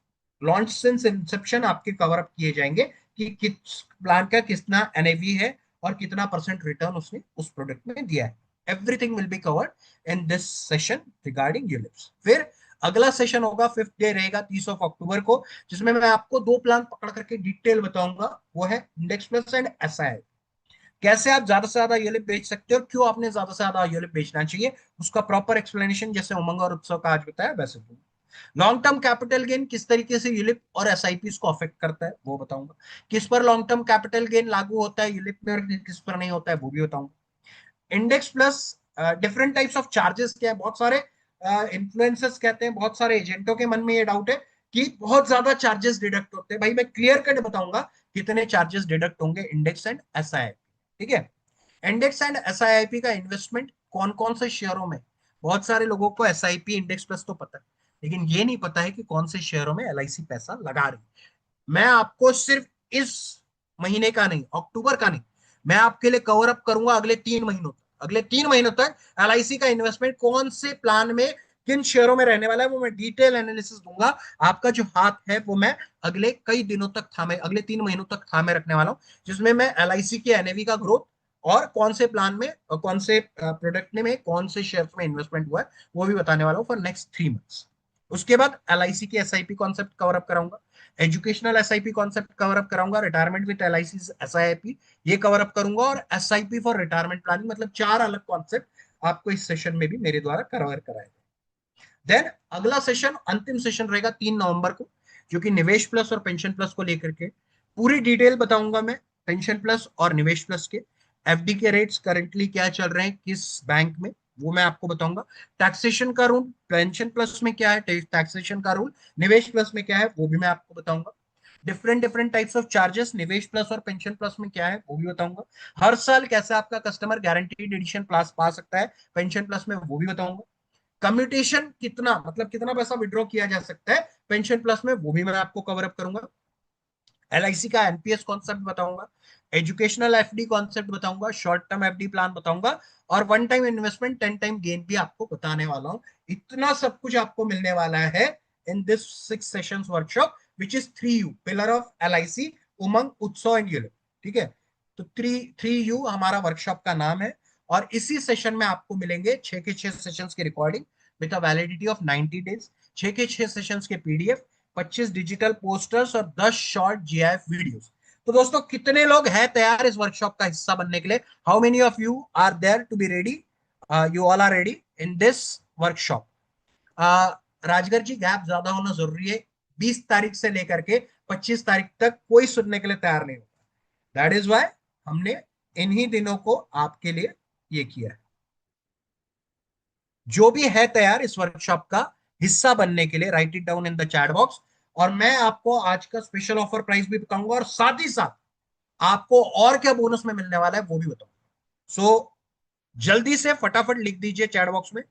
launch since Inception आपके कवर अप किए जाएंगे कि किस प्लान का कितना NAV है और कितना परसेंट रिटर्न उसने उस प्रोडक्ट में दिया है। Everything will be covered in this session regarding ULIPs. फिर अगला सेशन होगा, 5th डे रहेगा 30 अक्टूबर को, जिसमें मैं आपको 2 प्लान पकड़ करके डिटेल बताऊंगा, वो है इंडेक्स प्लस एंड SI। कैसे आप ज्यादा से ज्यादा यूलिप बेच सकते हो, क्यों आपने ज्यादा से ज्यादा यूलिप बेचना चाहिए, उसका प्रॉपर एक्सप्लेनेशन जैसे उमंग और उत्सव का आज बताया वैसे दूंगा। लॉन्ग टर्म कैपिटल गेन किस तरीके से यूलिप और SIP को अफेक्ट करता है वो बताऊंगा, किस पर लॉन्ग टर्म कैपिटल गेन लागू होता है यूलिप में और किस पर नहीं होता है वो भी बताऊंगा। Index plus different types of charges क्या है, बहुत सारे इन्फ्लुएंसर्स कहते हैं, बहुत सारे एजेंटों के मन में ये डाउट है कि बहुत ज्यादा चार्जेस डिडक्ट होते हैं। भाई मैं क्लियर कट बताऊंगा कितने चार्जेस डिडक्ट होंगे इंडेक्स एंड SIP। ठीक है, इंडेक्स एंड SIP का इन्वेस्टमेंट कौन कौन से शेयरों में, बहुत सारे लोगों को SIP इंडेक्स प्लस तो पता है, लेकिन ये नहीं पता है कि कौन से शेयरों में LIC पैसा लगा रही है। मैं आपको सिर्फ इस महीने का नहीं, अक्टूबर का नहीं, मैं आपके लिए कवर अप करूंगा अगले 3 महीनों तक, अगले 3 महीनों तक LIC का इन्वेस्टमेंट कौन से प्लान में किन शेयरों में रहने वाला है, वो मैं डिटेल एनालिसिस दूंगा। आपका जो हाथ है वो मैं अगले कई दिनों तक थामे, अगले 3 महीनों तक थामे रखने वाला हूं, जिसमें मैं LIC के NAV का ग्रोथ और कौन से प्लान में और कौन से प्रोडक्ट में कौन से शेयर में इन्वेस्टमेंट हुआ है वो भी बताने वाला हूँ फॉर नेक्स्ट 3 मंथ्स। उसके बाद LIC की SIP कॉन्सेप्ट कवर अप कराऊंगा, educational SIP concept cover up कराऊंगा, रिटायरमेंट विद एलआईसी एसआईपी ये कवर अप करूंगा, और एसआईपी फॉर रिटायरमेंट प्लानिंग, मतलब 4 अलग कॉन्सेप्ट आपको इस सेशन में भी मेरे द्वारा कवर कराए। देन अगला सेशन, अंतिम सेशन रहेगा 3 नवंबर को, जो कि निवेश प्लस और पेंशन प्लस को लेकर के पूरी डिटेल बताऊंगा मैं, पेंशन प्लस और निवेश प्लस के एफडी के रेट्स करंटली क्या चल रहे हैं किस बैंक में, वो मैं आपको बताऊंगा। टैक्सेशन का रूल पेंशन प्लस में क्या है, टैक्सेशन का रूल निवेश प्लस में क्या है, वो भी मैं आपको बताऊंगा। Different different types of charges निवेश प्लस और पेंशन प्लस में क्या है वो भी बताऊंगा। हर साल कैसे आपका कस्टमर गारंटीड एडिशन प्लस पा सकता है पेंशन प्लस में, वो भी बताऊंगा। कम्यूटेशन कितना, मतलब कितना पैसा विड्रॉ किया जा सकता है पेंशन प्लस में, वो भी मैं आपको कवर अप करूंगा। एलआईसी का एनपीएस कॉन्सेप्ट बताऊंगा, एजुकेशनल एफडी कॉन्सेप्ट बताऊंगा, शॉर्ट टर्म एफडी प्लान बताऊंगा, और one time investment 10 time gain भी आपको बताने वाला हूं। इतना सब कुछ आपको मिलने वाला है in this 6 sessions workshop, which is 3U, pillar of LIC, Umang, Utsav and ULIP. ठीक है, तो 3U हमारा वर्कशॉप का नाम है। और इसी सेशन में आपको मिलेंगे 6 के 6 सेशंस की recording with a validity of 90 days, 6 के 6 सेशंस के पीडीएफ, 25 डिजिटल पोस्टर्स और 10 शॉर्ट जीआईएफ वीडियोस। तो दोस्तों कितने लोग हैं तैयार इस वर्कशॉप का हिस्सा बनने के लिए? How many of you are there to be ready? You all are ready in this workshop? Rajgar ji, gap ज्यादा होना जरूरी है। 20 तारीख से लेकर के 25 तारीख तक कोई सुनने के लिए तैयार नहीं होता, दैट इज वाई हमने इन्हीं दिनों को आपके लिए ये किया है। जो भी है तैयार इस वर्कशॉप का हिस्सा बनने के लिए, right it down in the chat box. और मैं आपको आज का स्पेशल ऑफर प्राइस भी बताऊंगा, और साथ ही साथ आपको और क्या बोनस में मिलने वाला है वो भी बताऊंगा। सो जल्दी से फटाफट लिख दीजिए चैट बॉक्स में।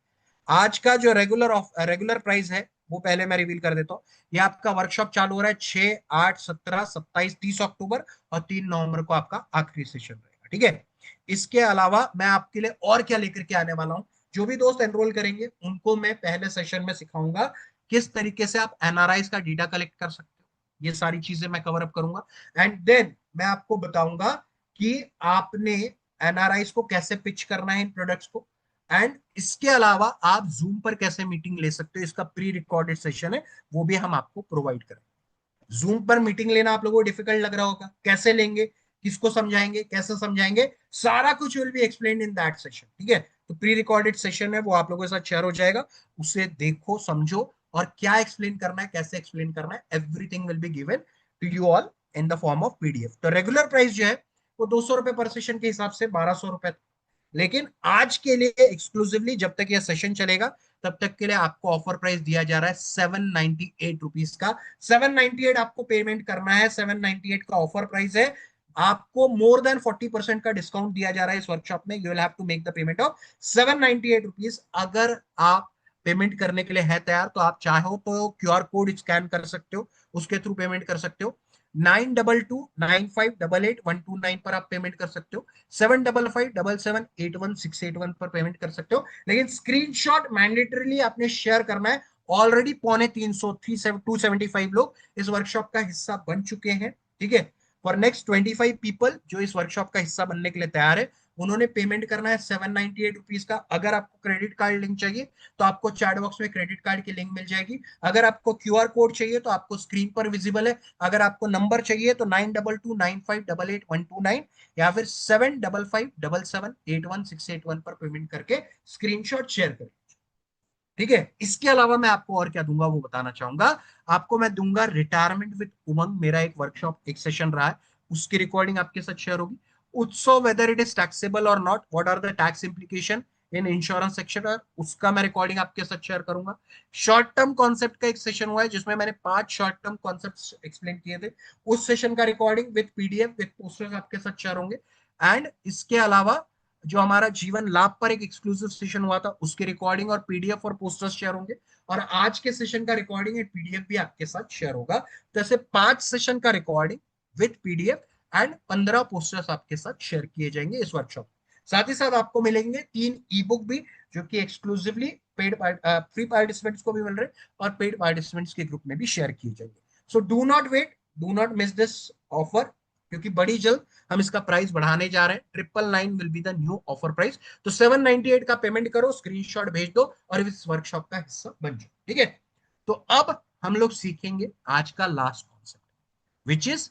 आज का जो रेगुलर प्राइस है वो पहले मैं रिवील कर देता हूँ। ये आपका वर्कशॉप चालू हो रहा है 6, 8, 17, 27, 30 अक्टूबर, और 3 नवंबर को आपका आखिरी सेशन रहेगा। ठीक है, इसके अलावा मैं आपके लिए और क्या लेकर के आने वाला हूँ। जो भी दोस्त एनरोल करेंगे उनको मैं पहले सेशन में सिखाऊंगा किस तरीके से आप एनआरआईज का डेटा कलेक्ट कर सकते हो, ये सारी चीजें मैं कवर अप करूंगा। एंड देन मैं आपको बताऊंगा कि आपने एनआरआईज को कैसे पिच करना है इन प्रोडक्ट्स को। एंड इसके अलावा आप जूम पर कैसे मीटिंग ले सकते हो, इसका प्री रिकॉर्डेड सेशन है, वो भी हम आपको प्रोवाइड करें। जूम पर मीटिंग लेना आप लोगों को डिफिकल्ट लग रहा होगा, कैसे लेंगे, किसको समझाएंगे, कैसे समझाएंगे, सारा कुछ will be explained in that session. ठीक है, तो प्री रिकॉर्डेड सेशन है वो आप लोगों के साथ शेयर हो जाएगा, उसे देखो समझो, और क्या एक्सप्लेन करना है, कैसे एक्सप्लेन करना है, everything will be given to you all in the form of PDF. तो रेगुलर प्राइस जो है वो 200 रुपए पर सेशन के हिसाब से 1200 रुपए, लेकिन आज के लिए एक्सक्लूसिवली जब तक यह सेशन चलेगा तब तक के लिए आपको ऑफर प्राइस दिया जा रहा है 798 रुपीज का। 798 आपको पेमेंट करना है, 798 का ऑफर प्राइस है। आपको मोर देन 40% का डिस्काउंट दिया जा रहा है इस वर्कशॉप में। You will have to make the payment of 798 rupees. अगर आप पेमेंट करने के लिए है तैयार तो आप चाहो तो क्यूआर कोड स्कैन कर सकते हो, उसके थ्रू पेमेंट कर सकते हो। 9229588129 पर आप पेमेंट कर सकते हो, 7557781681 पर पेमेंट कर सकते हो, लेकिन स्क्रीनशॉट मैंडेटरीली आपने शेयर करना है। ऑलरेडी 275 लोग इस वर्कशॉप का हिस्सा बन चुके हैं। ठीक है, फॉर नेक्स्ट 25 पीपल जो इस वर्कशॉप का हिस्सा बनने के लिए तैयार है, उन्होंने पेमेंट करना है 798 रुपीज का। अगर आपको क्रेडिट कार्ड लिंक चाहिए तो आपको चैट बॉक्स में क्रेडिट कार्ड की लिंक मिल जाएगी। अगर आपको क्यूआर कोड चाहिए तो आपको स्क्रीन पर विजिबल है। अगर आपको नंबर चाहिए तो 9229588129 या फिर 7557781681 पर पेमेंट करके स्क्रीनशॉट शेयर करें। ठीक है, इसके अलावा मैं आपको और क्या दूंगा वो बताना चाहूंगा। आपको मैं दूंगा रिटायरमेंट विद उमंग, मेरा एक वर्कशॉप एक सेशन रहा है, उसकी रिकॉर्डिंग आपके साथ शेयर होगी। Utsav, whether it is taxable और not, what are the tax implication in insurance sector, उसका मैं रिकॉर्डिंग आपके साथ शेयर करूंगा। शॉर्ट टर्म कॉन्सेप्ट का एक सेशन हुआ है जिसमें मैंने 5 शॉर्ट टर्म कॉन्सेप्ट एक्सप्लेन किए थे, उस सेशन का recording with PDF with posters आपके साथ शेयर होंगे। एंड इसके अलावा जो हमारा जीवन लाभ पर एक एक्सक्लूसिव सेशन हुआ था, उसकी रिकॉर्डिंग और पीडीएफ और पोस्टर्स शेयर होंगे। और आज के सेशन का रिकॉर्डिंग एंड पीडीएफ भी आपके साथ शेयर होगा। तो ऐसे 5 सेशन का recording with PDF and 15 posters आपके साथ शेयर किए जाएंगे इस वर्कशॉप। साथ ही साथ आपको मिलेंगे 3 ई बुक भी, जो कि एक्सक्लूसिवली पेड फ्री पार्टिसिपेंट्स को भी मिल रहे हैं और पेड पार्टिसिपेंट्स के ग्रुप में भी शेयर किए जाएंगे। So do not wait, do not miss this offer, क्योंकि बड़ी जल्द हम इसका प्राइस बढ़ाने जा रहे हैं। 999 will be the new offer price. तो 798 का पेमेंट करो, स्क्रीनशॉट भेज दो और इस वर्कशॉप का हिस्सा बन जाओ। ठीक है, तो अब हम लोग सीखेंगे आज का last concept, which is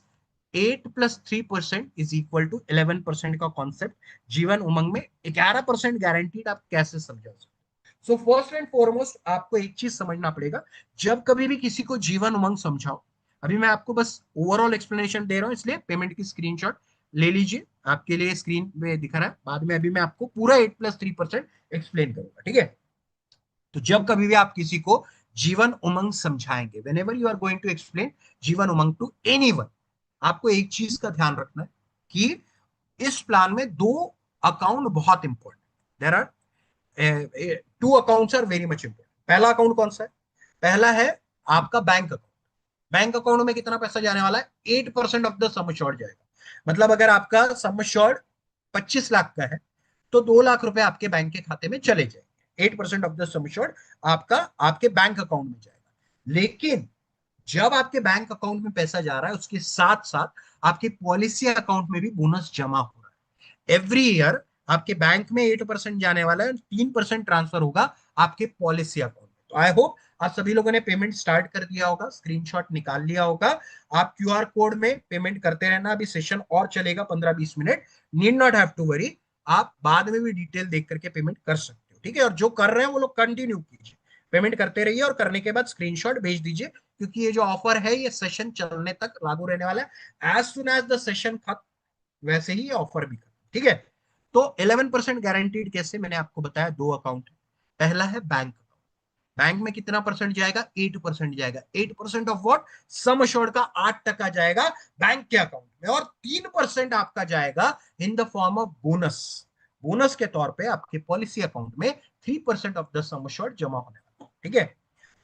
8+3% is equal to 11% का कॉन्सेप्ट। जीवन उमंग में 11% गारंटीड आप कैसे समझा सकते। सो फर्स्ट एंड फॉरमोस्ट आपको एक चीज समझना पड़ेगा, जब कभी भी किसी को जीवन उमंग समझाओ, अभी मैं आपको बस ओवरऑल एक्सप्लेनेशन दे रहा हूं, इसलिए पेमेंट की स्क्रीनशॉट ले लीजिए, आपके लिए स्क्रीन पे दिख रहा है, बाद में अभी मैं आपको पूरा 8+3% एक्सप्लेन करूंगा, ठीक है। तो जब कभी भी आप किसी को जीवन उमंग समझाएंगे, whenever you are going to explain Jeevan Umang to anyone, आपको एक चीज का ध्यान रखना है कि इस प्लान में दो अकाउंट बहुत important, there are two accounts are very much important. पहला अकाउंट कौन सा है? पहला है आपका बैंक अकाउंट। बैंक अकाउंट में कितना पैसा जाने वाला है? 8% ऑफ द सम अश्योर्ड जाएगा। मतलब अगर आपका सम अश्योर्ड 25 लाख का है तो 2 लाख रुपए आपके बैंक के खाते में चले जाएंगे। 8% ऑफ द सम अश्योर्ड आपका आपके बैंक अकाउंट में जाएगा। लेकिन जब आपके बैंक अकाउंट में पैसा जा रहा है, उसके साथ साथ आपके पॉलिसी अकाउंट में भी बोनस जमा हो रहा है। एवरी ईयर आपके बैंक में 8% जाने वाला है, 3% ट्रांसफर होगा आपके पॉलिसी अकाउंट में। तो आई होप आप सभी लोगों ने पेमेंट स्टार्ट कर दिया होगा, स्क्रीनशॉट निकाल लिया होगा। आप क्यूआर कोड में पेमेंट करते रहना, अभी सेशन और चलेगा 15-20 minute, need not have to worry. आप बाद में भी डिटेल देख करके पेमेंट कर सकते हो, ठीक है। और जो कर रहे हैं वो लोग कंटिन्यू कीजिए, पेमेंट करते रहिए और करने के बाद स्क्रीनशॉट भेज दीजिए, क्योंकि ये जो ऑफर है ये सेशन चलने तक लागू रहने वाला है। As soon as the session खत्म वैसे ही ये ऑफर भी खत्म, ठीक है। तो 11% गारंटीड कैसे, मैंने आपको बताया, दो अकाउंट है। पहला है बैंक। बैंक में कितना परसेंट जाएगा? 8% जाएगा। 8% ऑफ व्हाट? सम अश्योर्ड का 8% जाएगा बैंक के अकाउंट में, और 3% आपका जाएगा इन the form of bonus. Bonus के तौर पे आपके पॉलिसी अकाउंट में 3% ऑफ द सम अश्योर्ड जमा होने वाला, ठीक है।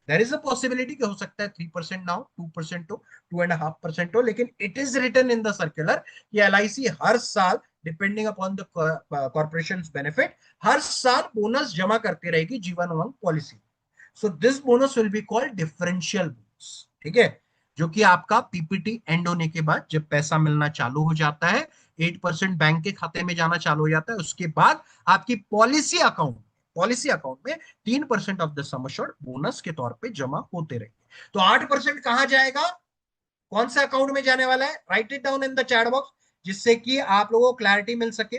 देर इज अ पॉसिबिलिटी कि हो सकता है 3% ना हो, 2% हो, 2.5% हो, लेकिन it is written in the circular कि एलआईसी हर साल, depending upon the corporation benefit, हर साल बोनस जमा करती रहेगी Jeevan Umang policy. So this bonus will be called differential bonus, ठीक है। जो कि आपका पीपीटी एंड होने के बाद जब पैसा मिलना चालू हो जाता है, 8% बैंक के खाते में जाना चालू हो जाता है, उसके बाद आपकी पॉलिसी अकाउंट में 3% of the sum assured bonus के तौर पे जमा होते रहेंगे। तो 8% कहां जाएगा, कौन सा अकाउंट में जाने वाला है? Write it down in the chat box, जिससे कि आप लोगों को क्लैरिटी मिल सके।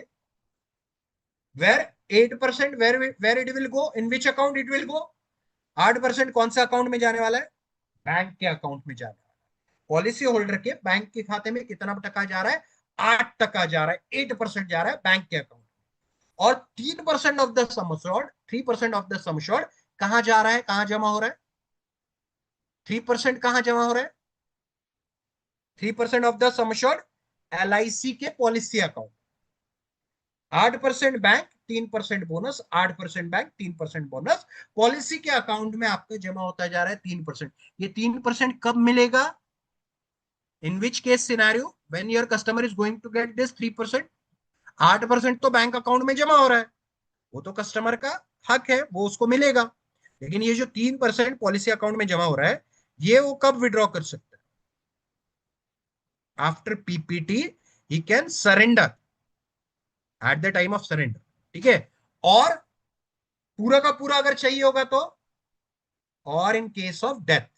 Where 8%, where it will go, in which account it will go? 8% कौन सा अकाउंट में जाने वाला है? बैंक के अकाउंट में जाने वाला है। पॉलिसी होल्डर के बैंक के खाते में कितना टका जा रहा है? 8% जा रहा है। 8% जा रहा है बैंक के अकाउंट, और 3% of the sum assured, 3% of the sum assured कहां जा रहा है, कहां जमा हो रहा है? 3% कहां जमा हो रहा है? 3% of the sum assured LIC के policy account. 8% bank, 3% bonus, 8% bank, 3% bonus, policy के अकाउंट में आपका जमा होता जा रहा है 3%। ये 3% कब मिलेगा? In which case scenario, when your customer is going to get this 3%? 8% तो बैंक अकाउंट में जमा हो रहा है, वो तो कस्टमर का हक है, वो उसको मिलेगा। लेकिन ये जो 3% पॉलिसी अकाउंट में जमा हो रहा है, ये वो कब विड्रॉ कर सकता है? After PPT he can surrender, at the time of surrender, ठीक है। और पूरा का पूरा अगर चाहिए होगा तो, और in case of death,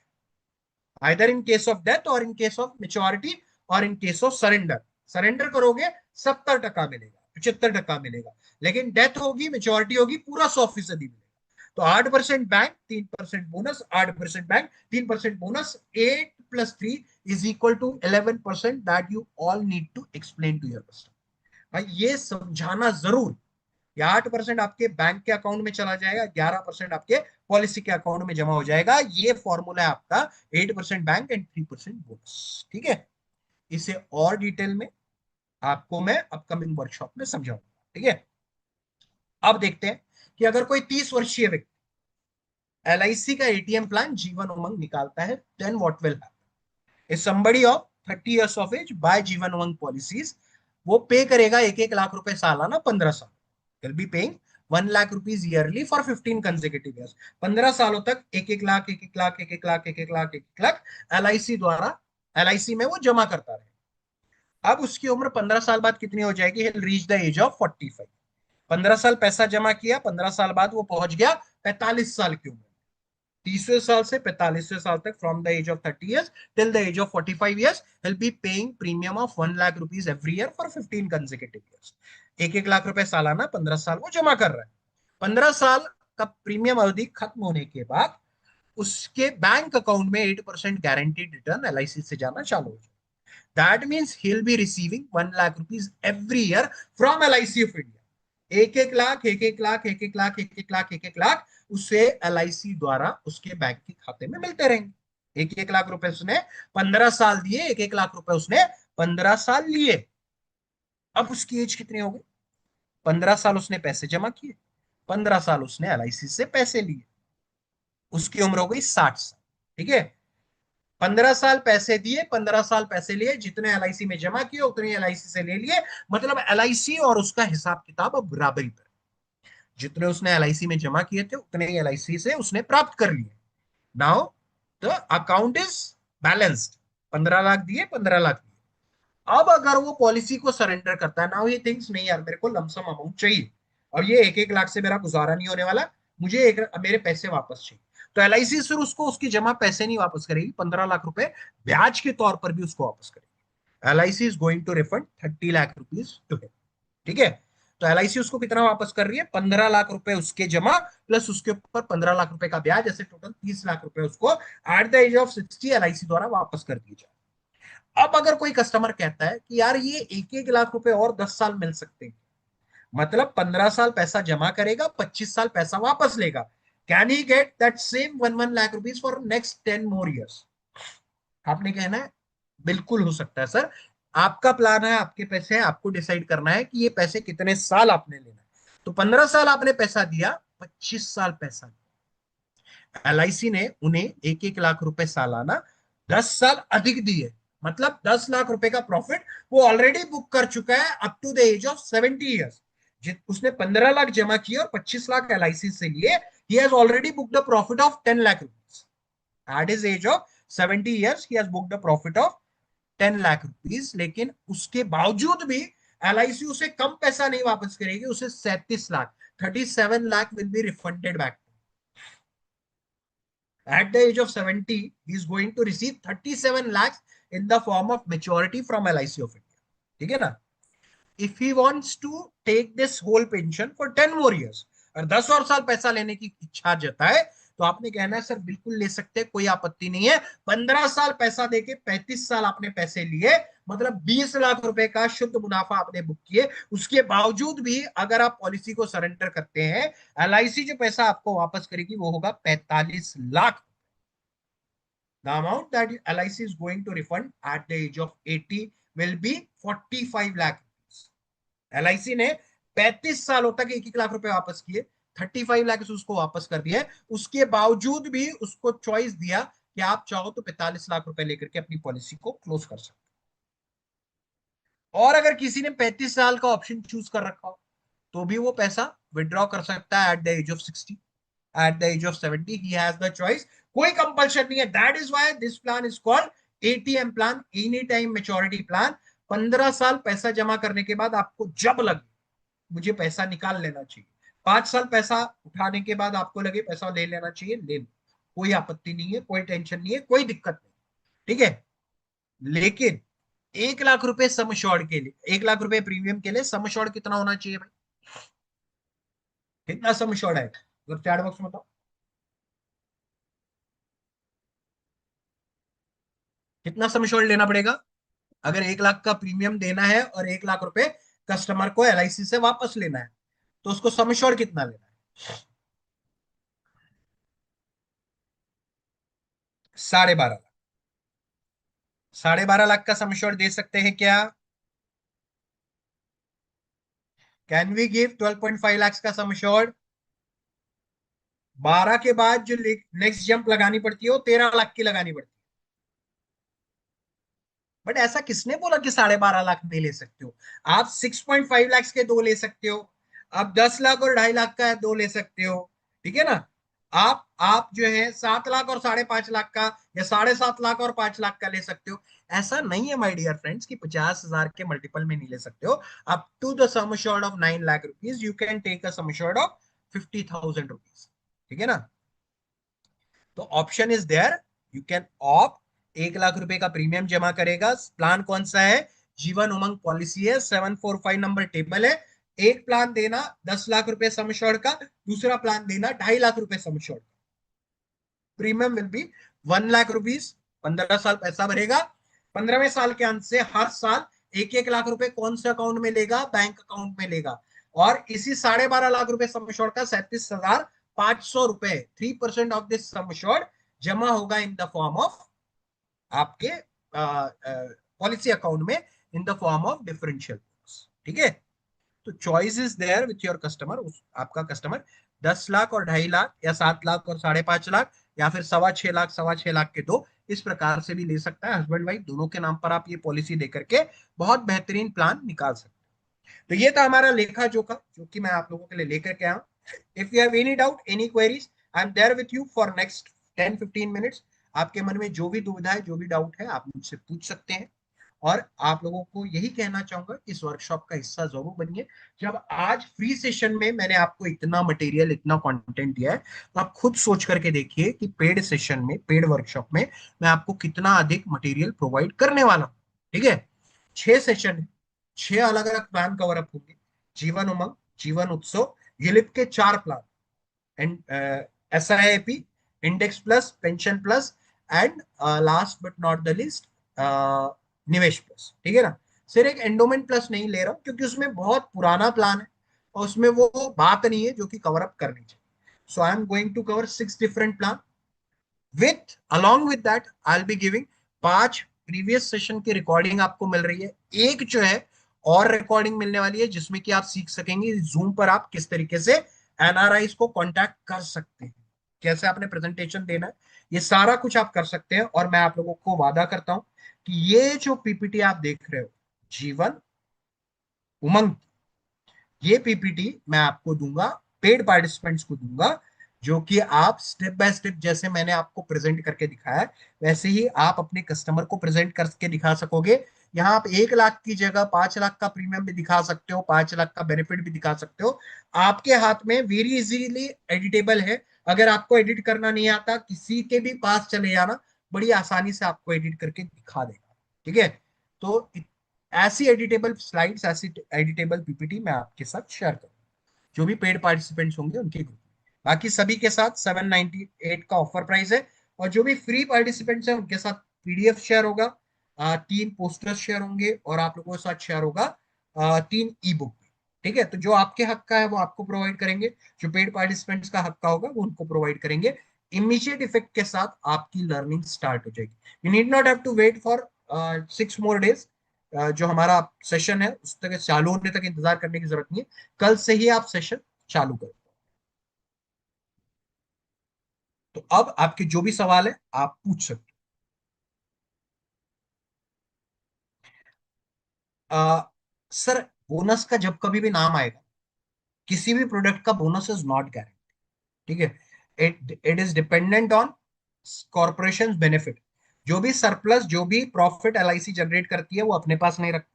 either in case of death और इन केस ऑफ मेच्योरिटी और in case of surrender. Surrender करोगे 70% मिलेगा, 75% मिलेगा, लेकिन डेथ होगी, मेच्योरिटी होगी, पूरा 100% मिलेगा। तो 8% bank, 3% bonus, 8% bank, 3% bonus, 8+3 is equal to 11%। That you all need to explain to your customer. भाई ये समझाना जरूर, या 8% आपके बैंक के अकाउंट में चला जाएगा, 11% आपके पॉलिसी के अकाउंट में जमा हो जाएगा। ये फॉर्मूला है आपका 8% बैंक एंड 3% बोनस, ठीक है। इसे और डिटेल में आपको मैं अपकमिंग वर्कशॉप में समझाऊंगा, ठीक है। अब देखते हैं कि अगर कोई 30 वर्षीय व्यक्ति एलआईसी का एटीएम प्लान जीवन उमंग निकालता है, then what will happen? If somebody of 30 years of age buy Jeevan Umang policies, वो पे करेगा 1-1 लाख रुपए सालाना 15 साल। Will be paying 1 lakh rupees yearly for 15 consecutive years। 15 सालों तक 1-1 लाख, 1-1 लाख, 1-1 लाख, 1-1 लाख, 1-1 लाख एलआईसी द्वारा, एलआईसी में वो जमा करता रहे। अब उसकी उम्र 15 साल बाद कितनी हो जाएगी? He'll reach the age of 45। 15 साल पैसा जमा किया, 15 साल बाद वो पहुंच गया 45 साल की उम्र। 30वें साल से 45वें साल तक, from the age of 30 years till the age of 45 years, will be paying premium of 1 lakh rupees every year for 15 consecutive years. 1-1 lakh रुपए सालाना 15 साल वो जमा कर रहा है। 15 साल का प्रीमियम अवधि खत्म होने के बाद उसके बैंक अकाउंट में 8% गारंटीड रिटर्न एलआईसी से जाना चालू हो जाए। That means he will be receiving 1 lakh rupees every year from LIC of India. 1-1 lakh, 1-1 lakh, 1-1 lakh, 1-1 lakh, 1-1 lakh उसे एलआईसी द्वारा उसके बैंक के खाते में मिलते रहेंगे। 1-1 लाख रुपए उसने 15 साल दिए, 1-1 लाख रुपए उसने 15 साल लिए। अब उसकी एज कितनी हो गई? 15 साल उसने पैसे जमा किए, 15 साल उसने एलआईसी से पैसे लिए, उसकी उम्र हो गई 60 साल। ठीक है, 15 साल पैसे दिए, 15 साल पैसे लिए, जितने एलआईसी में जमा किए उतने एलआईसी से ले लिए। मतलब एलआईसी और उसका हिसाब किताब अब बराबरी पर। जितने उसने एलआईसी में जमा किए थे उतने ही एलआईसी से उसने प्राप्त कर लिए। Now the account is balanced. 15 lakh दिए, 15 लाख दिए। अब अगर वो पॉलिसी को सरेंडर करता है, नाउ ये थिंक्स नहीं यार मेरे को लमसम अमाउंट चाहिए, और ये 1-1 लाख से मेरा गुजारा नहीं होने वाला, मुझे मेरे पैसे वापस चाहिए। तो एलआईसी सिर्फ उसको उसकी जमा पैसे नहीं वापस करेगी, 15 लाख रुपए ब्याज के तौर पर भी उसको वापस करेगी। LIC is going to refund 30 lakh rupees to him. ठीक है, तो एलआईसी उसको कितना वापस कर रही है? 15 लाख रुपए उसके जमा प्लस उसके ऊपर 15 लाख रुपए का ब्याज, ऐसे टोटल 30 लाख रुपए उसको at the age of 60 LIC द्वारा वापस कर दिए जाए। अब अगर कोई कस्टमर कहता है कि यार ये 1-1 लाख रुपए और 10 साल मिल सकते हैं, मतलब 15 साल पैसा जमा करेगा, 25 साल पैसा वापस लेगा, can he get that same 1 lakh rupees for next 10 more years? आपने कहना है बिल्कुल हो सकता है सर। आपका प्लान है, आपके पैसे हैं, आपको डिसाइड करना है कि ये पैसे कितने साल आपने लेना है। तो 15 साल आपने पैसा दिया, 25 साल पैसा एलआईसी ने उन्हें 1-1 लाख रुपए सालाना 10 साल अधिक दिए। मतलब 10 लाख रुपए का प्रॉफिट वो ऑलरेडी बुक कर चुका है up to the age of 70 years. उसने 15 लाख जमा किए और 25 लाख एलआईसी से लिए। He has already book the profit of 10 lakh rupees at his age of 70 years. He has book the profit of 10 lakh rupees. लेकिन उसके बावजूद भी एलआईसी उसे कम पैसा नहीं वापस करेगी, उसे 37 lakh, 37 lakh will be refunded back. At the age of 70, he is going to receive 37 lakhs in the form of maturity from LIC of India. ठीक है ना? If he wants to take this whole pension for 10 more years, और 10 और साल पैसा लेने की इच्छा जताए, तो आपने कहना है सर बिल्कुल ले सकते हैं, कोई आपत्ति नहीं है। 15 साल पैसा देके 35 साल आपने पैसे लिए, मतलब 20 लाख रुपए का शुद्ध मुनाफा आपने बुक किए। उसके बावजूद भी अगर आप पॉलिसी को सरेंडर करते हैं, एलआईसी जो पैसा आपको वापस करेगी वो होगा 45 lakh. The amount that LIC is going to refund at the age of 80 will be 45 lakh rupees. LIC ने 35 सालों तक 1-1 लाख रुपए वापस किए, 35 लाख उसको वापस कर दिया। उसके बावजूद भी उसको चॉइस दिया कि आप चाहो तो 45 लाख रुपए लेकर के अपनी पॉलिसी को क्लोज कर सकते। और अगर किसी ने 35 साल का ऑप्शन चूज कर रखा हो तो भी वो पैसा विड्रॉ कर सकता है at the age of 60, at the age of 70 he has the choice। कोई कंपल्शन नहीं है। That is why this plan is called ATM plan, any time maturity plan. 15 साल पैसा जमा करने के बाद आपको जब लगे मुझे पैसा निकाल लेना चाहिए, 5 साल पैसा उठाने के बाद आपको लगे पैसा ले लेना चाहिए, ले लो, कोई आपत्ति नहीं है, कोई टेंशन नहीं है, कोई दिक्कत नहीं। ठीक है, लेकिन 1 लाख रुपए सम श्योर्ड के लिए, 1 लाख रुपए प्रीमियम के लिए सम श्योर्ड कितना होना चाहिए भाई? कितना सम श्योर्ड है? अगर चैट बॉक्स में बताओ कितना सम श्योर्ड लेना पड़ेगा अगर 1 लाख का प्रीमियम देना है और 1 लाख रुपए कस्टमर को एलआईसी से वापस लेना है, तो उसको सम श्योर्ड कितना लेना है? 12.5 लाख। 12.5 लाख का सम श्योर्ड दे सकते हैं क्या? कैन वी गिव 12.5 लाख का सम श्योर्ड? 12 के बाद जो नेक्स्ट जंप लगानी पड़ती है वो 13 लाख की लगानी पड़ती है। बट ऐसा किसने बोला कि 12.5 लाख नहीं ले सकते हो? आप 6.5 लाख के दो ले सकते हो, आप 10 लाख और 2.5 लाख का दो ले सकते हो। ठीक है ना? आप जो है 7 लाख और 5.5 लाख का, या 7.5 लाख और 5 लाख का ले सकते हो। ऐसा नहीं है माय डियर फ्रेंड्स कि 50,000 के मल्टीपल में नहीं ले सकते हो। Up to the sum assured of 9 lakh rupees you can take a sum assured of 50,000 rupees. ठीक है ना? तो option is there, you can opt 1 lakh रुपए का प्रीमियम जमा करेगा। प्लान कौन सा है? जीवन उमंग पॉलिसी है, 745 नंबर टेबल है। एक प्लान देना 10 लाख रुपए सम एश्योर्ड का, दूसरा प्लान देना 2.5 लाख रुपए sum assured. Premium will be 1 lakh rupees. 15 साल पैसा भरेगा। 15वें साल के अंत से हर साल 1-1 लाख रुपए कौन से अकाउंट में लेगा? बैंक अकाउंट में लेगा। और इसी 12.5 लाख रुपए सम एश्योर्ड का 37,500 रुपए, 3% ऑफ दिस सम एश्योर्ड जमा होगा इन द फॉर्म ऑफ आपके पॉलिसी अकाउंट में, in the form of differential. ठीक है, तो choice is there with your customer. आपका कस्टमर 10 लाख और 2.5 लाख, या 7 लाख और 5.5 लाख, या फिर 6.25 लाख 6.25 लाख के दो, इस प्रकार से भी ले सकता है। हस्बैंड वाइफ दोनों के नाम पर आप ये पॉलिसी दे करके बहुत बेहतरीन प्लान निकाल सकते हैं। तो ये था हमारा लेखा जोखा जो कि मैं आप लोगों के लिए लेकर के आया हूं। If you have any doubt, any queries, I am there with you for next 10-15 minutes. आपके मन में जो भी दुविधा है, जो भी डाउट है, आप मुझसे पूछ सकते हैं। और आप लोगों को यही कहना चाहूंगा कि इस वर्कशॉप का हिस्सा जरूर बनिए। जब आज फ्री सेशन में मैंने आपको इतना मटेरियल, इतना कंटेंट दिया है, तो आप खुद सोच करके देखिए कि पेड सेशन में, पेड वर्कशॉप में मैं आपको कितना अधिक मटेरियल प्रोवाइड करने वाला हूं। ठीक है, 6 सेशन है, 6 अलग अलग प्लान कवर अप होंगे। जीवन उमंग, जीवन उत्सव, यूलिप के 4 plan, and SIP, index plus, pension plus, and last but not the list निवेश प्लस। ठीक है ना? सिर्फ एक एंडोमेंट प्लस नहीं ले रहा हूं क्योंकि उसमें बहुत पुराना प्लान है और उसमें वो बात नहीं है जो कि कवर अप करनी चाहिए। So I am going to cover 6 different plan. With along with that I will be giving 5 previous session की रिकॉर्डिंग आपको मिल रही है। एक जो है और रिकॉर्डिंग मिलने वाली है जिसमें कि आप सीख सकेंगे जूम पर आप किस तरीके से NRIs को कांटेक्ट कर सकते हैं, कैसे आपने प्रेजेंटेशन देना है, ये सारा कुछ आप कर सकते हैं। और मैं आप लोगों को वादा करता हूं कि ये जो PPT आप देख रहे हो, जीवन उमंग, ये PPT मैं आपको दूंगा, पेड पार्टिसिपेंट्स को दूंगा, जो कि आप स्टेप बाय स्टेप जैसे मैंने आपको प्रेजेंट करके दिखाया है, वैसे ही आप अपने कस्टमर को प्रेजेंट करके दिखा सकोगे। यहाँ आप 1 लाख की जगह 5 लाख का प्रीमियम भी दिखा सकते हो, 5 लाख का बेनिफिट भी दिखा सकते हो। आपके हाथ में वेरी इजीली एडिटेबल है। अगर आपको एडिट करना नहीं आता, किसी के भी पास चले जाना, बड़ी आसानी से आपको एडिट करके दिखा देगा। ठीक है, तो ऐसी एडिटेबल स्लाइड्स, ऐसी एडिटेबल PPT मैं आपके साथ शेयर करूँ, जो भी पेड पार्टिसिपेंट्स होंगे उनके ग्रुप। बाकी सभी के साथ 798 का ऑफर प्राइस है। और जो भी फ्री पार्टिसिपेंट्स हैं उनके साथ PDF शेयर होगा, 3 पोस्टर्स शेयर होंगे, और आप लोगों के साथ शेयर होगा 3 ई बुक। ठीक है, तो जो आपके हक का है वो आपको प्रोवाइड करेंगे, जो पेड पार्टिसिपेंट्स का हक का होगा वो उनको प्रोवाइड करेंगे। इमीडिएट इफेक्ट के साथ आपकी लर्निंग स्टार्ट हो जाएगी। You need not have to wait for 6 more days. जो हमारा सेशन है उस तक चालू होने तक इंतजार करने की जरूरत नहीं है। कल से ही आप सेशन चालू करें। तो अब आपके जो भी सवाल है आप पूछ सकते हो। सर, बोनस का जब कभी भी नाम आएगा, किसी भी प्रोडक्ट का बोनस इज नॉट गारंटी। ठीक है, it is dependent on corporation benefit. जो भी सरप्लस, जो भी प्रॉफिट LIC जनरेट करती है वो अपने पास नहीं रखती।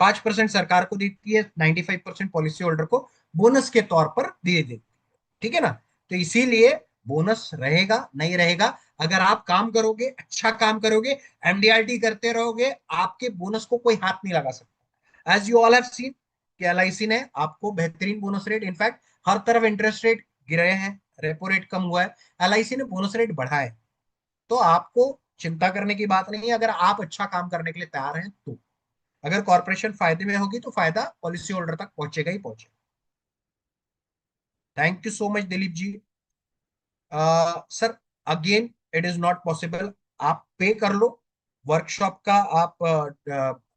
5% सरकार को देती है, 95% पॉलिसी होल्डर को बोनस के तौर पर दे देती है। ठीक है ना? तो इसीलिए बोनस रहेगा, नहीं रहेगा, अगर आप काम करोगे, अच्छा काम करोगे, MDRT करते रहोगे, आपके बोनस को कोई हाथ नहीं लगा सकता। As you all have seen कि LIC ने आपको बेहतरीन बोनस रेट, इनफैक्ट हर तरफ इंटरेस्ट रेट गिरे हैं, रेपो रेट कम हुआ है, LIC ने बोनस रेट बढ़ा है। तो आपको चिंता करने की बात नहीं है अगर आप अच्छा काम करने के लिए तैयार हैं तो। अगर कॉर्पोरेशन फायदे में होगी तो फायदा पॉलिसी होल्डर तक पहुंचेगा ही पहुंचेगा। Thank you so much Dilip ji. Sir, again it is not possible. आप पे कर लो वर्कशॉप का।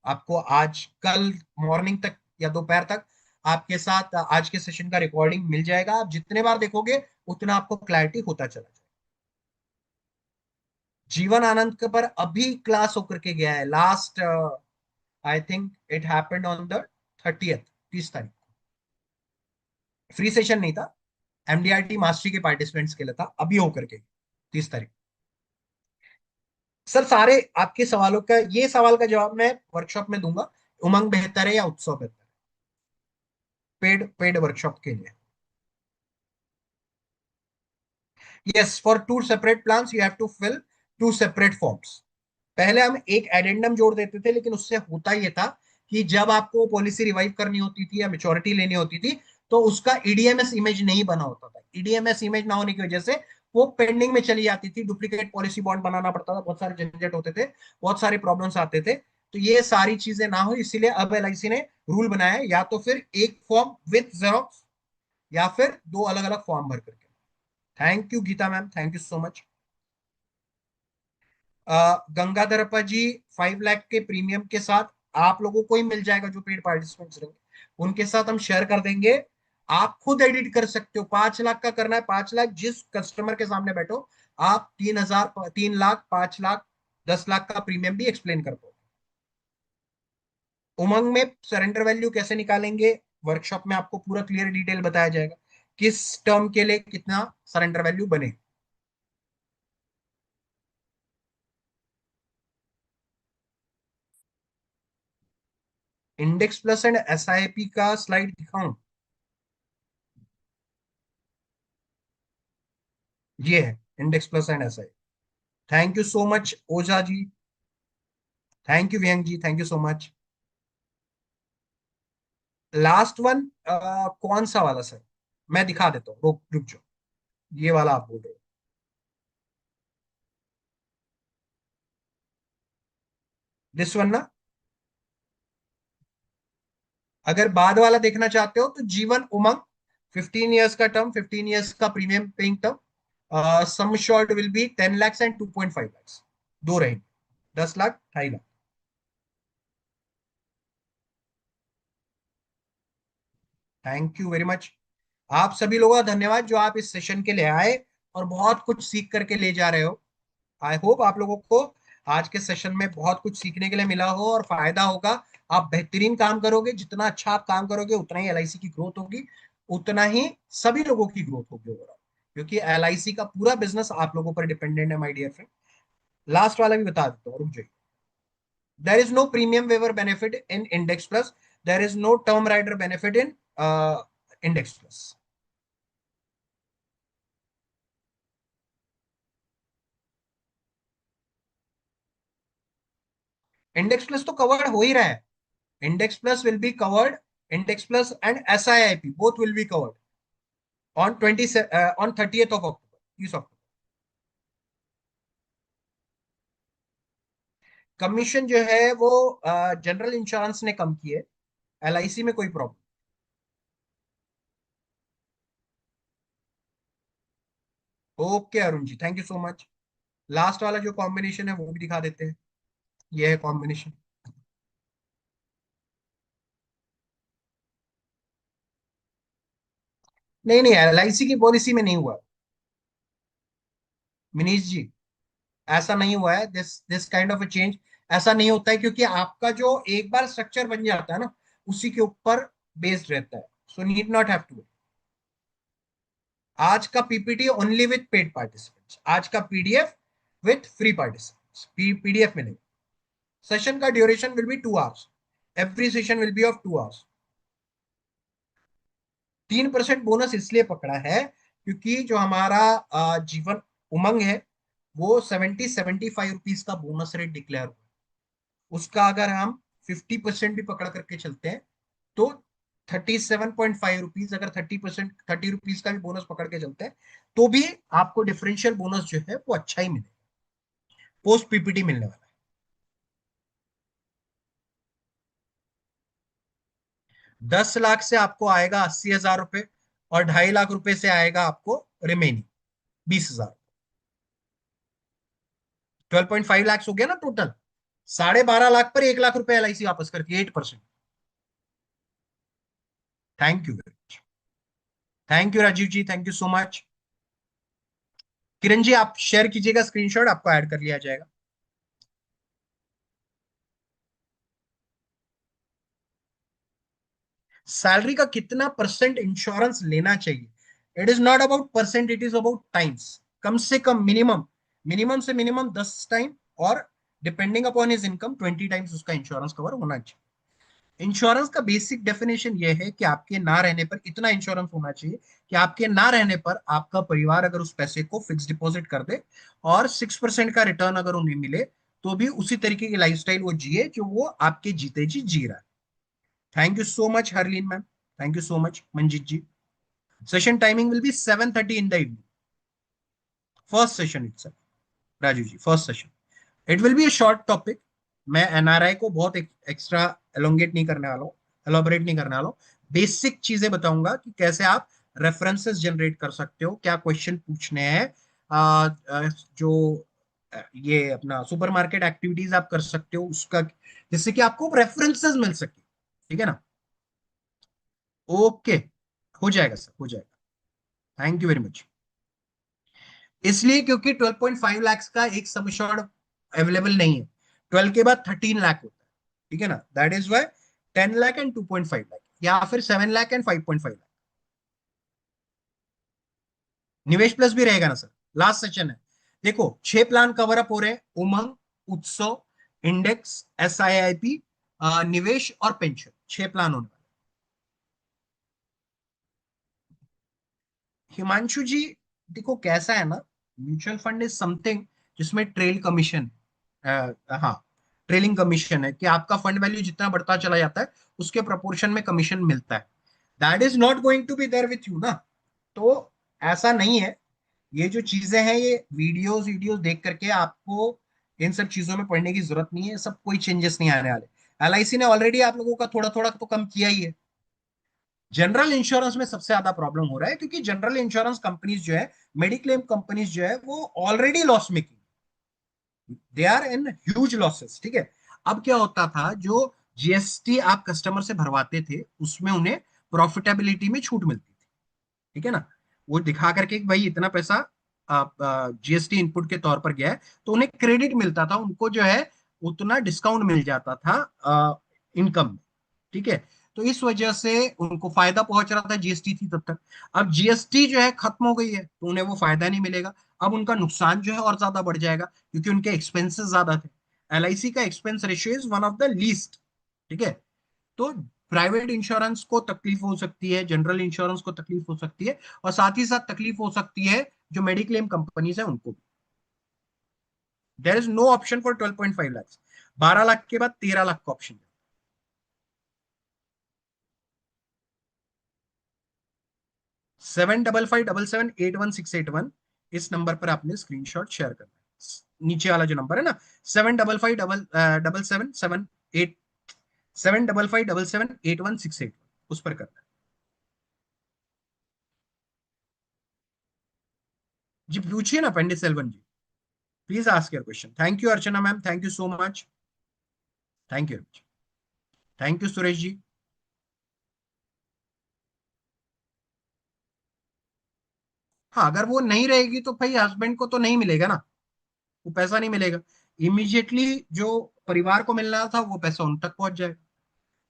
आपको आज कल मॉर्निंग तक या दोपहर तक आपके साथ आज के सेशन का रिकॉर्डिंग मिल जाएगा। आप जितने बार देखोगे उतना आपको क्लैरिटी होता चला जाएगा। जीवन आनंद के पर अभी क्लास होकर के गया है last, I think it happened on the 30th, 30 तारीख। फ्री सेशन नहीं था, MDRT मास्टरी के पार्टिसिपेंट्स के लिए था, अभी होकर के 30 तारीख। सर, सारे आपके सवालों का, ये सवाल का जवाब मैं वर्कशॉप में दूंगा। उमंग बेहतर है या उत्सव बेहतर है, पेड पेड वर्कशॉप के लिए? Yes, for two separate plans you have to fill two separate forms. पहले हम एक एडेंडम जोड़ देते थे, लेकिन उससे होता ये था कि जब आपको पॉलिसी रिवाइव करनी होती थी या मेच्योरिटी लेनी होती थी, तो उसका ईडीएमएस इमेज नहीं बना होता था। ईडीएमएस इमेज ना होने की वजह से वो पेंडिंग में चली जाती थी, डुप्लीकेट पॉलिसी बॉन्ड बनाना पड़ता था, बहुत सारे झंझट होते थे, बहुत सारे प्रॉब्लम्स आते थे। तो ये सारी चीजें ना हो, इसीलिए अब एलआईसी ने रूल बनाया है, या तो फिर एक फॉर्म विथ जेरोक्स या फिर दो अलग अलग फॉर्म भर करके। Thank you Geeta ma'am, thank you so much. Gangadhar Appa ji, 5 lakh के प्रीमियम के साथ आप लोगों को ही मिल जाएगा जो पेड पार्टिसिपेंट्स रहेंगे, उनके साथ हम शेयर कर देंगे। आप खुद एडिट कर सकते हो, 5 लाख का करना है, 5 लाख जिस कस्टमर के सामने बैठो, आप 3,000, 3 लाख, 5 लाख, 10 लाख का प्रीमियम भी एक्सप्लेन कर दो। उमंग में सरेंडर वैल्यू कैसे निकालेंगे, वर्कशॉप में आपको पूरा क्लियर डिटेल बताया जाएगा, किस टर्म के लिए कितना सरेंडर वैल्यू बने। इंडेक्स प्लस एंड एसआईपी का स्लाइड दिखाऊं? ये है index plus and SI. Thank you so much Ojha ji. Thank you Viyang ji, thank you so much. Last one कौन सा वाला सर? मैं दिखा देता हूँ, रुक रुक जाओ। ये वाला आप बोल रहे हो, दिस वन ना? अगर बाद वाला देखना चाहते हो तो जीवन उमंग, 15 ईयर्स का टर्म, 15 ईयर्स का premium paying term, sum assured will be 10 lakh and 2.5 lakh, दो रहेंगे, 10 lakh, 2.5 lakh. Thank you very much. आप सभी लोगों का धन्यवाद जो आप इस सेशन के लिए आए और बहुत कुछ सीख करके ले जा रहे हो। आई होप आप लोगों को आज के सेशन में बहुत कुछ सीखने के लिए मिला हो और फायदा होगा। आप बेहतरीन काम करोगे, जितना अच्छा आप काम करोगे उतना ही एलआईसी की ग्रोथ होगी, उतना ही सभी लोगों की ग्रोथ होगी ओवरऑल, क्योंकि एलआईसी का पूरा बिजनेस आप लोगों पर डिपेंडेंट है माय डियर फ्रेंड। लास्ट वाला भी बता देता हूँ, रुक जाइए। There is no premium waiver benefit in index plus, there is no term rider benefit in index plus. Index plus तो कवर्ड हो ही रहा है। Index plus will be covered, index plus and SIIP both will be covered on 30th of October, 30 अक्टूबर। कमीशन जो है वो जनरल इंश्योरेंस ने कम की है, एलआईसी में कोई problem. Okay Arun ji, thank you so much. Last वाला जो कॉम्बिनेशन है वो भी दिखा देते हैं, ये है कॉम्बिनेशन। नहीं नहीं, एलआईसी की पॉलिसी में नहीं हुआ मिनीश जी, ऐसा नहीं हुआ है, this this kind of a change ऐसा नहीं होता है, क्योंकि आपका जो एक बार स्ट्रक्चर बन जाता है ना, उसी के ऊपर बेस्ड रहता है, so need not have to. आज का PPT only with paid participants, आज का PDF with free participants, PDF में नहीं। सेशन का duration will be 2 hours, every session will be of 2 hours. 3% bonus इसलिए पकड़ा है क्योंकि जो हमारा जीवन उमंग है, वो 70-75 रुपीज का बोनस रेट डिक्लेयर हुआ है। उसका अगर हम 50% भी पकड़ करके चलते हैं तो 37.5 रुपीज, अगर 30%, 30 रुपीज का भी बोनस पकड़ के चलते हैं तो भी आपको डिफरेंशियल बोनस जो है वो अच्छा ही मिलेगा, पोस्ट पीपीटी मिलने वाला है। 10 लाख से आपको आएगा 80,000 रुपए, और 2.5 लाख रुपए से आएगा आपको रिमेनिंग 20,000। 12.5 लाख हो गया ना टोटल। 12.5 लाख पर 1 लाख रुपए एलआईसी वापस करके 8%। Thank you very much. Thank you Rajiv ji, thank you so much. Kiran ji आप शेयर कीजिएगा स्क्रीनशॉट, आपको ऐड कर लिया जाएगा। सैलरी का कितना परसेंट इंश्योरेंस लेना चाहिए, it is not about percent, it is about times. कम से कम मिनिमम, मिनिमम से मिनिमम 10 टाइम, और depending upon his income 20 times उसका इंश्योरेंस कवर होना चाहिए। इंश्योरेंस का बेसिक डेफिनेशन ये है कि आपके ना रहने पर इतना इंश्योरेंस होना चाहिए कि आपके ना रहने पर आपका परिवार अगर उस पैसे को फिक्स डिपॉजिट कर दे और 6% का रिटर्न अगर उन्हें मिले, तो भी उसी तरीके की लाइफस्टाइल वो जिए जो वो आपके जीते जी जी रहा है। Thank you so much Harleen ma'am. Thank you so much Manjeet ji. Session timing will be 7:30 in the evening. First session it's Raju ji, first session. It will be a short topic. मैं एनआरआई को बहुत एक्स्ट्रा एलोंगेट नहीं करने वाला हूँ, एलोबरेट नहीं करने वाला हूँ। बेसिक चीजें बताऊंगा कि कैसे आप रेफरेंसेस जनरेट कर सकते हो, क्या क्वेश्चन पूछने हैं, जो ये अपना सुपरमार्केट एक्टिविटीज आप कर सकते हो उसका, जिससे कि आपको रेफरेंसेस मिल सके। ठीक है ना? ओके, हो जाएगा सर, हो जाएगा। Thank you very much. इसलिए क्योंकि 12.5 लाख का एक सम एश्योर्ड अवेलेबल नहीं है। 12 के बाद 13 लाख होता है। ठीक है ना? That is why 10 lakh and 2.5 lakh, या फिर 7 लाख एंड 5.5 लाख। निवेश प्लस भी रहेगा ना सर? लास्ट सेशन है। देखो 6 प्लान कवर अप हो रहे हैं: उमंग, उत्सव, इंडेक्स, SIIP, निवेश और पेंशन। 6 प्लान होने वाले। हिमांशु जी, देखो कैसा है ना, म्यूचुअल फंड इज समथिंग जिसमें ट्रेल कमीशन, हाँ, ट्रेलिंग कमीशन है कि आपका फंड वैल्यू जितना बढ़ता चला जाता है उसके प्रोपोर्शन में कमीशन मिलता है। That is not going to be there with you ना। तो ऐसा नहीं है। ये जो चीजें हैं, ये वीडियोस वीडियोस देख करके आपको इन सब चीजों में पढ़ने की जरूरत नहीं है। सब कोई चेंजेस नहीं आने वाले। LIC ने ऑलरेडी आप लोगों का थोड़ा थोड़ा तो कम किया ही है। जनरल इंश्योरेंस में सबसे ज्यादा प्रॉब्लम हो रहा है क्योंकि जनरल इंश्योरेंस कंपनीज जो है, मेडिक्लेम कंपनीज जो है, वो already loss making, they are in huge losses. ठीक है? अब क्या होता था, जो GST आप कस्टमर से भरवाते थे उसमें उन्हें प्रॉफिटेबिलिटी में छूट मिलती थी। ठीक है ना? वो दिखा करके कि भाई इतना पैसा GST इनपुट के तौर पर गया है, तो उन्हें क्रेडिट मिलता था, उनको जो है उतना डिस्काउंट मिल जाता था इनकम में। ठीक है? तो इस वजह से उनको फायदा पहुंच रहा था, GST थी तब तक। अब GST जो है खत्म हो गई है तो उन्हें वो फायदा नहीं मिलेगा। अब उनका नुकसान जो है और ज्यादा बढ़ जाएगा क्योंकि उनके एक्सपेंसेस ज्यादा थे। LIC का expense ratio is one of the least. ठीक है? तो प्राइवेट इंश्योरेंस को तकलीफ हो सकती है, जनरल इंश्योरेंस को तकलीफ हो सकती है, और साथ ही साथ तकलीफ हो सकती है जो मेडिक्लेम कंपनीज है उनको भी। There is no option for 12.5 lakh. 12 lakh के बाद 13 लाख का ऑप्शन है। 75577 81681, इस नंबर पर आपने स्क्रीनशॉट शेयर करना है। नीचे वाला जो नंबर है ना, 75577 8 75577 8 1 6 8, उस पर करना है। जी पूछिए ना Pandit Selvan ji. Please ask your question. Thank you Archana ma'am, thank you so much. Thank you. Thank you Suresh ji. हाँ, अगर वो नहीं रहेगी तो भाई हस्बैंड को तो नहीं मिलेगा ना, वो पैसा नहीं मिलेगा। इमीडिएटली जो परिवार को मिलना था वो पैसा उन तक पहुंच जाएगा।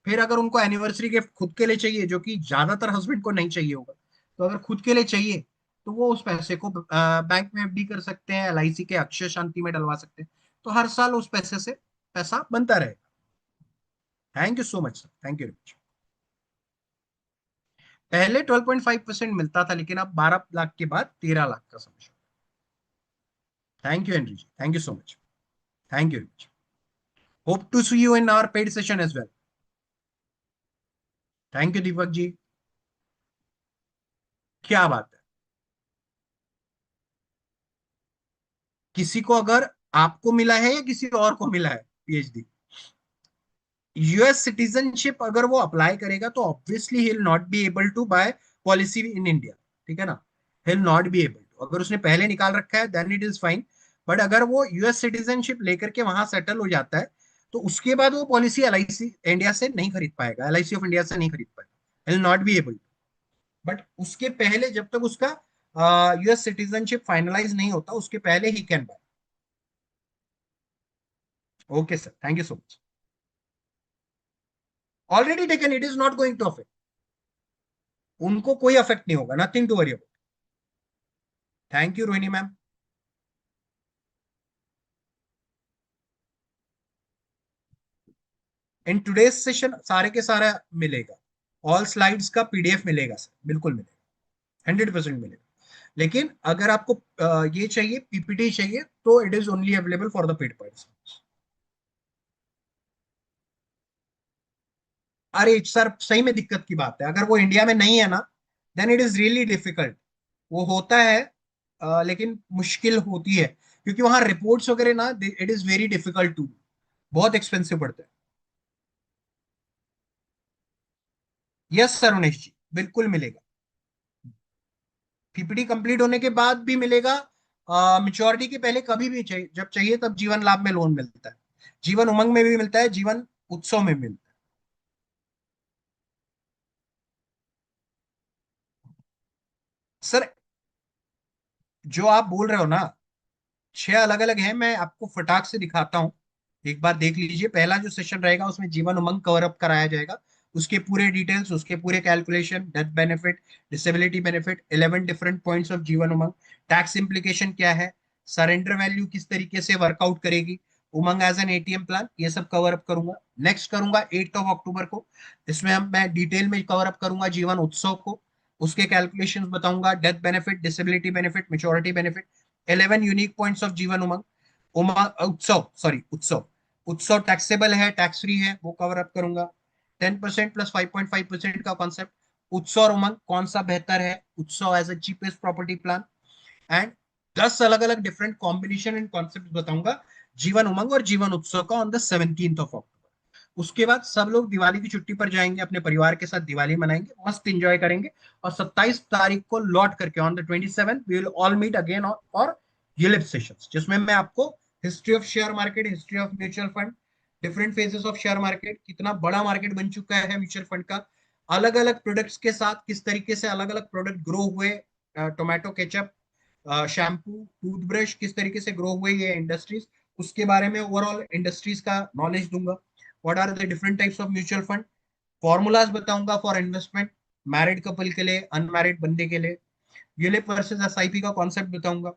फिर अगर उनको एनिवर्सरी गिफ्ट खुद के लिए चाहिए, जो कि ज्यादातर हस्बैंड को नहीं चाहिए होगा, तो अगर खुद के लिए चाहिए तो वो उस पैसे को बैंक में FD कर सकते हैं, LIC के अक्षय शांति में डलवा सकते हैं। तो हर साल उस पैसे से पैसा बनता रहेगा। Thank you so much sir, thank you. पहले 12.5% मिलता था, लेकिन अब 12 लाख के बाद 13 लाख का समझो। Thank you Enri ji, thank you so much. Thank you. Hope to see you in our paid session as well. Thank you Deepak ji. क्या बात है। किसी को अगर आपको मिला है या किसी और को मिला है PhD, US सिटीजनशिप अगर वो अप्लाई करेगा तो obviously he will not be able to buy policy in India. ठीक है ना? He will not be able to. अगर उसने पहले निकाल रखा है then it is fine. But अगर वो US सिटीजनशिप लेकर के वहां सेटल हो जाता है तो उसके बाद वो पॉलिसी LIC इंडिया से नहीं खरीद पाएगा, LIC ऑफ इंडिया से नहीं खरीद पाएगा, will not be able. But उसके पहले जब तक उसका US सिटीजनशिप फाइनलाइज नहीं होता उसके पहले ही can buy. Okay sir, thank you so much. Already taken, it is not going to affect. उनको कोई अफेक्ट नहीं होगा, nothing to worry about. Thank you Rohini ma'am. In today's session सारे के सारा मिलेगा, ऑल स्लाइड्स का पीडीएफ मिलेगा सर, बिल्कुल मिलेगा, 100% मिलेगा। लेकिन अगर आपको ये चाहिए, पीपीटी चाहिए, तो it is only available for the paid person. अरे सर सही में दिक्कत की बात है, अगर वो इंडिया में नहीं है ना, then it is really difficult. वो होता है लेकिन मुश्किल होती है, क्योंकि वहां रिपोर्ट्स वगैरह ना, it is very difficult to, बहुत एक्सपेंसिव पड़ता है। यस सर उमेश जी, बिल्कुल मिलेगा। पीपीटी कंप्लीट होने के बाद भी मिलेगा, मेच्योरिटी के पहले कभी भी चाहिए, जब चाहिए तब जीवन लाभ में लोन मिलता है, जीवन उमंग में भी मिलता है, जीवन उत्सव में मिलता है। सर जो आप बोल रहे हो ना, 6 अलग अलग हैं, मैं आपको फटाक से दिखाता हूँ, एक बार देख लीजिए। पहला जो सेशन रहेगा उसमें जीवन उमंग कवर अप कराया जाएगा, उसके पूरे डिटेल्स, उसके पूरे calculation, death benefit, disability benefit, 11 different points of Jeevan Umang, tax implication क्या है, सरेंडर वैल्यू किस तरीके से वर्कआउट करेगी, उमंग एज एन एटीएम प्लान, ये सब कवर अप करूंगा। नेक्स्ट करूंगा 8 अक्टूबर को, इसमें हम मैं डिटेल में कवर अप करूंगा जीवन उत्सव को, उसके कैलकुलेशंस बताऊंगा, death benefit, disability benefit, maturity benefit, 11 unique points of Jeevan उमंग, उमंग उत्सव, सॉरी उत्सव, उत्सव टैक्सेबल है, टैक्स फ्री है, वो कवर अप करूंगा। 10% प्लस 5.5% का कॉन्सेप्ट, उत्सव और उमंग कौन सा बेहतर है, Utsav as a cheapest property plan, and 10 अलग अलग डिफरेंट कॉम्बिनेशन एंड कॉन्सेप्ट बताऊंगा जीवन उमंग और जीवन उत्सव का ऑन द 17 अक्टूबर। उसके बाद सब लोग दिवाली की छुट्टी पर जाएंगे, अपने परिवार के साथ दिवाली मनाएंगे, मस्त इंजॉय करेंगे, और 27 तारीख को लौट करके on the 27 we will all meet again और यूलिप सेशंस, जिसमें मैं आपको history of share market, history of mutual fund, different phases of share market, कितना बड़ा मार्केट बन चुका है म्यूचुअल फंड का, अलग अलग प्रोडक्ट्स के साथ किस तरीके से अलग अलग प्रोडक्ट ग्रो हुए, टोमेटो केचप, शैम्पू, टूथब्रश, किस तरीके से ग्रो हुए ये इंडस्ट्रीज, उसके बारे में ओवरऑल इंडस्ट्रीज का नॉलेज दूंगा। What are the different types of mutual fund, formulas बताऊंगा फॉर इन्वेस्टमेंट, मैरिड कपल के लिए, अनमैरिड बंदे के लिए, यूलिप वर्सेस एसआईपी का कॉन्सेप्ट बताऊंगा,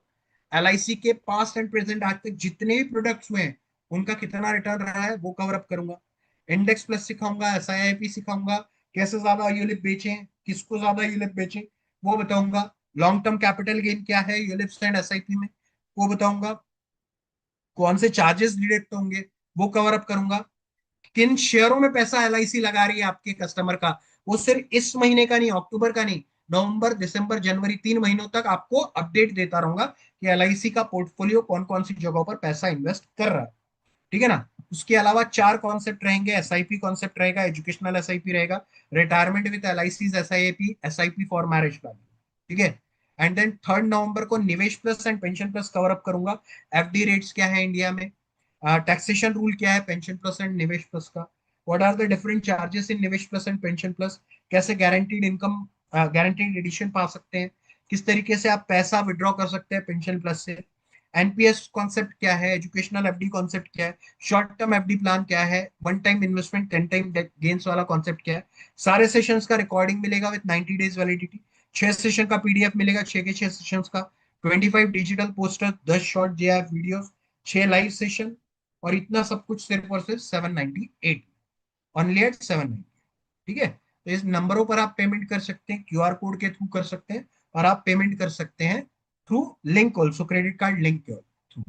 एलआईसी के पास्ट एंड प्रेजेंट आज तक जितने भी प्रोडक्ट्स हुए हैं उनका कितना रिटर्न रहा है वो कवर अप करूंगा, इंडेक्स प्लस सिखाऊंगा, एसआईआईपी सिखाऊंगा, कैसे ज्यादा यूलिप बेचें, किसको ज्यादा यूलिप बेचें वो बताऊंगा, लॉन्ग टर्म कैपिटल गेन क्या है यूलिप्स एंड एसआईपी में वो बताऊंगा, कौन से चार्जेस डिडक्ट होंगे वो कवर अप करूंगा, किन शेयरों में पैसा एलआईसी लगा रही है आपके कस्टमर का, वो सिर्फ इस महीने का नहीं, अक्टूबर का नहीं, नवंबर, दिसंबर, जनवरी, 3 महीनों तक आपको अपडेट देता रहूंगा कि एलआईसी का पोर्टफोलियो कौन कौन सी जगहों पर पैसा इन्वेस्ट कर रहा है। ठीक है ना। उसके अलावा 4 कॉन्सेप्ट रहेंगे, एसआईपी कॉन्सेप्ट रहेगा, एजुकेशनल एसआईपी रहेगा, retirement with LIC, SIP, SIP for marriage plan. ठीक है। एंड देन 3 नवंबर को Nivesh plus and pension plus cover up करूंगा, एफडी रेट्स क्या है इंडिया में, टैक्सेशन रूल क्या है pension plus and Nivesh plus का, what are the different charges in Nivesh plus and pension plus, कैसे गारंटीड इनकम, गारंटीड एडिशन पा सकते हैं, किस तरीके से आप पैसा विड्रॉ कर सकते हैं पेंशन प्लस से, एनपीएस कॉन्सेप्ट क्या है, एजुकेशनल एफडी कॉन्सेप्ट क्या है, शॉर्ट टर्म एफडी प्लान क्या है, one time investment 10 time gains वाला कॉन्सेप्ट क्या है, सारे सेशंस का रिकॉर्डिंग मिलेगा विद 90 डेज वैलिडिटी, 6 सेशन का पीडीएफ मिलेगा, 6 के 6 सेशंस का, 25 digital poster, 10 short GIF video, 6 live session, और इतना सब कुछ सिर्फ और सिर्फ 798, ओनली एट 790। ठीक है। तो इस नंबरों पर आप पेमेंट कर सकते हैं, क्यूआर कोड के थ्रू कर सकते हैं, और आप पेमेंट कर सकते हैं through link also, credit card link के through.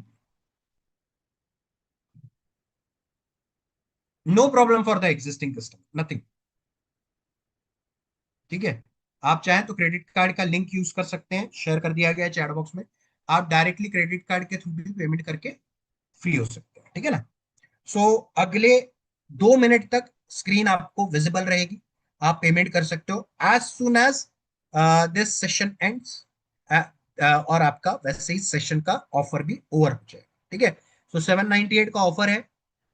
No problem for the existing customer, nothing. ठीक है। आप चाहें तो क्रेडिट कार्ड का लिंक यूज कर सकते हैं, शेयर कर दिया गया है चैट बॉक्स में, आप डायरेक्टली क्रेडिट कार्ड के थ्रू भी पेमेंट करके फ्री हो सकते हैं। ठीक है ना। सो अगले 2 मिनट तक स्क्रीन आपको विजिबल रहेगी, आप पेमेंट कर सकते हो as soon as this session ends, और आपका वैसे ही सेशन का ऑफर भी ओवर हो जाएगा। ठीक है। सो 798 का ऑफर है,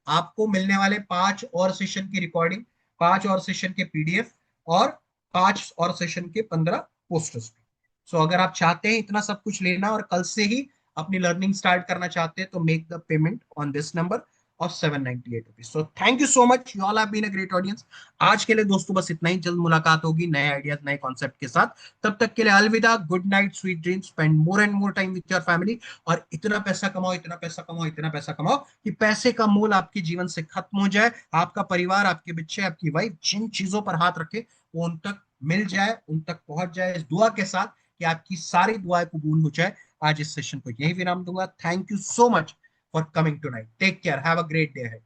आपको मिलने वाले 5 और सेशन की रिकॉर्डिंग, 5 और सेशन के पीडीएफ, और 5 और सेशन के 15 पोस्टर्स भी। सो अगर आप चाहते हैं इतना सब कुछ लेना और कल से ही अपनी लर्निंग स्टार्ट करना चाहते हैं, तो make the payment on this number, of 798 rupees. So thank you so much. You all have been a great audience. आज के लिए दोस्तों बस इतना ही. जल्द मुलाकात होगी नए आइडियाज नए कॉन्सेप्ट के साथ. तब तक के लिए अलविदा. Good night, sweet dreams, spend more and more time with your family. और इतना पैसा कमाओ, इतना पैसा कमाओ, इतना पैसा कमाओ कि पैसे का मोल आपके जीवन से खत्म हो जाए. आपका परिवार, आपके बच्चे, आपकी वाइफ जिन चीजों पर हाथ रखे वो उन तक मिल जाए, उन तक पहुंच जाए, इस दुआ के साथ कि आपकी सारी दुआएं कबूल हो जाए. आज इस सेशन को यही विराम दूंगा. Thank you so much for coming tonight. Take care. Have a great day ahead.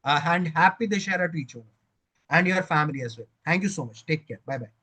And happy Dashera to each other and your family as well. Thank you so much. Take care. Bye bye.